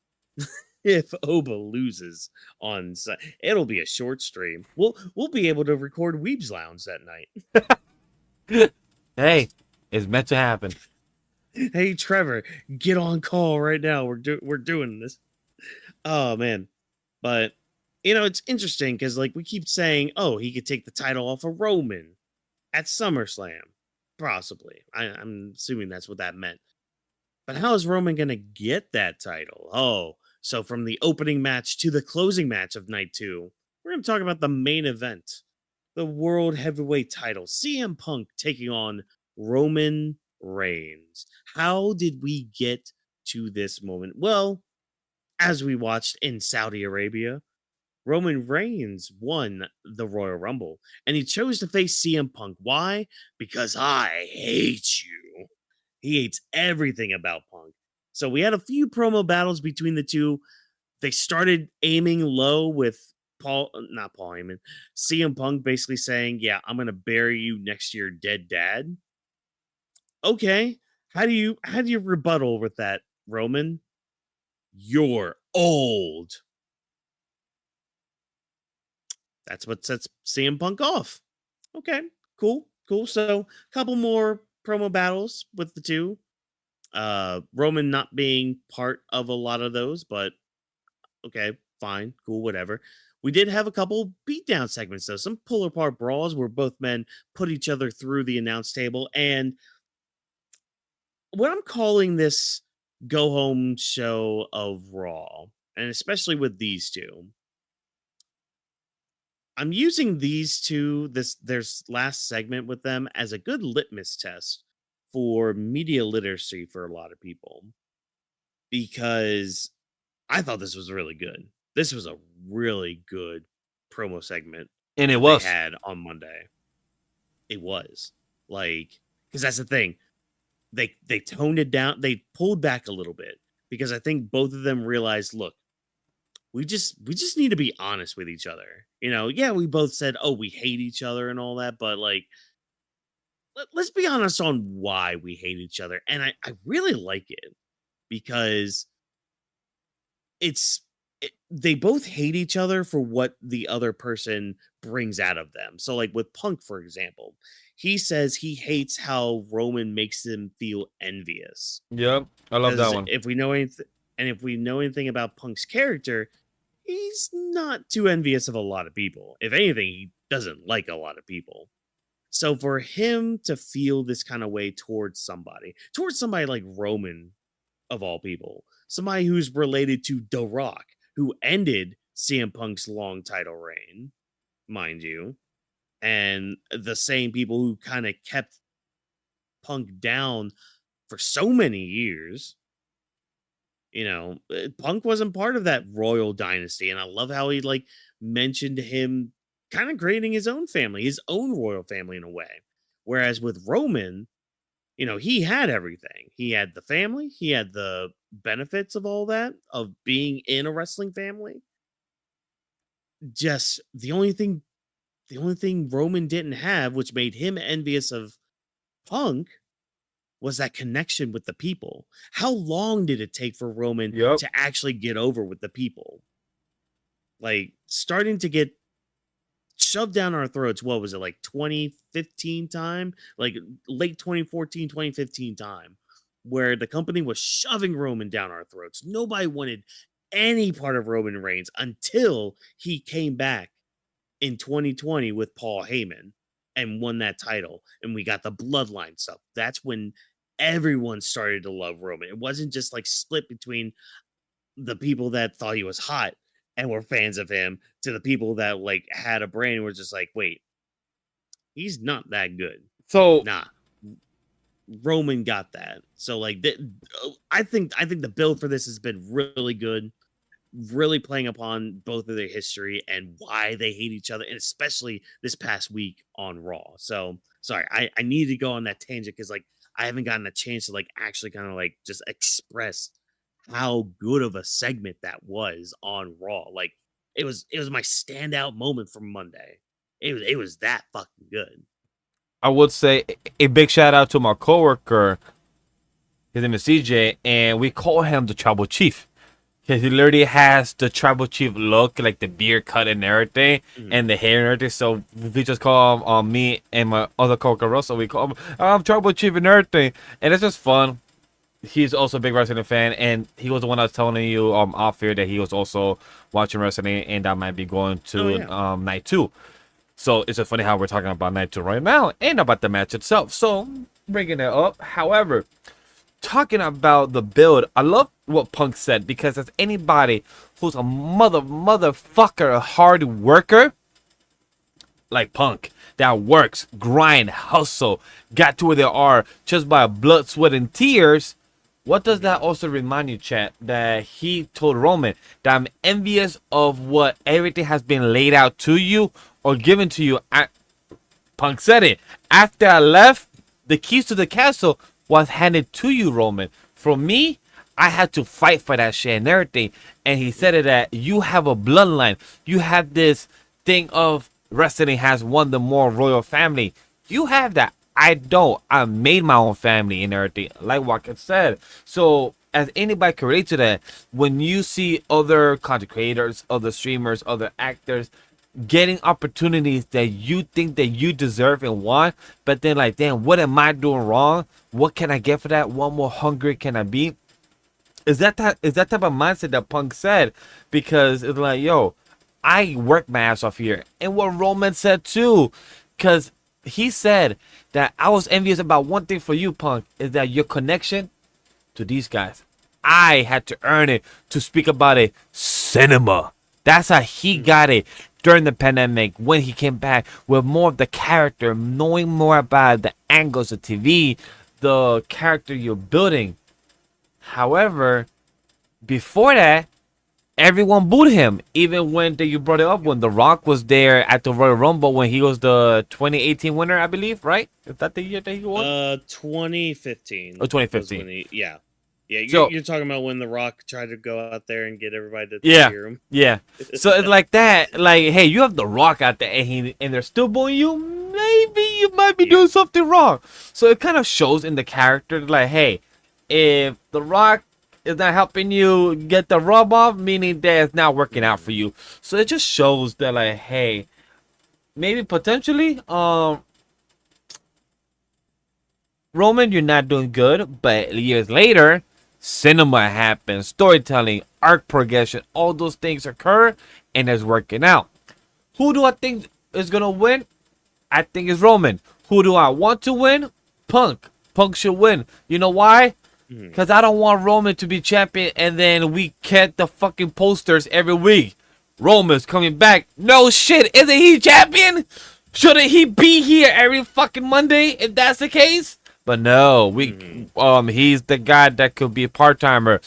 [SPEAKER 2] if Oba loses on it'll be a short stream. We'll be able to record Weeb's Lounge that night.
[SPEAKER 3] Hey, it's meant to happen.
[SPEAKER 2] Hey Trevor, get on call right now. We're doing this. Oh man. But you know, it's interesting because like we keep saying, oh, he could take the title off of Roman at SummerSlam. Possibly. I'm assuming that's what that meant. But how is Roman gonna get that title? Oh, so from the opening match to the closing match of night 2, we're gonna talk about the main event. The World Heavyweight title. CM Punk taking on Roman Reigns. How did we get to this moment? Well, as we watched in Saudi Arabia, Roman Reigns won the Royal Rumble, and he chose to face CM Punk. Why? Because I hate you. He hates everything about Punk. So we had a few promo battles between the two. They started aiming low with not Paul Heyman, CM Punk basically saying, yeah, I'm going to bury you next to your dead dad. Okay. How do you rebuttal with that, Roman? You're old. That's what sets CM Punk off. Okay, cool. So, a couple more promo battles with the two. Roman not being part of a lot of those, but okay, fine, cool, whatever. We did have a couple beatdown segments, though. Some pull apart brawls where both men put each other through the announce table. And what I'm calling this go home show of Raw, and especially with these two, I'm using these two, their last segment with them, as a good litmus test for media literacy for a lot of people. Because I thought this was really good. This was a really good promo segment.
[SPEAKER 3] And it was.
[SPEAKER 2] They had on Monday. It was. Like, because that's the thing. They toned it down. They pulled back a little bit. Because I think both of them realized, look, we just need to be honest with each other. You know, yeah, we both said, oh, we hate each other and all that, but like, let's be honest on why we hate each other. And I really like it because they both hate each other for what the other person brings out of them. So like with Punk, for example, he says he hates how Roman makes him feel envious.
[SPEAKER 3] Yep, I love that one.
[SPEAKER 2] If we know anything about Punk's character, he's not too envious of a lot of people. If anything, he doesn't like a lot of people. So for him to feel this kind of way towards somebody like Roman, of all people, somebody who's related to The Rock, who ended CM Punk's long title reign, mind you, and the same people who kind of kept Punk down for so many years. You know, Punk wasn't part of that royal dynasty, and I love how he like mentioned him kind of creating his own family, his own royal family in a way. Whereas with Roman, you know, he had everything. He had the family, he had the benefits of all that, of being in a wrestling family. Just the only thing Roman didn't have, which made him envious of Punk, was that connection with the people. How long did it take for Roman
[SPEAKER 3] Yep.
[SPEAKER 2] to actually get over with the people? Like, starting to get shoved down our throats, what was it, like 2015 time? Like, late 2014, 2015 time, where the company was shoving Roman down our throats. Nobody wanted any part of Roman Reigns until he came back in 2020 with Paul Heyman and won that title, and we got the bloodline stuff. That's when everyone started to love Roman. It wasn't just like split between the people that thought he was hot and were fans of him to the people that like had a brain and were just like, wait, he's not that good.
[SPEAKER 3] So
[SPEAKER 2] Nah. Roman got that. So like I think the build for this has been really good, really playing upon both of their history and why they hate each other, and especially this past week on Raw. So sorry, I need to go on that tangent because like I haven't gotten a chance to like actually kind of like just express how good of a segment that was on Raw. Like it was my standout moment from Monday. It was that fucking good.
[SPEAKER 3] I would say a big shout out to my coworker. His name is CJ, and we call him the Tribal Chief because he literally has the Tribal Chief look, like the beard cut and everything, and the hair and everything. So we just call him me and my other coworker Russell. We call him I'm Tribal Chief and everything, and it's just fun. He's also a big wrestling fan, and he was the one I was telling you off here that he was also watching wrestling, and I might be going to night 2. So it's just funny how we're talking about night 2 right now and about the match itself. So bringing it up. However, talking about the build, I love what Punk said, because as anybody who's a motherfucker, a hard worker like Punk, that works, grind, hustle, got to where they are just by blood, sweat, and tears. What does that also remind you, chat? That he told Roman that I'm envious of what everything has been laid out to you or given to you. Punk said it. After I left, the keys to the castle was handed to you, Roman. For me, I had to fight for that shit and everything. And he said it that you have a bloodline. You have this thing of wrestling has won the more royal family. You have that. I don't. I made my own family and everything, like Vaquer said. So, as anybody can relate to that, when you see other content creators, other streamers, other actors getting opportunities that you think that you deserve and want, but then like, damn, what am I doing wrong? What can I get for that? What more hungry can I be? Is that type of mindset that Punk said? Because it's like, yo, I work my ass off here. And what Roman said too, because he said that I was envious about one thing for you, Punk, is that your connection to these guys. I had to earn it to speak about it. Cinema. That's how he got it during the pandemic when he came back with more of the character, knowing more about the angles of TV, the character you're building. However, before that, everyone booed him. Even when you brought it up, when The Rock was there at the Royal Rumble when he was the 2018 winner, I believe, right? Is that the year that he won?
[SPEAKER 2] 2015.
[SPEAKER 3] Oh, 2015.
[SPEAKER 2] Yeah. Yeah,
[SPEAKER 3] So-
[SPEAKER 2] you're talking about when The Rock tried to go out there and get everybody to cheer him.
[SPEAKER 3] Yeah. So it's like that. Like, hey, you have The Rock out there and they're still booing you. Maybe you might be doing something wrong. So it kind of shows in the character, like, hey, if The Rock is not helping you get the rub off, meaning that it's not working out for you. So it just shows that, like, hey, maybe potentially, Roman, you're not doing good, but years later, cinema happens, storytelling, arc progression, all those things occur, and it's working out. Who do I think is gonna win? I think it's Roman. Who do I want to win? Punk. Punk should win. You know why? Because I don't want Roman to be champion and then we get the fucking posters every week. Roman's coming back. No shit. Isn't he champion? Shouldn't he be here every fucking Monday if that's the case? But no, he's the guy that could be a part-timer.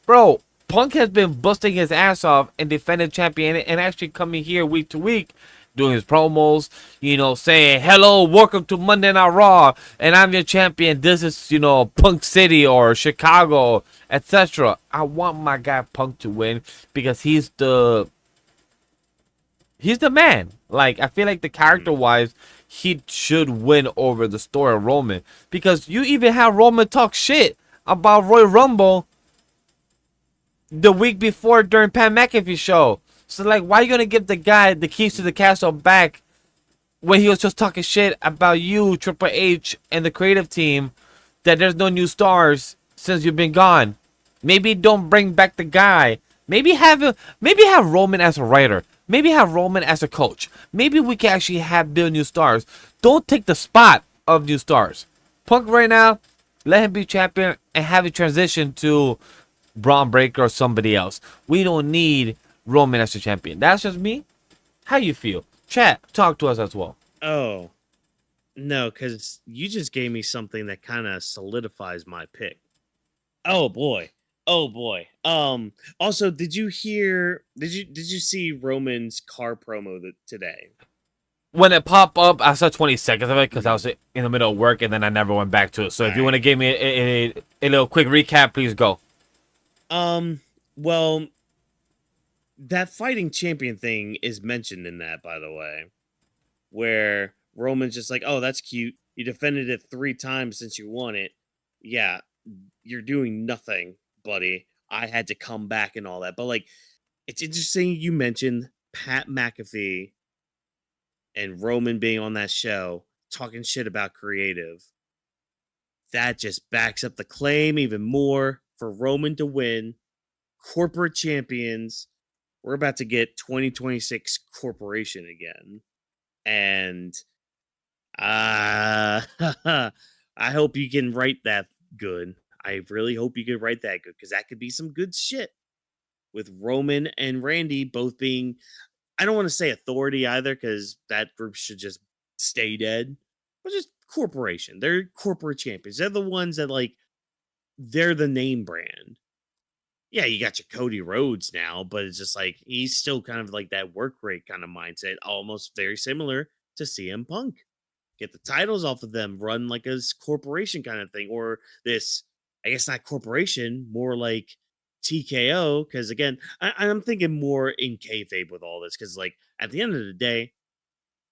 [SPEAKER 3] Bro, Punk has been busting his ass off and defending champion and actually coming here week to week, doing his promos, saying, hello, welcome to Monday Night Raw, and I'm your champion. This is, Punk City or Chicago, etc. I want my guy Punk to win because he's the man. Like, I feel like the character-wise, he should win over the story of Roman. Because you even have Roman talk shit about Royal Rumble the week before during Pat McAfee show. So, like, why are you going to give the guy the keys to the castle back when he was just talking shit about you, Triple H, and the creative team, that there's no new stars since you've been gone? Maybe don't bring back the guy. Maybe have Roman as a writer. Maybe have Roman as a coach. Maybe we can actually build new stars. Don't take the spot of new stars. Punk right now, let him be champion and have it transition to Braun Breaker or somebody else. We don't need Roman as a champion. That's just me. How you feel? Chat, talk to us as well.
[SPEAKER 2] Oh, no, because you just gave me something that kind of solidifies my pick. Oh boy. Also, did you see Roman's car promo today?
[SPEAKER 3] When it popped up, I saw 20 seconds of it because I was in the middle of work and then I never went back to it. So if you want to give me a little quick recap, please go.
[SPEAKER 2] Well, that fighting champion thing is mentioned in that, by the way, where Roman's just like, oh, that's cute. You defended it 3 times since you won it. Yeah, you're doing nothing, buddy. I had to come back and all that. But, like, it's interesting you mentioned Pat McAfee and Roman being on that show talking shit about creative. That just backs up the claim even more for Roman to win. Corporate champions. We're about to get 2026 Corporation again. And I hope you can write that good. I really hope you can write that good because that could be some good shit with Roman and Randy both being, I don't want to say authority either because that group should just stay dead, but just corporation. They're corporate champions. They're the ones that, like, they're the name brand. Yeah, you got your Cody Rhodes now, but it's just like he's still kind of like that work rate kind of mindset, almost very similar to CM Punk. Get the titles off of them, run like a corporation kind of thing, or this, I guess not corporation, more like TKO. Because again, I'm thinking more in kayfabe with all this, because like at the end of the day,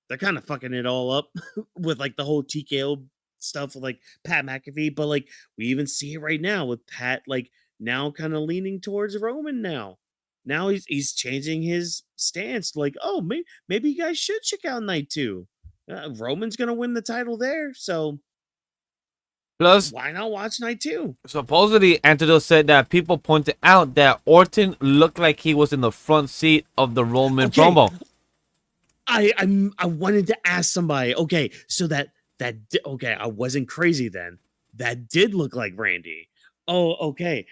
[SPEAKER 2] they're kind of fucking it all up with like the whole TKO stuff with like Pat McAfee. But like we even see it right now with Pat, like now kind of leaning towards Roman now. Now he's changing his stance. Like, oh, maybe you guys should check out Night 2. Roman's gonna win the title there, so
[SPEAKER 3] plus
[SPEAKER 2] why not watch Night 2?
[SPEAKER 3] Supposedly, Antidote said that people pointed out that Orton looked like he was in the front seat of the Roman promo.
[SPEAKER 2] I wanted to ask somebody. Okay, so okay, I wasn't crazy then. That did look like Randy. Oh, okay.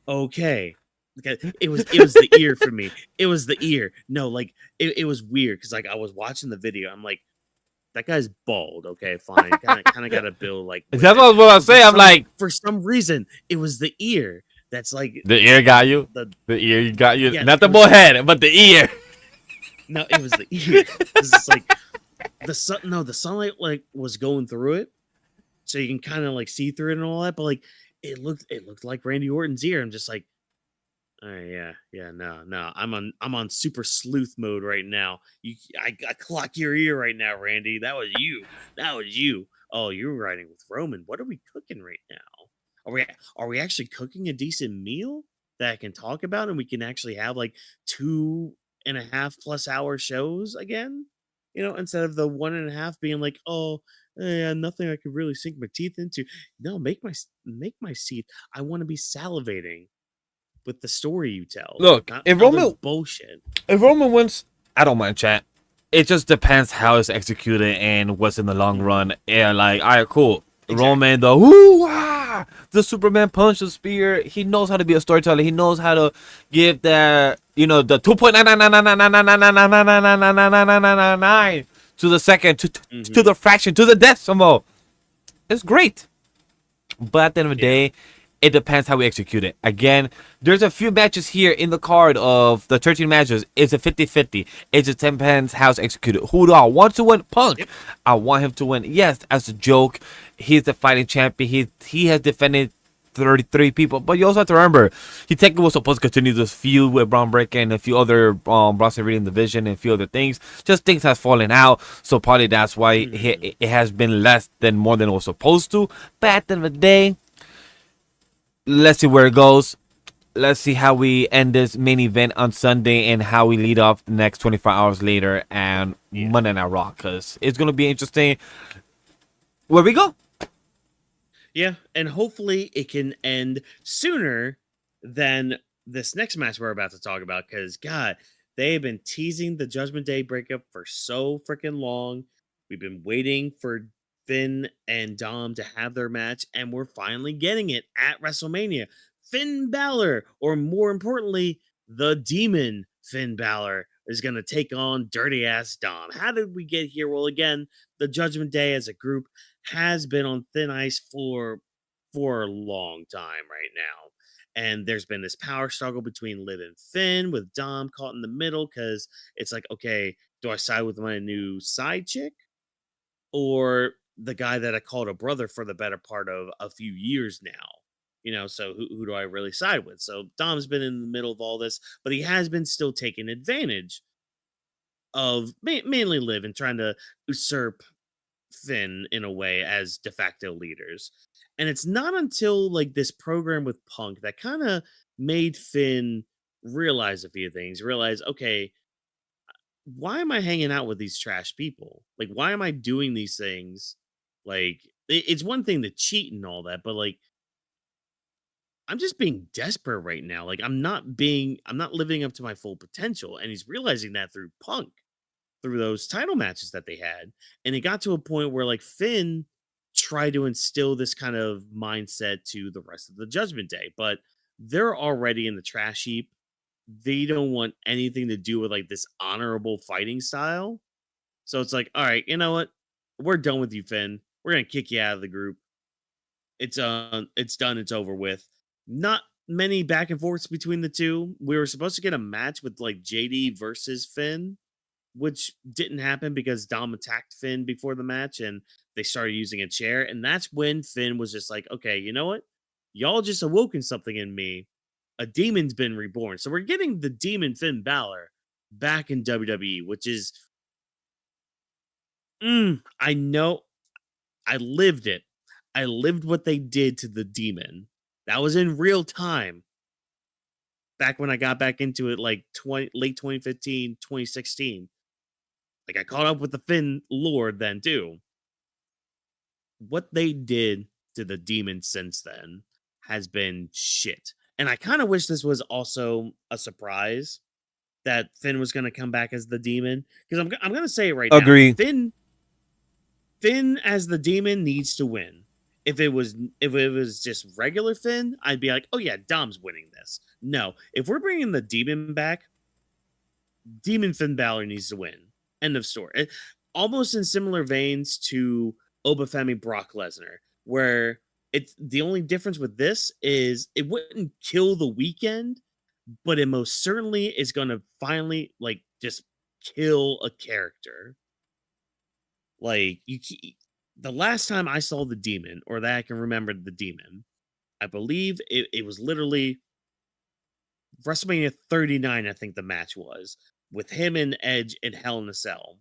[SPEAKER 2] It was the ear for me. It was the ear. No, like it was weird because like I was watching the video. I'm like, that guy's bald. Okay, fine. Kind of got a build like.
[SPEAKER 3] That's what I was saying. I'm like,
[SPEAKER 2] for some reason, it was the ear. That's like
[SPEAKER 3] the ear got you. The ear got you.
[SPEAKER 2] Yeah,
[SPEAKER 3] not the head, but the ear.
[SPEAKER 2] No, it was the ear. It's like the sun. No, the sunlight like was going through it, so you can kind of like see through it and all that. But like it looked like Randy Orton's ear. I'm just like. No. I'm on super sleuth mode right now. I clock your ear right now, Randy. That was you. Oh, you're riding with Roman. What are we cooking right now? Are we actually cooking a decent meal that I can talk about and we can actually have like 2.5+ hour shows again? Instead of the 1.5 being like, oh, yeah, nothing I could really sink my teeth into. No, make my seat. I want to be salivating with the story you tell.
[SPEAKER 3] Look, if Roman wins, I don't mind, chat. It just depends how it's executed and what's in the long run. Yeah, like, all right, cool. Exactly. Roman, the Superman punch, the spear. He knows how to be a storyteller. He knows how to give the 2.9999999999999 to the second, to the fraction, to the decimal. it's great. But at the end of the day, it depends how we execute it. Again, there's a few matches here in the card of the 13 matches. It's a 50-50. It just depends how it's executed. Who do I want to win? Punk.
[SPEAKER 2] Yep.
[SPEAKER 3] I want him to win. Yes, as a joke, he's the fighting champion. He has defended 33 people. But you also have to remember, he technically was supposed to continue this feud with Braun Breaker and a few other Bronson Reed in the division and a few other things. Just things has fallen out. So probably that's why it has been less than more than it was supposed to. But at the end of the day, let's see where it goes. Let's see how we end this main event on Sunday and how we lead off the next 24 hours later and Monday Night Raw, because it's going to be interesting where we go.
[SPEAKER 2] Yeah, and hopefully it can end sooner than this next match we're about to talk about, because, God, they have been teasing the Judgment Day breakup for so freaking long. We've been waiting for Finn and Dom to have their match, and we're finally getting it at WrestleMania. Finn Balor, or more importantly, the Demon Finn Balor, is going to take on Dirty Ass Dom. How did we get here? Well, again, the Judgment Day as a group has been on thin ice for a long time right now. And there's been this power struggle between Liv and Finn, with Dom caught in the middle, because it's like, okay, do I side with my new side chick, or the guy that I called a brother for the better part of a few years now? So who do I really side with? So Dom's been in the middle of all this, but he has been still taking advantage of mainly Liv and trying to usurp Finn in a way as de facto leaders. And it's not until like this program with Punk that kind of made Finn realize a few things. Realize, okay, why am I hanging out with these trash people? Like, why am I doing these things? Like, it's one thing to cheat and all that, but like, I'm just being desperate right now. Like, I'm not living up to my full potential. And he's realizing that through Punk, through those title matches that they had. And it got to a point where like Finn tried to instill this kind of mindset to the rest of the Judgment Day, but they're already in the trash heap. They don't want anything to do with like this honorable fighting style. So it's like, all right, you know what? We're done with you, Finn. We're going to kick you out of the group. It's done. It's over with. Not many back and forths between the two. We were supposed to get a match with like JD versus Finn, which didn't happen because Dom attacked Finn before the match and they started using a chair. And that's when Finn was just like, okay, you know what? Y'all just awoken something in me. A demon's been reborn. So we're getting the demon Finn Balor back in WWE, which is, I know, I lived it. I lived what they did to the demon. That was in real time. Back when I got back into it, like late 2015, 2016. Like, I caught up with the Finn Lord then, too. What they did to the demon since then has been shit. And I kind of wish this was also a surprise that Finn was going to come back as the demon. Because I'm going to say it right
[SPEAKER 3] Agree.
[SPEAKER 2] now. Finn as the demon needs to win. If it was just regular Finn, I'd be like, oh yeah, Dom's winning this. No, if we're bringing the demon back, Demon Finn Balor needs to win. End of story. Almost in similar veins to Femi Brock Lesnar, where it's the only difference with this is it wouldn't kill the weekend, but it most certainly is going to finally like just kill a character. Like, the last time I saw the demon, or that I can remember the demon, I believe it was literally WrestleMania 39, I think the match was, with him and Edge in Hell in a Cell.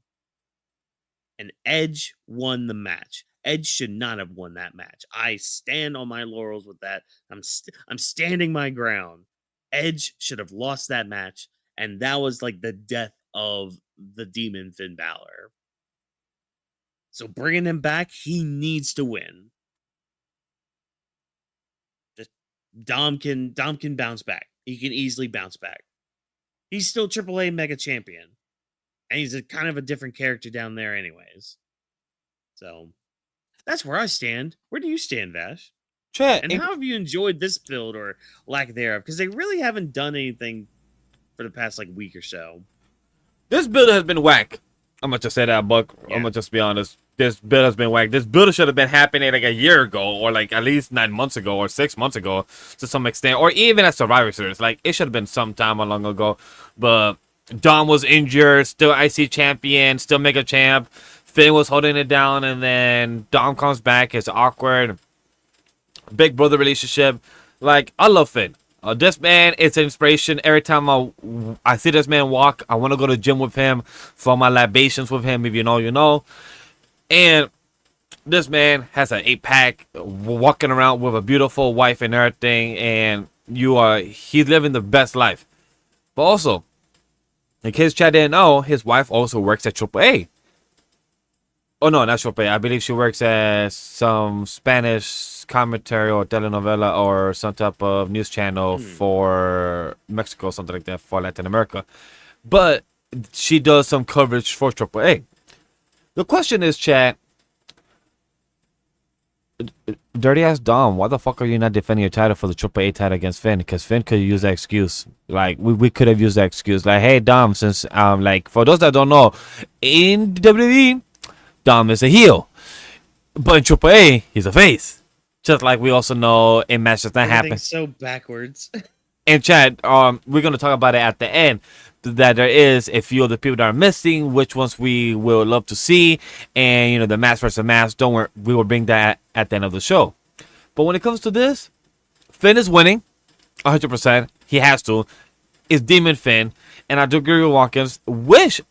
[SPEAKER 2] And Edge won the match. Edge should not have won that match. I stand on my laurels with that. I'm standing my ground. Edge should have lost that match, and that was like the death of the demon Finn Balor. So bringing him back, he needs to win. Just Dom can bounce back. He can easily bounce back. He's still AAA Mega Champion. And he's a kind of a different character down there anyways. So that's where I stand. Where do you stand, Vash?
[SPEAKER 3] Chat.
[SPEAKER 2] And how have you enjoyed this build or lack thereof? Because they really haven't done anything for the past like week or so.
[SPEAKER 3] This build has been whack. I'm gonna just say that, Buck.
[SPEAKER 2] Yeah.
[SPEAKER 3] I'm gonna just be honest. this build has been whacked. This build should have been happening like a year ago, or like at least 9 months ago, or 6 months ago, to some extent, or even at Survivor Series. Like it should have been some time long ago. But Dom was injured, still IC champion, still Mega Champ. Finn was holding it down, and then Dom comes back. It's awkward. Big brother relationship. Like, I love Finn. This man is an inspiration. Every time I see this man walk, I want to go to the gym with him, for my libations with him. If you know, you know. And this man has an 8-pack, walking around with a beautiful wife and everything. And he's living the best life. But also, in case Chad didn't know, his wife also works at AAA. Oh, no, not AAA. I believe she works as some Spanish commentary or telenovela or some type of news channel for Mexico, something like that, for Latin America. But she does some coverage for AAA. The question is, Chad, dirty ass Dom, why the fuck are you not defending your title for the AAA title against Finn? Because Finn could use that excuse. Like, we could have used that excuse. Like, hey, Dom, since, like, for those that don't know, in WWE, Dom is a heel. But in AAA, he's a face. Just like we also know in matches that happen.
[SPEAKER 2] So backwards.
[SPEAKER 3] And Chad, we're going to talk about it at the end. That there is a few of the people that are missing, which ones we will love to see. And, you know, the match versus match, don't worry, we will bring that at the end of the show. But when it comes to this, Finn is winning 100%. He has to. It's Demon Finn. And I do agree with Watkins.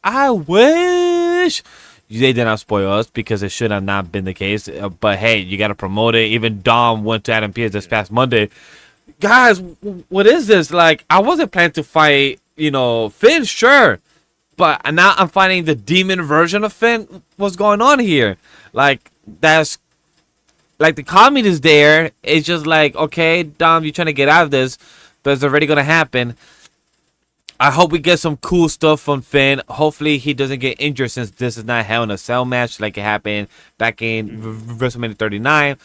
[SPEAKER 3] I wish they did not spoil us, because it should have not been the case. But hey, you got to promote it. Even Dom went to Adam Pearce this past Monday. Guys, what is this? Like, I wasn't planning to fight, you know, Finn, sure. But now I'm finding the demon version of Finn. What's going on here? Like, that's like the comedy is there. It's just like, okay, Dom, you're trying to get out of this, but it's already going to happen. I hope we get some cool stuff from Finn. Hopefully he doesn't get injured, since this is not Hell in a Cell match like it happened back in WrestleMania 39.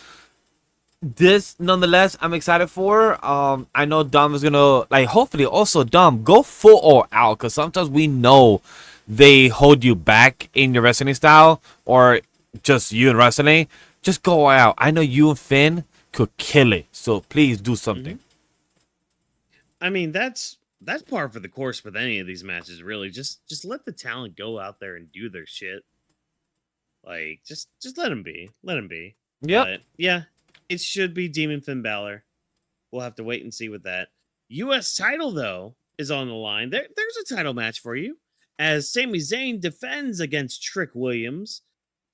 [SPEAKER 3] This, nonetheless, I'm excited for. I know Dom is going to, like, hopefully also, Dom, go full or out. Because sometimes we know they hold you back in your wrestling style, or just you in wrestling. Just go out. I know you and Finn could kill it. So please do something.
[SPEAKER 2] I mean, that's par for the course with any of these matches, really. Just let the talent go out there and do their shit. Like, just let them be. Let them be.
[SPEAKER 3] Yep.
[SPEAKER 2] But, yeah, it should be Demon Finn Balor. We'll have to wait and see with that. U.S. title, though, is on the line. There's a title match for you, as Sami Zayn defends against Trick Williams.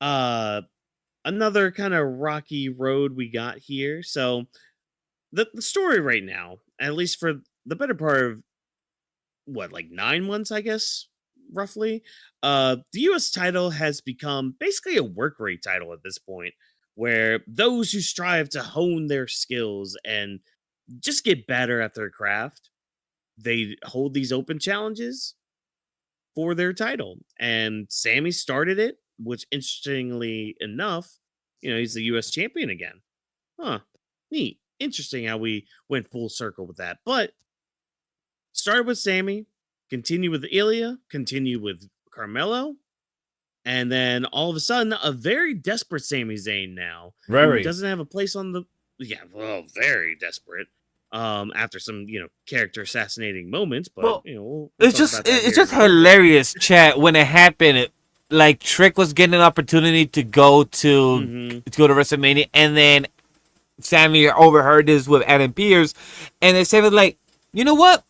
[SPEAKER 2] Another kind of rocky road we got here. So, the story right now, at least for the better part of, like 9 months, I guess, roughly, the U.S. title has become basically a work rate title at this point, where those who strive to hone their skills and just get better at their craft, they hold these open challenges for their title. And Sami started it, which, interestingly enough, you know, he's the U.S. champion again. Huh. Neat. Interesting how we went full circle with that. But started with Sami, continue with Ilya, continue with Carmelo, and then all of a sudden, a very desperate Sami Zayn now.
[SPEAKER 3] Very.
[SPEAKER 2] Who doesn't have a place on the... Yeah, well, very desperate. After some, you know, character assassinating moments, but,
[SPEAKER 3] well,
[SPEAKER 2] you know... We'll
[SPEAKER 3] it's just hilarious, chat, when it happened. Like, Trick was getting an opportunity to go to WrestleMania, and then Sami overheard this with Adam Pearce, and they said, like, you know what?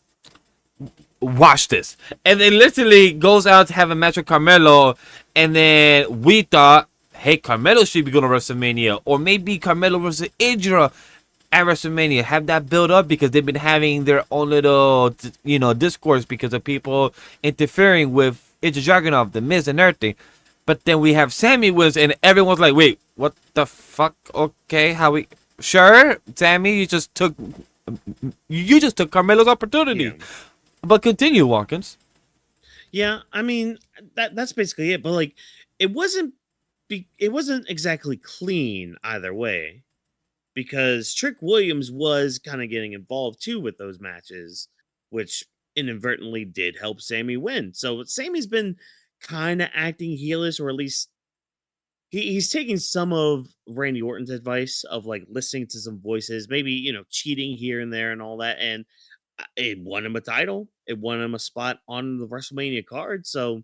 [SPEAKER 3] Watch this. And then literally goes out to have a match with Carmelo, and then we thought, hey, Carmelo should be going to WrestleMania, or maybe Carmelo versus Idra at WrestleMania. Have that build up, because they've been having their own little, you know, discourse because of people interfering with Idra Dragunov, The Miz, and everything. But then we have Sami wins, and everyone's like, wait, what the fuck? Okay, how we... Sure, Sami, you just took Carmelo's opportunity.
[SPEAKER 2] Yeah.
[SPEAKER 3] But continue, Watkins.
[SPEAKER 2] Yeah, I mean, that's basically it. But, like, it wasn't exactly clean either way, because Trick Williams was kind of getting involved too with those matches, which inadvertently did help Sami win. So Sami's been kind of acting heelish, or at least he's taking some of Randy Orton's advice of like listening to some voices, maybe cheating here and there and all that, and it won him a title. It won him a spot on the WrestleMania card. So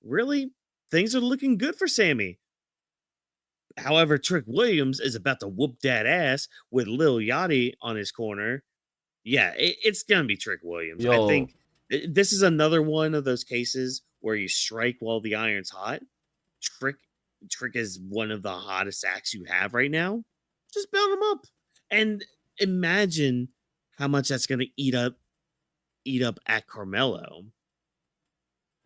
[SPEAKER 2] really, things are looking good for Sami. However, Trick Williams is about to whoop that ass with Lil Yachty on his corner. Yeah, it's gonna be Trick Williams. I
[SPEAKER 3] Yo,
[SPEAKER 2] think this is another one of those cases where you strike while the iron's hot. Trick is one of the hottest acts you have right now. Just build him up, and imagine how much that's gonna eat up at Carmelo.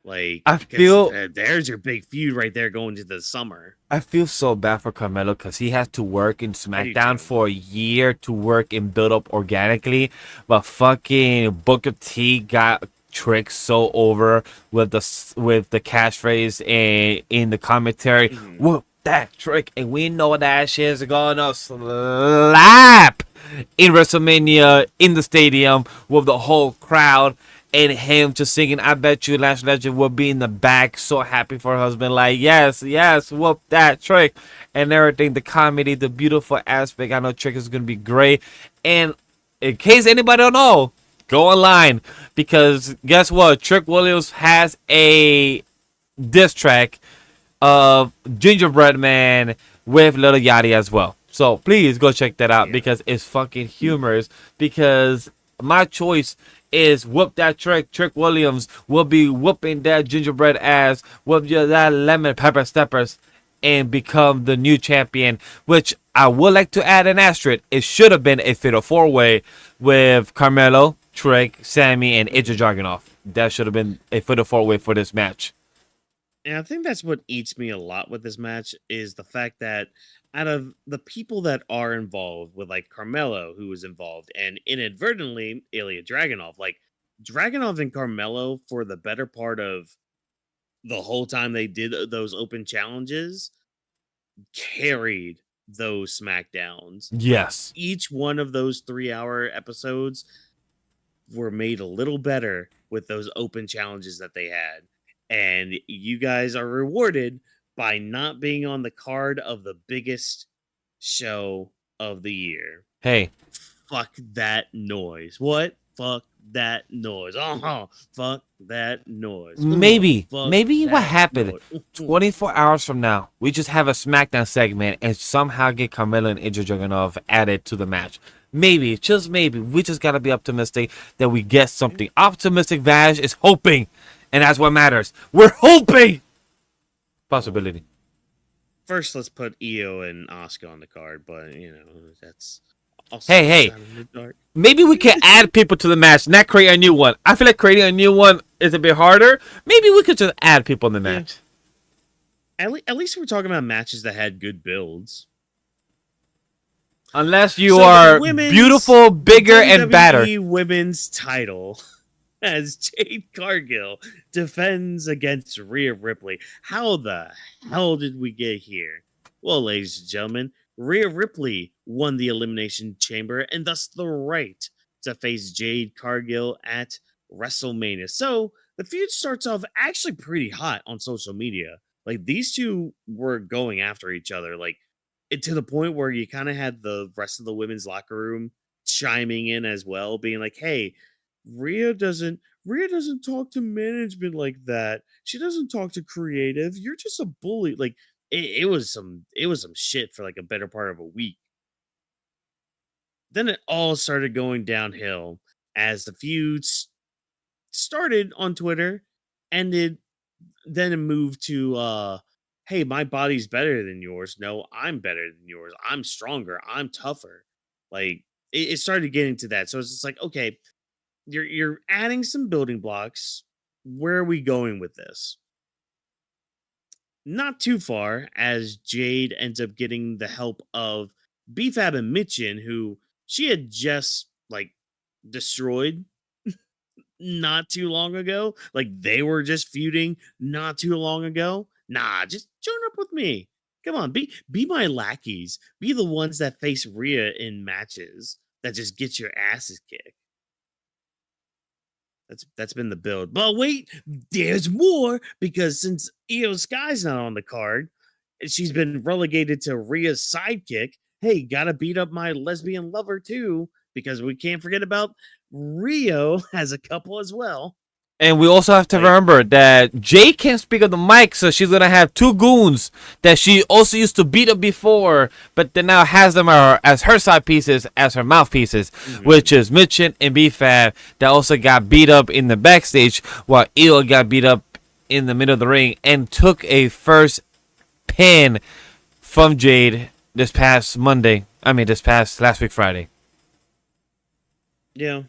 [SPEAKER 2] Like,
[SPEAKER 3] I
[SPEAKER 2] 'cause,
[SPEAKER 3] feel
[SPEAKER 2] there's your big feud right there going to the summer.
[SPEAKER 3] I feel so bad for Carmelo because he has to work in
[SPEAKER 2] do
[SPEAKER 3] SmackDown
[SPEAKER 2] too.
[SPEAKER 3] for a year to work and build up organically, but fucking Booker T got Trick so over with the catchphrase and in the commentary.
[SPEAKER 2] Mhm.
[SPEAKER 3] Whoop that Trick, and we know that shit's gonna slap in WrestleMania in the stadium with the whole crowd. And him just singing, I bet you Lash Legend will be in the back, so happy for her husband. Like, yes, whoop that Trick. And everything, the comedy, the beautiful aspect. I know Trick is going to be great. And in case anybody don't know, go online. Because guess what? Trick Williams has a diss track of Gingerbread Man with Little Yachty as well. So please go check that out because it's fucking humorous. Because my choice is whoop that Trick. Trick Williams will be whooping that gingerbread ass, whoop that lemon pepper steppers, and become the new champion. Which I would like to add an asterisk. It should have been a fatal 4-way with Carmelo, Trick, Sami, and Ilja Dragunov. That should have been a fatal 4-way for this match.
[SPEAKER 2] And I think that's what eats me a lot with this match is the fact that out of the people that are involved with like Carmelo, who was involved, and inadvertently Ilya Dragunov, like Dragunov and Carmelo for the better part of the whole time they did those open challenges carried those SmackDowns.
[SPEAKER 3] Yes.
[SPEAKER 2] Each one of those 3-hour episodes were made a little better with those open challenges that they had. And you guys are rewarded by not being on the card of the biggest show of the year.
[SPEAKER 3] Hey.
[SPEAKER 2] Fuck that noise. What? Fuck that noise. Fuck that noise.
[SPEAKER 3] Maybe
[SPEAKER 2] Fuck
[SPEAKER 3] what
[SPEAKER 2] that
[SPEAKER 3] happened
[SPEAKER 2] noise.
[SPEAKER 3] 24 hours from now, we just have a SmackDown segment and somehow get Carmelo and Ilja Dragunov added to the match. Maybe, just maybe. We just got to be optimistic that we get something. Optimistic Vash is hoping. And that's what matters. We're hoping. Possibility.
[SPEAKER 2] First, let's put Io and Asuka on the card, but that's also
[SPEAKER 3] Hey.
[SPEAKER 2] kind of in the dark.
[SPEAKER 3] Maybe we can add people to the match, not create a new one. I feel like creating a new one is a bit harder. Maybe we could just add people in the match.
[SPEAKER 2] At least we're talking about matches that had good builds.
[SPEAKER 3] Unless you
[SPEAKER 2] So
[SPEAKER 3] are
[SPEAKER 2] the women's
[SPEAKER 3] beautiful, bigger, and
[SPEAKER 2] WWE
[SPEAKER 3] badder.
[SPEAKER 2] Women's title as Jade Cargill defends against Rhea Ripley. How the hell did we get here? Well, ladies and gentlemen, Rhea Ripley won the Elimination Chamber and thus the right to face Jade Cargill at WrestleMania. So the feud starts off actually pretty hot on social media. Like these two were going after each other, like to the point where you kind of had the rest of the women's locker room chiming in as well, being like, "Hey, Rhea doesn't talk to management like that. She doesn't talk to creative. You're just a bully." Like it was some shit for like a better part of a week. Then it all started going downhill as the feuds started on Twitter, ended, then it moved to hey, my body's better than yours. No, I'm better than yours. I'm stronger. I'm tougher. Like it started getting to that. So it's just like, okay, you're adding some building blocks. Where are we going with this? Not too far, as Jade ends up getting the help of BFAB and Mitchin, who she had just like destroyed not too long ago. Like they were just feuding not too long ago. Nah, just join up with me. Come on, be my lackeys. Be the ones that face Rhea in matches that just get your asses kicked. That's been the build. But wait, there's more, because since Io Sky's not on the card, she's been relegated to Rhea's sidekick. Hey, gotta beat up my lesbian lover too, because we can't forget about Rio has a couple as well.
[SPEAKER 3] And we also have to remember that Jade can't speak on the mic, so she's gonna have two goons that she also used to beat up before, but then now has them as her side pieces, as her mouthpieces, which is Mitchin and B-Fab that also got beat up in the backstage, while Io got beat up in the middle of the ring and took a first pin from Jade this past last week Friday.
[SPEAKER 2] Yeah.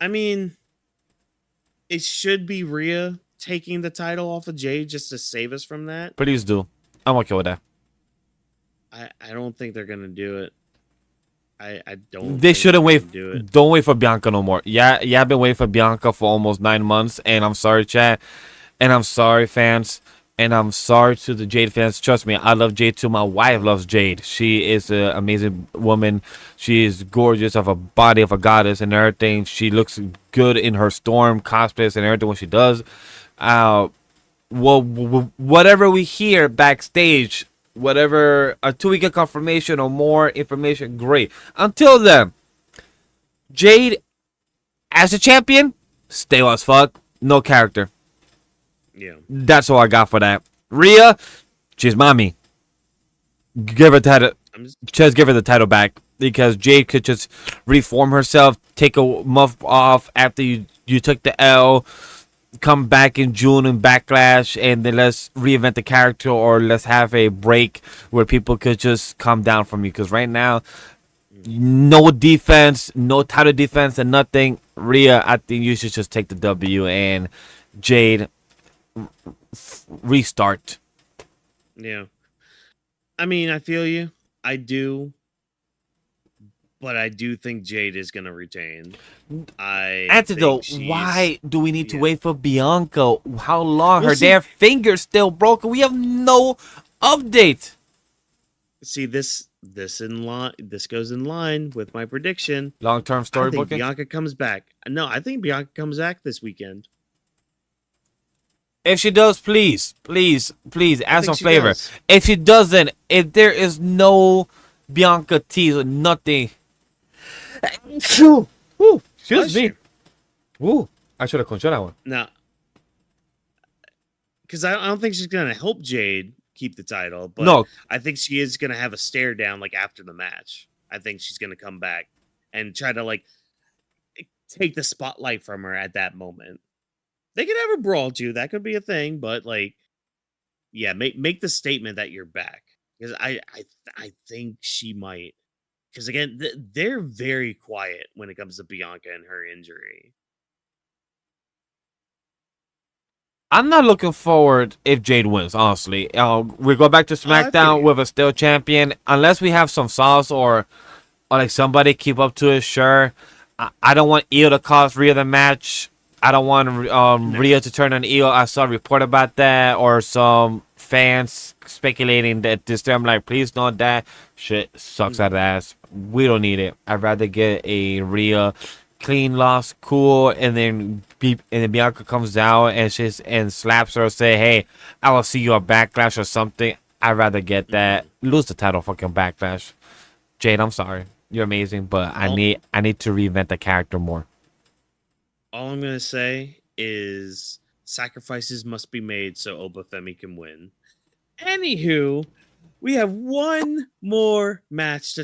[SPEAKER 2] I mean, it should be Rhea taking the title off of Jade just to save us from that.
[SPEAKER 3] Please do. I'm okay with that.
[SPEAKER 2] I don't think they're gonna do it. I don't.
[SPEAKER 3] They shouldn't wait.
[SPEAKER 2] Do it.
[SPEAKER 3] Don't wait for Bianca no more. Yeah, I've been waiting for Bianca for almost 9 months, and I'm sorry, chat, and I'm sorry, fans, and I'm sorry to the Jade fans. Trust me, I love Jade too. My wife loves Jade. She is an amazing woman. She is gorgeous, of a body of a goddess and everything. She looks good in her Storm cosplays and everything when she does. Whatever we hear backstage, whatever a 2-week confirmation or more information, great. Until then, Jade as a champion, stale as fuck, no character.
[SPEAKER 2] Yeah,
[SPEAKER 3] that's all I got for that. Rhea, she's mommy. Give her title. Just give her the title back, because Jade could just reform herself, take a month off after you took the L, come back in June in Backlash, and then let's reinvent the character, or let's have a break where people could just come down from you. Because right now, no defense, no title defense, and nothing. Rhea, I think you should just take the W, and Jade, restart.
[SPEAKER 2] Yeah. I mean, I feel you. I do. But I do think Jade is going to retain.
[SPEAKER 3] Antidote, why do we need to wait for Bianca? How long? Her damn finger's still broken. We have no update.
[SPEAKER 2] See, this goes in line with my prediction.
[SPEAKER 3] Long-term story
[SPEAKER 2] I think
[SPEAKER 3] booking?
[SPEAKER 2] Bianca comes back. No, I think Bianca comes back this weekend.
[SPEAKER 3] If she does, please, add some flavor. If she doesn't, if there is no Bianca tease or nothing. Excuse me. Ooh, I should have controlled that one.
[SPEAKER 2] No. Because I don't think she's going to help Jade keep the title. But
[SPEAKER 3] no.
[SPEAKER 2] I think she is going to have a stare down like after the match. I think she's going to come back and try to like take the spotlight from her at that moment. They could have a brawl too. That could be a thing, but like, yeah, make the statement that you're back, because I think she might. Because again, they're very quiet when it comes to Bianca and her injury.
[SPEAKER 3] I'm not looking forward if Jade wins, honestly. We go back to SmackDown with a still champion, unless we have some sauce or like somebody keep up to it. Sure, I don't want Io to cost Rhea the match. I don't want Rhea to turn on Io. I saw a report about that, or some fans speculating that this time. Like, please don't. That shit sucks out of ass. We don't need it. I'd rather get a Rhea clean loss, cool, and then Bianca comes out and slaps her, say, "Hey, I will see you at Backlash" or something. I'd rather get that. Lose the title, fucking Backlash. Jade, I'm sorry, you're amazing, but I need to reinvent the character more.
[SPEAKER 2] All I'm gonna say is sacrifices must be made so Femi can win. Anywho, we have one more match.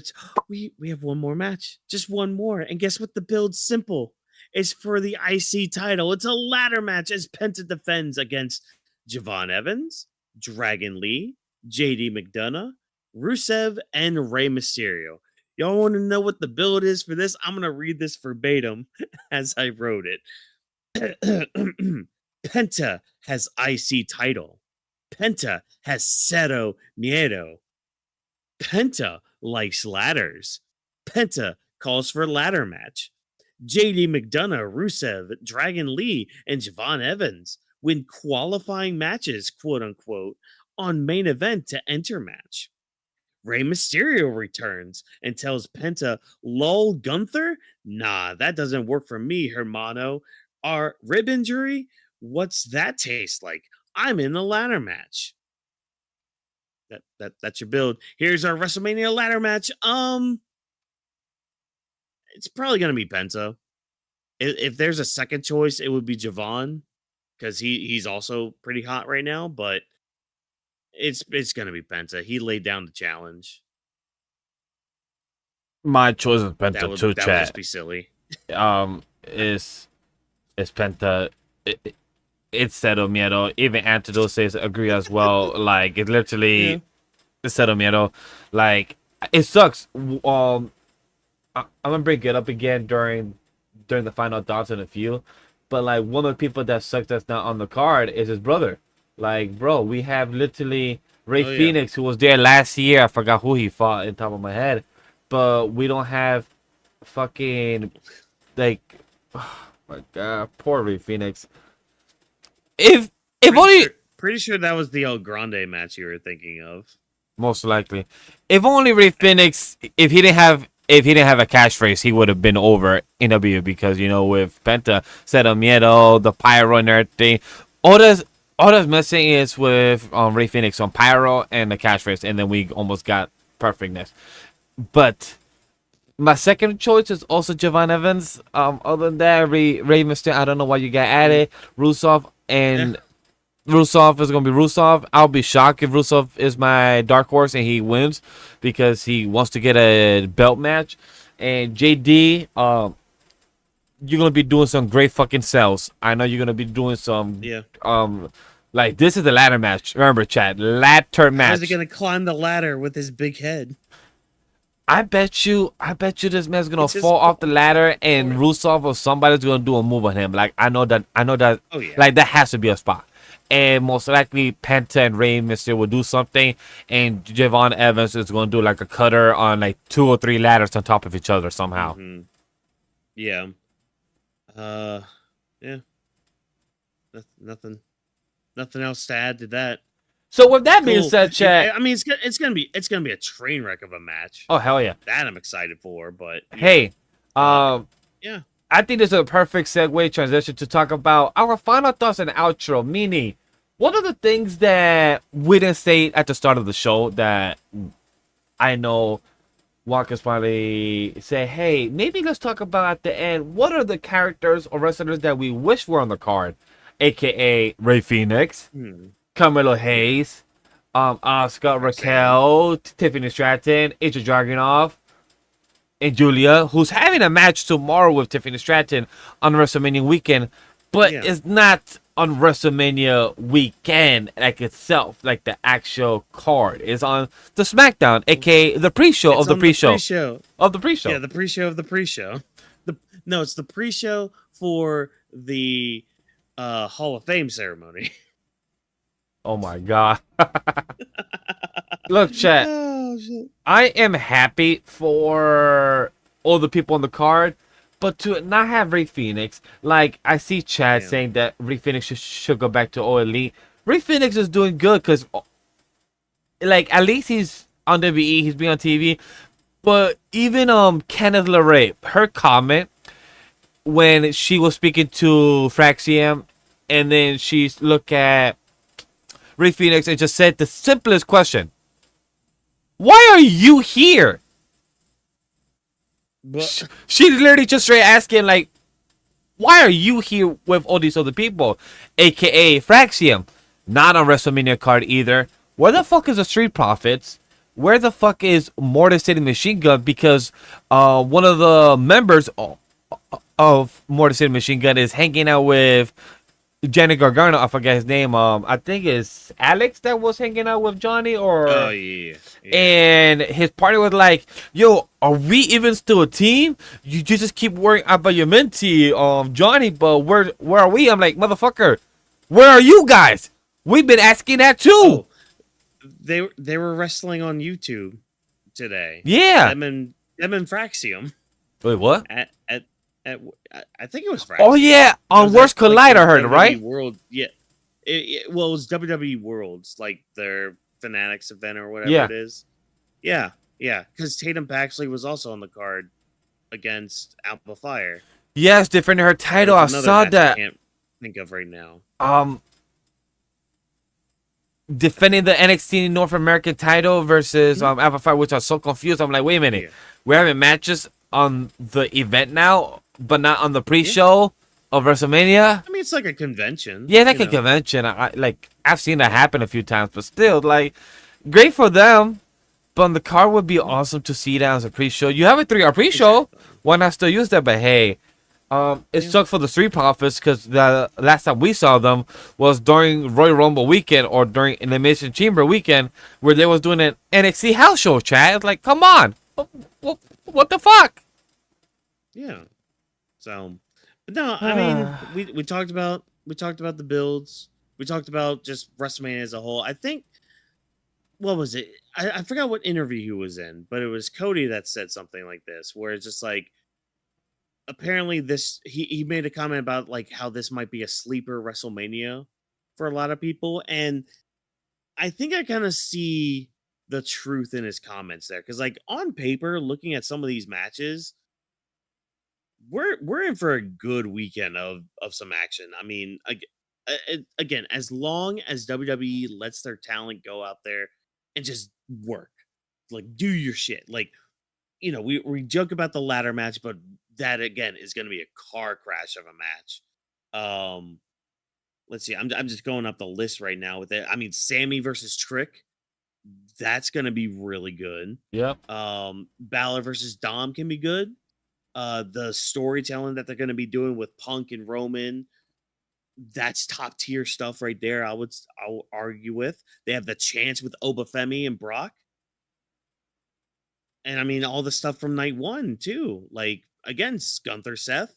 [SPEAKER 2] We have one more match, just one more. And guess what? The build's simple. It's for the IC title. It's a ladder match as Penta defends against Javon Evans, Dragon Lee, JD McDonagh, Rusev, and Rey Mysterio. Y'all want to know what the build is for this? I'm going to read this verbatim as I wrote it. Penta has IC title. Penta has cero miedo. Penta likes ladders. Penta calls for ladder match. JD McDonagh, Rusev, Dragon Lee, and Javon Evans win qualifying matches, quote unquote, on main event to enter match. Rey Mysterio returns and tells Penta, "Lol, Gunther? Nah, that doesn't work for me, hermano. Our rib injury? What's that taste like? I'm in a ladder match." That's your build. Here's our WrestleMania ladder match. It's probably gonna be Penta. If there's a second choice, it would be Javon because he's also pretty hot right now. But it's gonna be Penta. He laid down the challenge.
[SPEAKER 3] My choice is Penta
[SPEAKER 2] That would
[SPEAKER 3] too,
[SPEAKER 2] just
[SPEAKER 3] chat.
[SPEAKER 2] be silly.
[SPEAKER 3] Is Penta. It's Cero Miedo. Even Antidote says agree as well. Like, it literally is Cero Miedo. Like, it sucks. I'm gonna bring it up again during the final thoughts in a few. But like, one of the people that sucks that's not on the card is his brother. Like, bro, we have literally Ray Phoenix, who was there last year. I forgot who he fought in top of my head. But we don't have fucking, like, oh my God, poor Ray Phoenix. If
[SPEAKER 2] Pretty sure that was the El Grande match you were thinking of.
[SPEAKER 3] Most likely, if only Ray Phoenix, if he didn't have a catchphrase, he would have been over in W, because with Penta, Cero Miedo, the Pyro and everything, all that's missing is with Ray Phoenix on Pyro and the catchphrase, and then we almost got perfectness. But my second choice is also Javon Evans. Other than that, Ray Mysterio, I don't know why you got added. Rusev and Rusev is gonna be Rusev. I'll be shocked if Rusev is my dark horse and he wins, because he wants to get a belt match. And JD, you're gonna be doing some great fucking sells. I know you're gonna be doing some like, this is the ladder match. Remember, chat, ladder match.
[SPEAKER 2] How's he gonna climb the ladder with his big head?
[SPEAKER 3] I bet you this man's gonna fall off the ladder and Rusev or somebody's gonna do a move on him. Like, I know that
[SPEAKER 2] Oh, yeah.
[SPEAKER 3] like, that has to be a spot. And most likely Penta and Rey Mysterio will do something, and Javon Evans is gonna do like a cutter on like 2 or 3 ladders on top of each other somehow.
[SPEAKER 2] Mm-hmm. Yeah. Yeah. Nothing else to add to that.
[SPEAKER 3] So with that being said, chat,
[SPEAKER 2] I mean, it's gonna be a train wreck of a match.
[SPEAKER 3] oh hell yeah.
[SPEAKER 2] That I'm excited for. But
[SPEAKER 3] Hey,
[SPEAKER 2] yeah.
[SPEAKER 3] I think this is a perfect segue transition to talk about our final thoughts and outro. Meaning, what are the things that we didn't say at the start of the show that I know Walker's probably say, hey, maybe let's talk about at the end. What are the characters or wrestlers that we wish were on the card? AKA Ray Phoenix, Carmelo Hayes, Asuka, Raquel, Tiffany Stratton, Ilja Dragunov, and Julia, who's having a match tomorrow with Tiffany Stratton on WrestleMania weekend, but it's not on WrestleMania weekend like itself, like the actual card. It's on the SmackDown, aka the pre-show of the pre-show. Of the pre-show.
[SPEAKER 2] Yeah, the pre-show of the pre-show. No, it's the pre-show for the Hall of Fame ceremony.
[SPEAKER 3] Oh my God. Look, chat.
[SPEAKER 2] Oh, shit.
[SPEAKER 3] I am happy for all the people on the card, but to not have Ray Phoenix, like, I see Chad saying that Ray Phoenix should go back to All Elite. Ray Phoenix is doing good because, like, at least he's on WWE, he's been on TV. But even Kenneth LeRae, her comment when she was speaking to Fraxium, and then she looked at Ray Phoenix and just said the simplest question: why are you here?
[SPEAKER 2] But
[SPEAKER 3] She literally just straight asking, like, why are you here with all these other people? AKA Fraxium. Not on WrestleMania card either. Where the fuck is the Street Profits? Where the fuck is Motor City Machine Gun? Because one of the members of Motor City Machine Gun is hanging out with Johnny Gargano. I forget his name. I think it's Alex that was hanging out with Johnny, or
[SPEAKER 2] oh yeah.
[SPEAKER 3] and his partner was like, yo, are we even still a team? You just keep worrying about your mentee, Johnny, but where are we? I'm like, motherfucker, where are you guys? We've been asking that too.
[SPEAKER 2] Oh, they were wrestling on YouTube today.
[SPEAKER 3] Yeah.
[SPEAKER 2] Them and Fraxium.
[SPEAKER 3] Wait, what?
[SPEAKER 2] At I think it was Fraxium.
[SPEAKER 3] Oh yeah, on Worst Collide, I heard,
[SPEAKER 2] WWE
[SPEAKER 3] right?
[SPEAKER 2] World, yeah. Well, it was WWE Worlds, like their Fanatics event or whatever
[SPEAKER 3] Yeah.
[SPEAKER 2] it is. Yeah, because Tatum Paxley was also on the card against Alpha Fire.
[SPEAKER 3] Yes, defending her title. I
[SPEAKER 2] There's another
[SPEAKER 3] saw
[SPEAKER 2] match
[SPEAKER 3] that.
[SPEAKER 2] I can't think of right now.
[SPEAKER 3] defending the NXT North American title versus Alpha 5, which I was so confused. I'm like, wait a minute.
[SPEAKER 2] Yeah.
[SPEAKER 3] We're having matches on the event now, but not on the pre-show of WrestleMania.
[SPEAKER 2] I mean, it's like a convention.
[SPEAKER 3] Yeah, like a convention. I've seen that happen a few times, but still, like, great for them. But on the card would be awesome to see that as a pre-show. You have a 3-hour pre-show.
[SPEAKER 2] Exactly.
[SPEAKER 3] Why not still use that? But hey, it sucked for the Street Profits because the last time we saw them was during Royal Rumble weekend or during Elimination Chamber weekend where they was doing an NXT house show, chat. It's like, come on. What the fuck?
[SPEAKER 2] Yeah. So, but no, I mean, we talked about the builds. We talked about just WrestleMania as a whole. I think, what was it? I forgot what interview he was in, but it was Cody that said something like this, where it's just like, apparently he made a comment about like how this might be a sleeper WrestleMania for a lot of people, and I think I kind of see the truth in his comments there, because like on paper, looking at some of these matches, we're in for a good weekend of some action. I mean, again, as long as WWE lets their talent go out there and just work, like do your shit. Like, you know, we joke about the ladder match, but that again is going to be a car crash of a match. Let's see. I'm just going up the list right now with it. I mean, Sami versus Trick, that's going to be really good.
[SPEAKER 3] Yep.
[SPEAKER 2] Balor versus Dom can be good. The storytelling that they're going to be doing with Punk and Roman, that's top tier stuff right there. I'll argue with. They have the chance with Femi and Brock. And I mean, all the stuff from night one too. Like, again, Gunther, Seth,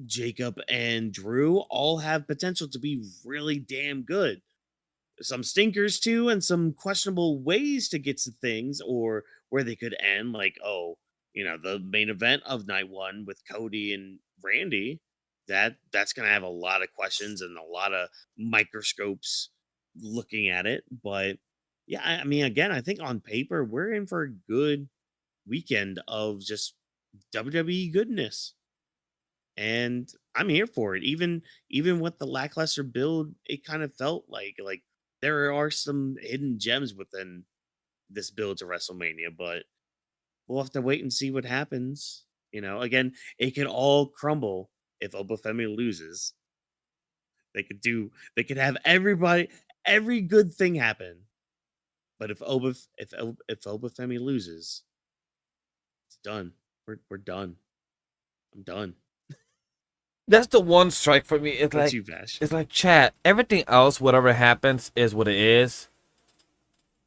[SPEAKER 2] Jacob, and Drew all have potential to be really damn good. Some stinkers too, and some questionable ways to get to things, or where they could end. Like, the main event of night one with Cody and Randy. That's gonna have a lot of questions and a lot of microscopes looking at it. But yeah, I mean, again, I think on paper we're in for a good weekend of just WWE goodness, and I'm here for it. Even with the lackluster build, it kind of felt like there are some hidden gems within this build to WrestleMania, but we'll have to wait and see what happens. Again, it could all crumble if Femi loses. They could have every good thing happen. But if Femi loses, it's done. We're done. I'm done.
[SPEAKER 3] That's the one strike for me. It's
[SPEAKER 2] That's
[SPEAKER 3] like
[SPEAKER 2] you, Vash.
[SPEAKER 3] it's like chat. Everything else, whatever happens, is what it is.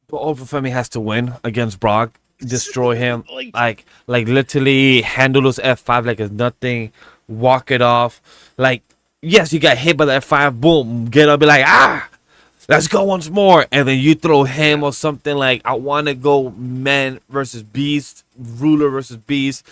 [SPEAKER 3] But Femi has to win against Brock, destroy him, like literally handle those F5 like it's nothing, walk it off. Like, yes, you got hit by the F5, boom, get up, be like, let's go once more, and then you throw him or something. Like, I want to go man versus beast, ruler versus beast,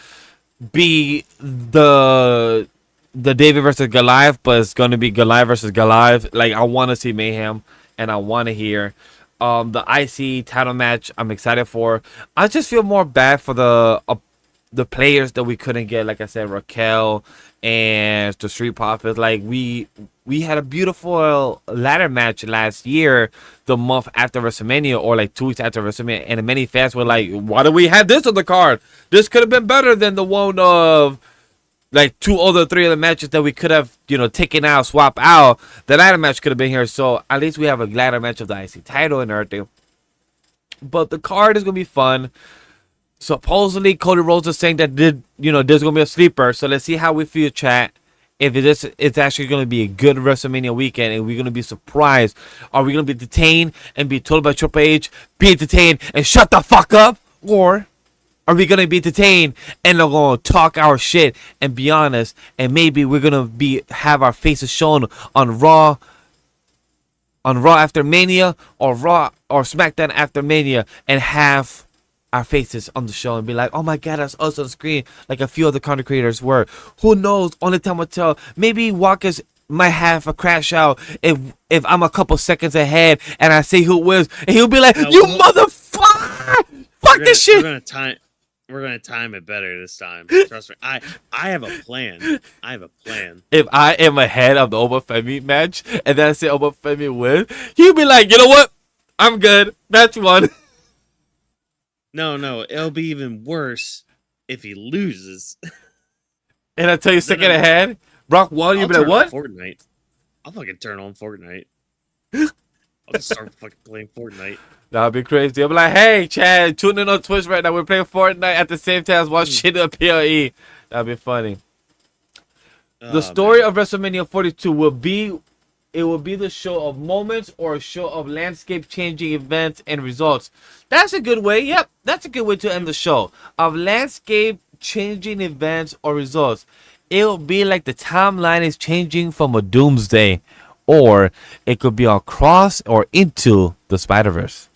[SPEAKER 3] be the David versus Goliath, but it's gonna be Goliath versus Goliath. Like, I want to see mayhem, and I want to hear the IC title match. I'm excited for. I just feel more bad for the players that we couldn't get. Like I said, Raquel and the Street Profits. Like, we had a beautiful ladder match last year, the month after WrestleMania, or like 2 weeks after WrestleMania, and many fans were like, why do we have this on the card? This could have been better than the one of like 3 other matches that we could have, taken out, swap out. The ladder match could have been here. So at least we have a ladder match of the IC title and everything. But the card is going to be fun. Supposedly, Cody Rhodes is saying that there's going to be a sleeper. So let's see how we feel, chat. If it's actually going to be a good WrestleMania weekend, and we're going to be surprised. Are we going to be detained and be told by Triple H, be detained and shut the fuck up? Or are we going to be detained and they're going to talk our shit and be honest, and maybe we're going to have our faces shown on Raw after Mania, or Raw or SmackDown after Mania, and have our faces on the show and be like, oh my god, that's us on screen, like a few other content creators were. Who knows? Only time will tell. Maybe Walker's might have a crash out if I'm a couple seconds ahead and I say who wins, and he'll be like, you motherfucker, fuck this shit.
[SPEAKER 2] We're gonna time it better this time. Trust me. I have a plan. I have a plan.
[SPEAKER 3] If I am ahead of the Femi match and then I say Femi win, he'll be like, you know what? I'm good. That's one.
[SPEAKER 2] No, it'll be even worse if he loses.
[SPEAKER 3] And I tell you, second ahead, Brock won. You'll
[SPEAKER 2] I'll
[SPEAKER 3] be like,
[SPEAKER 2] turn
[SPEAKER 3] what?
[SPEAKER 2] on Fortnite. I'll fucking turn on Fortnite. I'll just start fucking playing Fortnite.
[SPEAKER 3] That'd be crazy. I'll be like, hey, Chad, tune in on Twitch right now. We're playing Fortnite at the same time as watching the PLE. That'd be funny. The story of WrestleMania 42 will be the show of moments or a show of landscape changing events and results. That's a good way. Yep, that's a good way to end the show. Of landscape changing events or results. It'll be like the timeline is changing from a doomsday, or it could be across or into the Spider-Verse.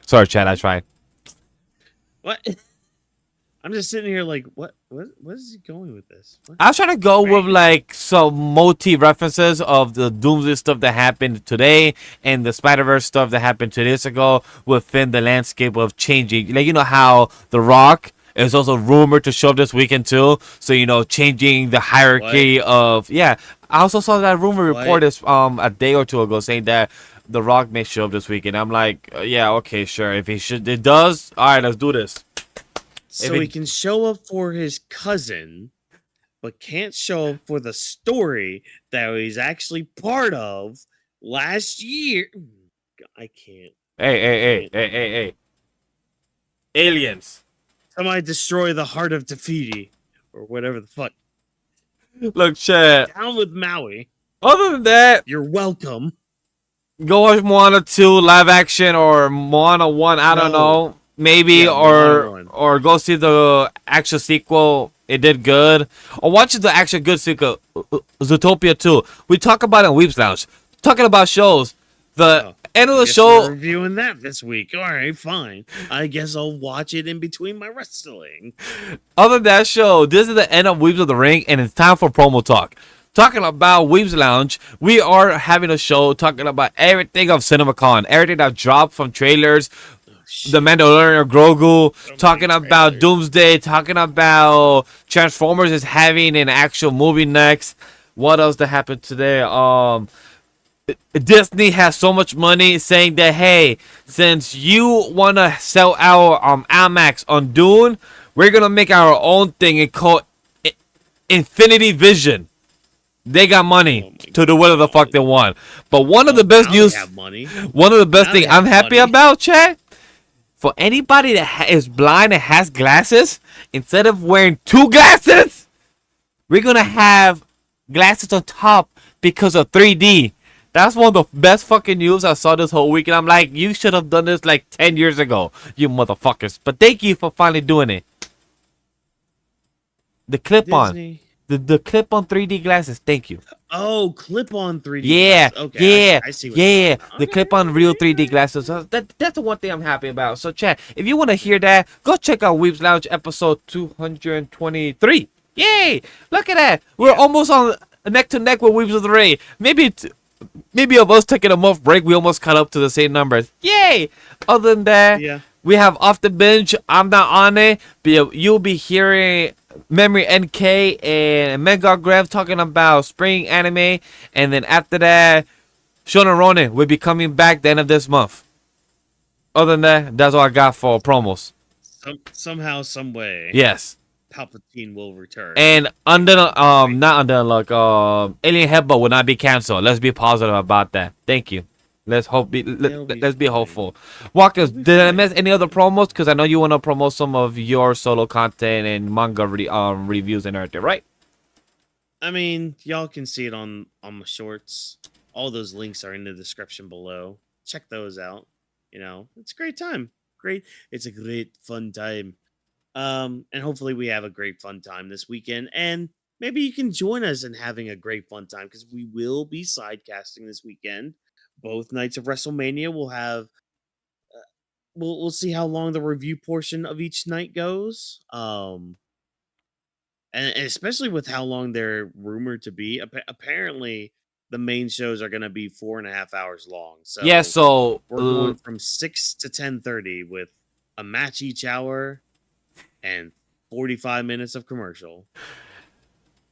[SPEAKER 3] Sorry, Chad, I tried.
[SPEAKER 2] What? I'm just sitting here like, what is he going with this? What?
[SPEAKER 3] I was trying to go with like some multi references of the Doomsday stuff that happened today and the Spider-Verse stuff that happened 2 days ago within the landscape of changing. Like, you know how The Rock is also rumored to show up this weekend too. So, changing the hierarchy of, yeah. I also saw that rumor report this a day or two ago saying that The Rock may show up this weekend. I'm like, yeah, okay, sure. If it does, all right, let's do this.
[SPEAKER 2] So he can show up for his cousin, but can't show up for the story that he's actually part of last year. I can't.
[SPEAKER 3] Hey. Aliens.
[SPEAKER 2] Somebody destroy the heart of Tafiti, or whatever the fuck.
[SPEAKER 3] Look, Chad.
[SPEAKER 2] Down with Maui.
[SPEAKER 3] Other than that,
[SPEAKER 2] you're welcome.
[SPEAKER 3] Go watch Moana 2 live action or Moana 1, I don't know. Maybe, or go see the actual sequel. It did good. Or watch the actual good sequel, Zootopia 2. We talk about it in Weeps Lounge. Talking about shows. The end of the show.
[SPEAKER 2] We're reviewing that this week. All right, fine. I guess I'll watch it in between my wrestling.
[SPEAKER 3] Other than that show, this is the end of Weeps of the Ring, and it's time for promo talk. Talking about Weeps Lounge, we are having a show talking about everything of CinemaCon, everything that dropped from trailers. The Mandalorian or Grogu, talking about Doomsday, talking about Transformers is having an actual movie next. What else that happened today? Disney has so much money saying that, hey, since you want to sell our IMAX on Dune, we're going to make our own thing and call it Infinity Vision. They got money to do whatever the fuck they want. But one of the best news, one of the best things I'm happy about, Chad, for anybody that is blind and has glasses, instead of wearing 2 glasses, we're going to have glasses on top because of 3D. That's one of the best fucking news I saw this whole week. And I'm like, you should have done this like 10 years ago, you motherfuckers. But thank you for finally doing it. The clip-on. The clip-on 3D glasses. Thank you.
[SPEAKER 2] Oh, clip-on 3D
[SPEAKER 3] yeah,
[SPEAKER 2] glasses. Okay, I see
[SPEAKER 3] yeah. The clip-on real 3D glasses. That's the one thing I'm happy about. So, chat, if you want to hear that, go check out Weeps Lounge episode 223. Yay! Look at that. We're almost on neck to neck with Weeps of the Ring. Maybe of us taking a month break, we almost caught up to the same numbers. Yay! Other than that, we have Off the Bench. I'm not on it, but you'll be hearing Memory NK and Mega Grev talking about spring anime, and then after that, Shonen Ronin will be coming back the end of this month. Other than that, that's all I got for promos.
[SPEAKER 2] Somehow, some way.
[SPEAKER 3] Yes.
[SPEAKER 2] Palpatine will return.
[SPEAKER 3] And not under unlock. Alien Headbutt will not be canceled. Let's be positive about that. Thank you. Let's hope. Let's be hopeful. Walkers, did I miss any other promos? Because I know you want to promote some of your solo content and manga reviews and everything, right?
[SPEAKER 2] I mean, y'all can see it on my shorts. All those links are in the description below. Check those out. It's a great time. It's a great fun time. And hopefully we have a great fun time this weekend. And maybe you can join us in having a great fun time, because we will be sidecasting this weekend. Both nights of WrestleMania will have. We'll see how long the review portion of each night goes. And especially with how long they're rumored to be. Apparently, the main shows are going to be 4.5 hours long. So
[SPEAKER 3] yeah, so
[SPEAKER 2] we're going from 6 to 10:30 with a match each hour. and 45 minutes of commercial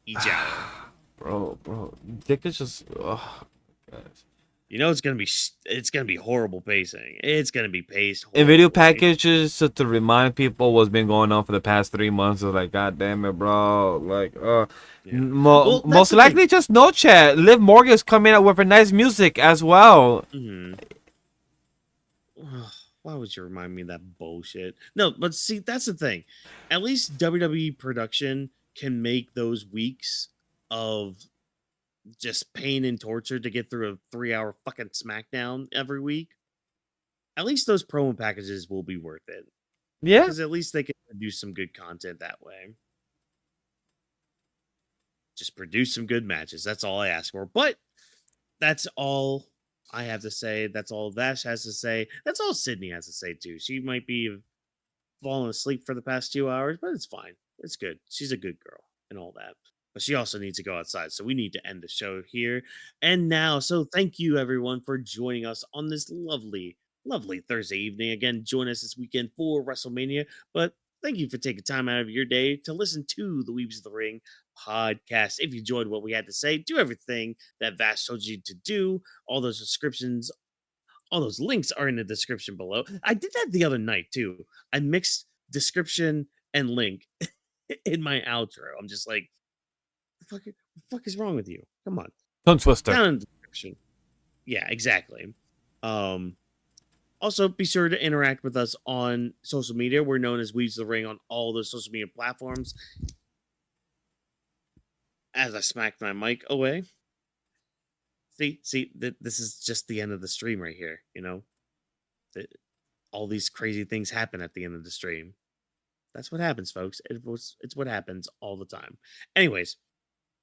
[SPEAKER 2] each hour.
[SPEAKER 5] Bro, Dick is just. Oh, guys.
[SPEAKER 2] You know it's gonna be horrible pacing. It's gonna be paced.
[SPEAKER 3] In video
[SPEAKER 2] horribly.
[SPEAKER 3] packages to remind people what's been going on for the past 3 months. It's like, God damn it, bro. Like,
[SPEAKER 2] Yeah. Well, that's
[SPEAKER 3] most
[SPEAKER 2] the
[SPEAKER 3] likely
[SPEAKER 2] thing.
[SPEAKER 3] just no chat. Liv Morgan's coming out with a nice music as well.
[SPEAKER 2] Mhm. Why would you remind me of that bullshit? No, but see, that's the thing. At least WWE production can make those weeks of just pain and torture to get through a 3-hour fucking SmackDown every week. At least those promo packages will be worth it.
[SPEAKER 3] Yeah.
[SPEAKER 2] Because at least they can produce some good content that way. Just produce some good matches. That's all I ask for. But that's all I have to say. That's all Vash has to say. That's all Sydney has to say, too. She might be falling asleep for the past 2 hours, but it's fine. It's good. She's a good girl and all that. But she also needs to go outside. So we need to end the show here and now. So thank you, everyone, for joining us on this lovely, lovely Thursday evening. Again, join us this weekend for WrestleMania. But thank you for taking time out of your day to listen to the Weeps of the Ring podcast. If you enjoyed what we had to say, do everything that Vash told you to do. All those descriptions, all those links are in the description below. I did that the other night too. I mixed description and link in my outro. I'm just like, what the fuck is wrong with you? Come on.
[SPEAKER 3] Tongue twister.
[SPEAKER 2] Down in the description. Yeah, exactly. Also, be sure to interact with us on social media. We're known as Weaves of the Ring on all those social media platforms. As I smacked my mic away. See, this is just the end of the stream right here. You know, all these crazy things happen at the end of the stream. That's what happens, folks. It's what happens all the time. Anyways,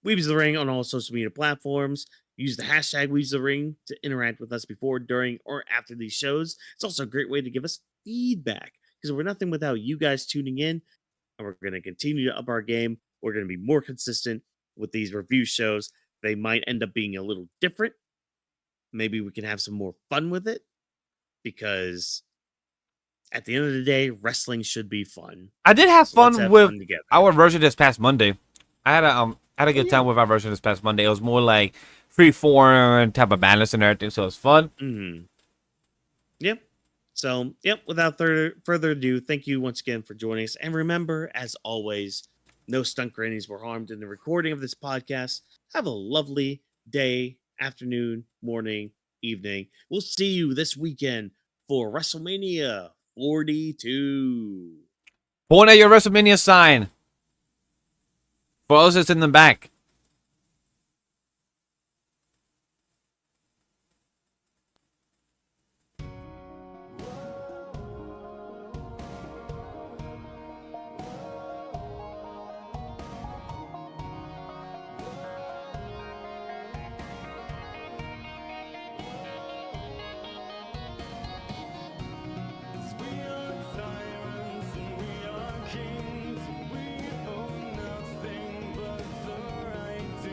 [SPEAKER 2] Weaves of the Ring on all social media platforms. Use the hashtag Weaves of the Ring to interact with us before, during, or after these shows. It's also a great way to give us feedback because we're nothing without you guys tuning in, and we're going to continue to up our game. We're going to be more consistent with these review shows. They might end up being a little different. Maybe we can have some more fun with it because at the end of the day, wrestling should be fun.
[SPEAKER 3] I did have
[SPEAKER 2] So let's
[SPEAKER 3] fun
[SPEAKER 2] have
[SPEAKER 3] with
[SPEAKER 2] fun together.
[SPEAKER 3] our version this past Monday. I had a good time with our version this past Monday. It was more like free form type of balance and everything, so it was fun.
[SPEAKER 2] Mm-hmm. Yep. So, without further ado, thank you once again for joining us. And remember, as always, no stunt grannies were harmed in the recording of this podcast. Have a lovely day, afternoon, morning, evening. We'll see you this weekend for WrestleMania 42.
[SPEAKER 3] Point at your WrestleMania sign. For us, it's in the back.